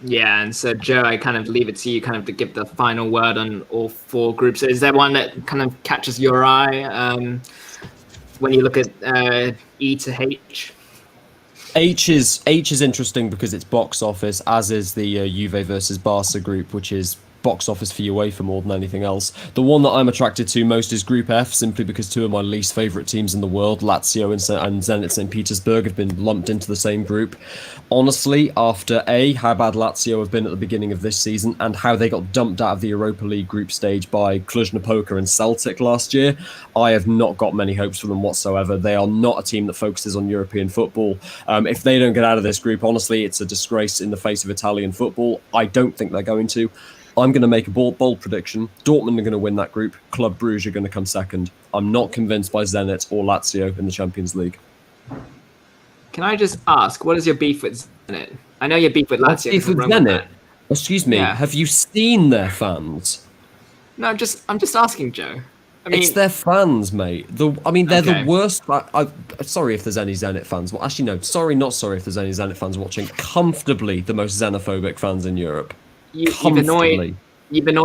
Yeah, and so Joe, I kind of leave it to you kind of to give the final word on all 4 groups. Is there one that kind of catches your eye when you look at E to H? H is interesting because it's box office, as is the Juve versus Barca group, which is box office for UEFA more than anything else. The one that I'm attracted to most is Group F, simply because two of my least favourite teams in the world, Lazio and Zenit St. Petersburg, have been lumped into the same group. Honestly, after how bad Lazio have been at the beginning of this season and how they got dumped out of the Europa League group stage by Cluj-Napoca and Celtic last year, I have not got many hopes for them whatsoever. They are not a team that focuses on European football. If they don't get out of this group, honestly, it's a disgrace in the face of Italian football. I don't think they're going to. I'm going to make a bold prediction. Dortmund are going to win that group. Club Brugge are going to come second. I'm not convinced by Zenit or Lazio in the Champions League. Can I just ask, what is your beef with Zenit? I know your beef with Lazio. Beef with Zenit? Excuse me, Have you seen their fans? No, I'm just asking, Joe. I mean, it's their fans, mate. They're the worst. Sorry if there's any Zenit fans. Well, actually, no. Not sorry if there's any Zenit fans watching. Comfortably the most xenophobic fans in Europe. You've annoyed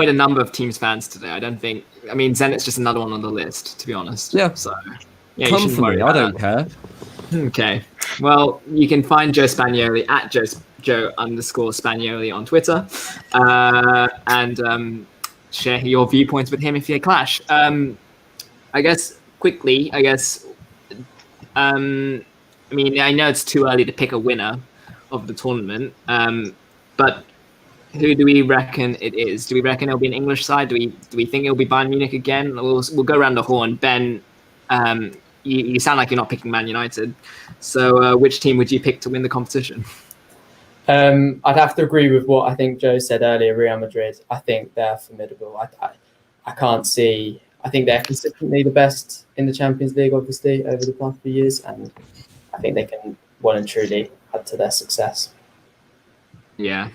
a number of teams' fans today. I don't think. I mean, Zenit's just another one on the list, to be honest. Yeah. So, yeah, come for me. I don't care. Okay. Well, you can find Joe Spagnoli at Joe_Spagnoli on Twitter, and share your viewpoints with him if they clash. I guess quickly. I mean, I know it's too early to pick a winner of the tournament, but who do we reckon it is? Do we reckon it'll be an English side? Do we think it'll be Bayern Munich again? We'll go around the horn. Ben, you sound like you're not picking Man United. So which team would you pick to win the competition? I'd have to agree with what I think Joe said earlier, Real Madrid. I think they're formidable. I can't see... I think they're consistently the best in the Champions League, obviously, over the past few years, and I think they can well and truly add to their success. Yeah.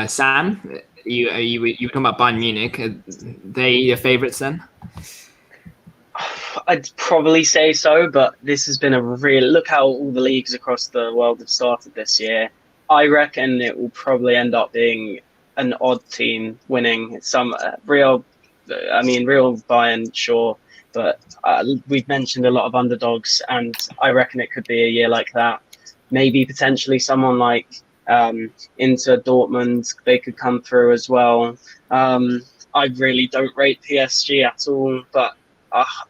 Sam, you talking about Bayern Munich. Are they your favourites then? I'd probably say so, but this has been a real... Look how all the leagues across the world have started this year. I reckon it will probably end up being an odd team winning. Some Real Bayern, sure, but we've mentioned a lot of underdogs, and I reckon it could be a year like that. Maybe potentially someone like Inter Dortmund, they could come through as well. I really don't rate PSG at all, but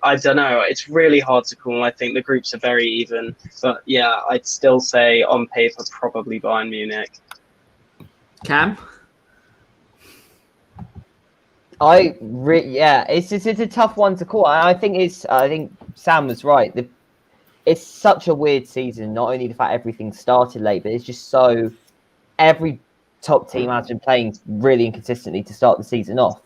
I don't know. It's really hard to call. I think the groups are very even, but yeah, I'd still say on paper probably Bayern Munich. Cam? It's a tough one to call. I think Sam was right. It's such a weird season. Not only the fact everything started late, but it's just so every top team has been playing really inconsistently to start the season off.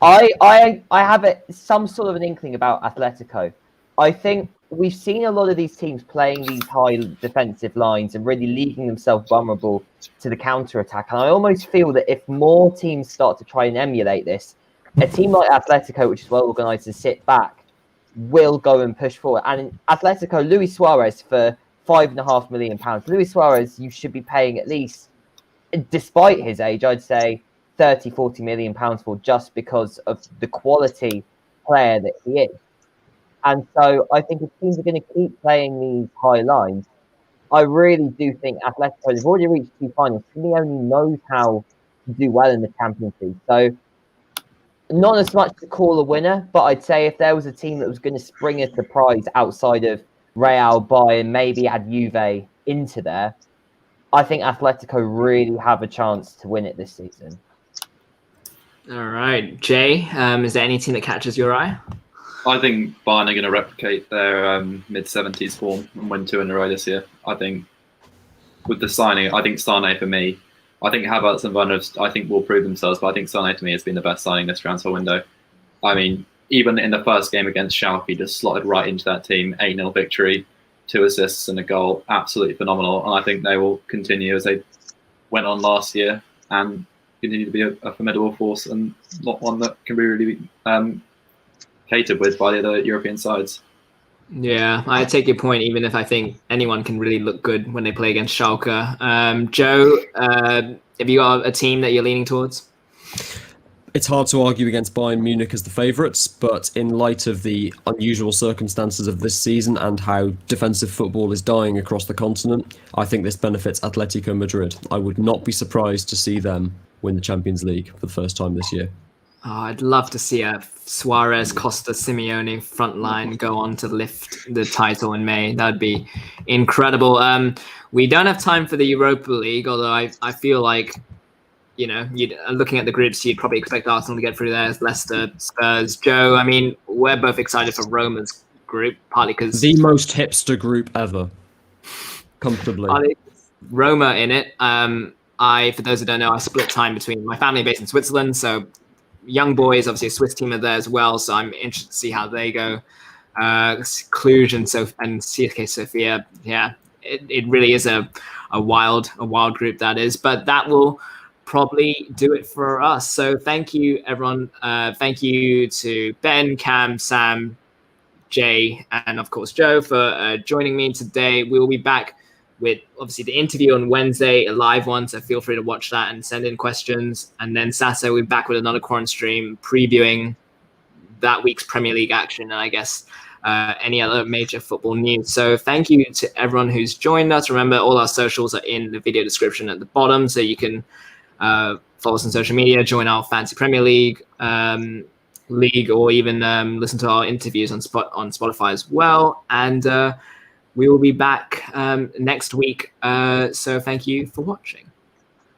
I have some sort of an inkling about Atletico. I think we've seen a lot of these teams playing these high defensive lines and really leaving themselves vulnerable to the counter-attack. And I almost feel that if more teams start to try and emulate this, a team like Atletico, which is well organised to sit back, will go and push forward. And in Atletico, Luis Suarez for £5.5 million. Luis Suarez, you should be paying at least, despite his age, I'd say 30-40 million pounds for, just because of the quality player that he is. And so I think if teams are going to keep playing these high lines, I really do think Atletico, they've already reached two finals. Simeone knows how to do well in the Champions League. So not as much to call a winner, but I'd say if there was a team that was going to spring a surprise outside of Real, Bayern, maybe add Juve into there, I think Atletico really have a chance to win it this season. All right. Jay, is there any team that catches your eye? I think Bayern are going to replicate their mid-70s form and win 2 in a row this year. I think with the signing, I think Sane for me. I think Havertz and Werner, I think will prove themselves, but I think Sane to me has been the best signing this transfer window. I mean, even in the first game against Schalke, just slotted right into that team, 8-0 victory, 2 assists and a goal, absolutely phenomenal. And I think they will continue as they went on last year and continue to be a formidable force and not one that can be really catered with by the other European sides. Yeah, I take your point, even if I think anyone can really look good when they play against Schalke. Joe, have you got a team that you're leaning towards? It's hard to argue against Bayern Munich as the favourites, but in light of the unusual circumstances of this season and how defensive football is dying across the continent, I think this benefits Atletico Madrid. I would not be surprised to see them win the Champions League for the first time this year. Oh, I'd love to see a Suarez, Costa, Simeone front line go on to lift the title in May. That'd be incredible. We don't have time for the Europa League, although I feel like, looking at the groups, you'd probably expect Arsenal to get through there. Leicester, Spurs, Joe. I mean, we're both excited for Roma's group, partly because the most hipster group ever, comfortably. Roma in it. For those who don't know, I split time between my family based in Switzerland, so young boys, obviously a Swiss team are there as well, so I'm interested to see how they go. Cluj and CSK Sofia, yeah, it really is a wild group, that is, but that will probably do it for us. So thank you, everyone. Thank you to Ben, Cam, Sam, Jay, and of course Joe for joining me today. We will be back with obviously the interview on Wednesday, a live one, so feel free to watch that and send in questions. And then Saturday we'll be back with another Quaran-Stream previewing that week's Premier League action and I guess any other major football news. So thank you to everyone who's joined us. Remember, all our socials are in the video description at the bottom, so you can follow us on social media, join our Fantasy Premier League league, or even listen to our interviews on Spotify as well. And we will be back next week. So thank you for watching.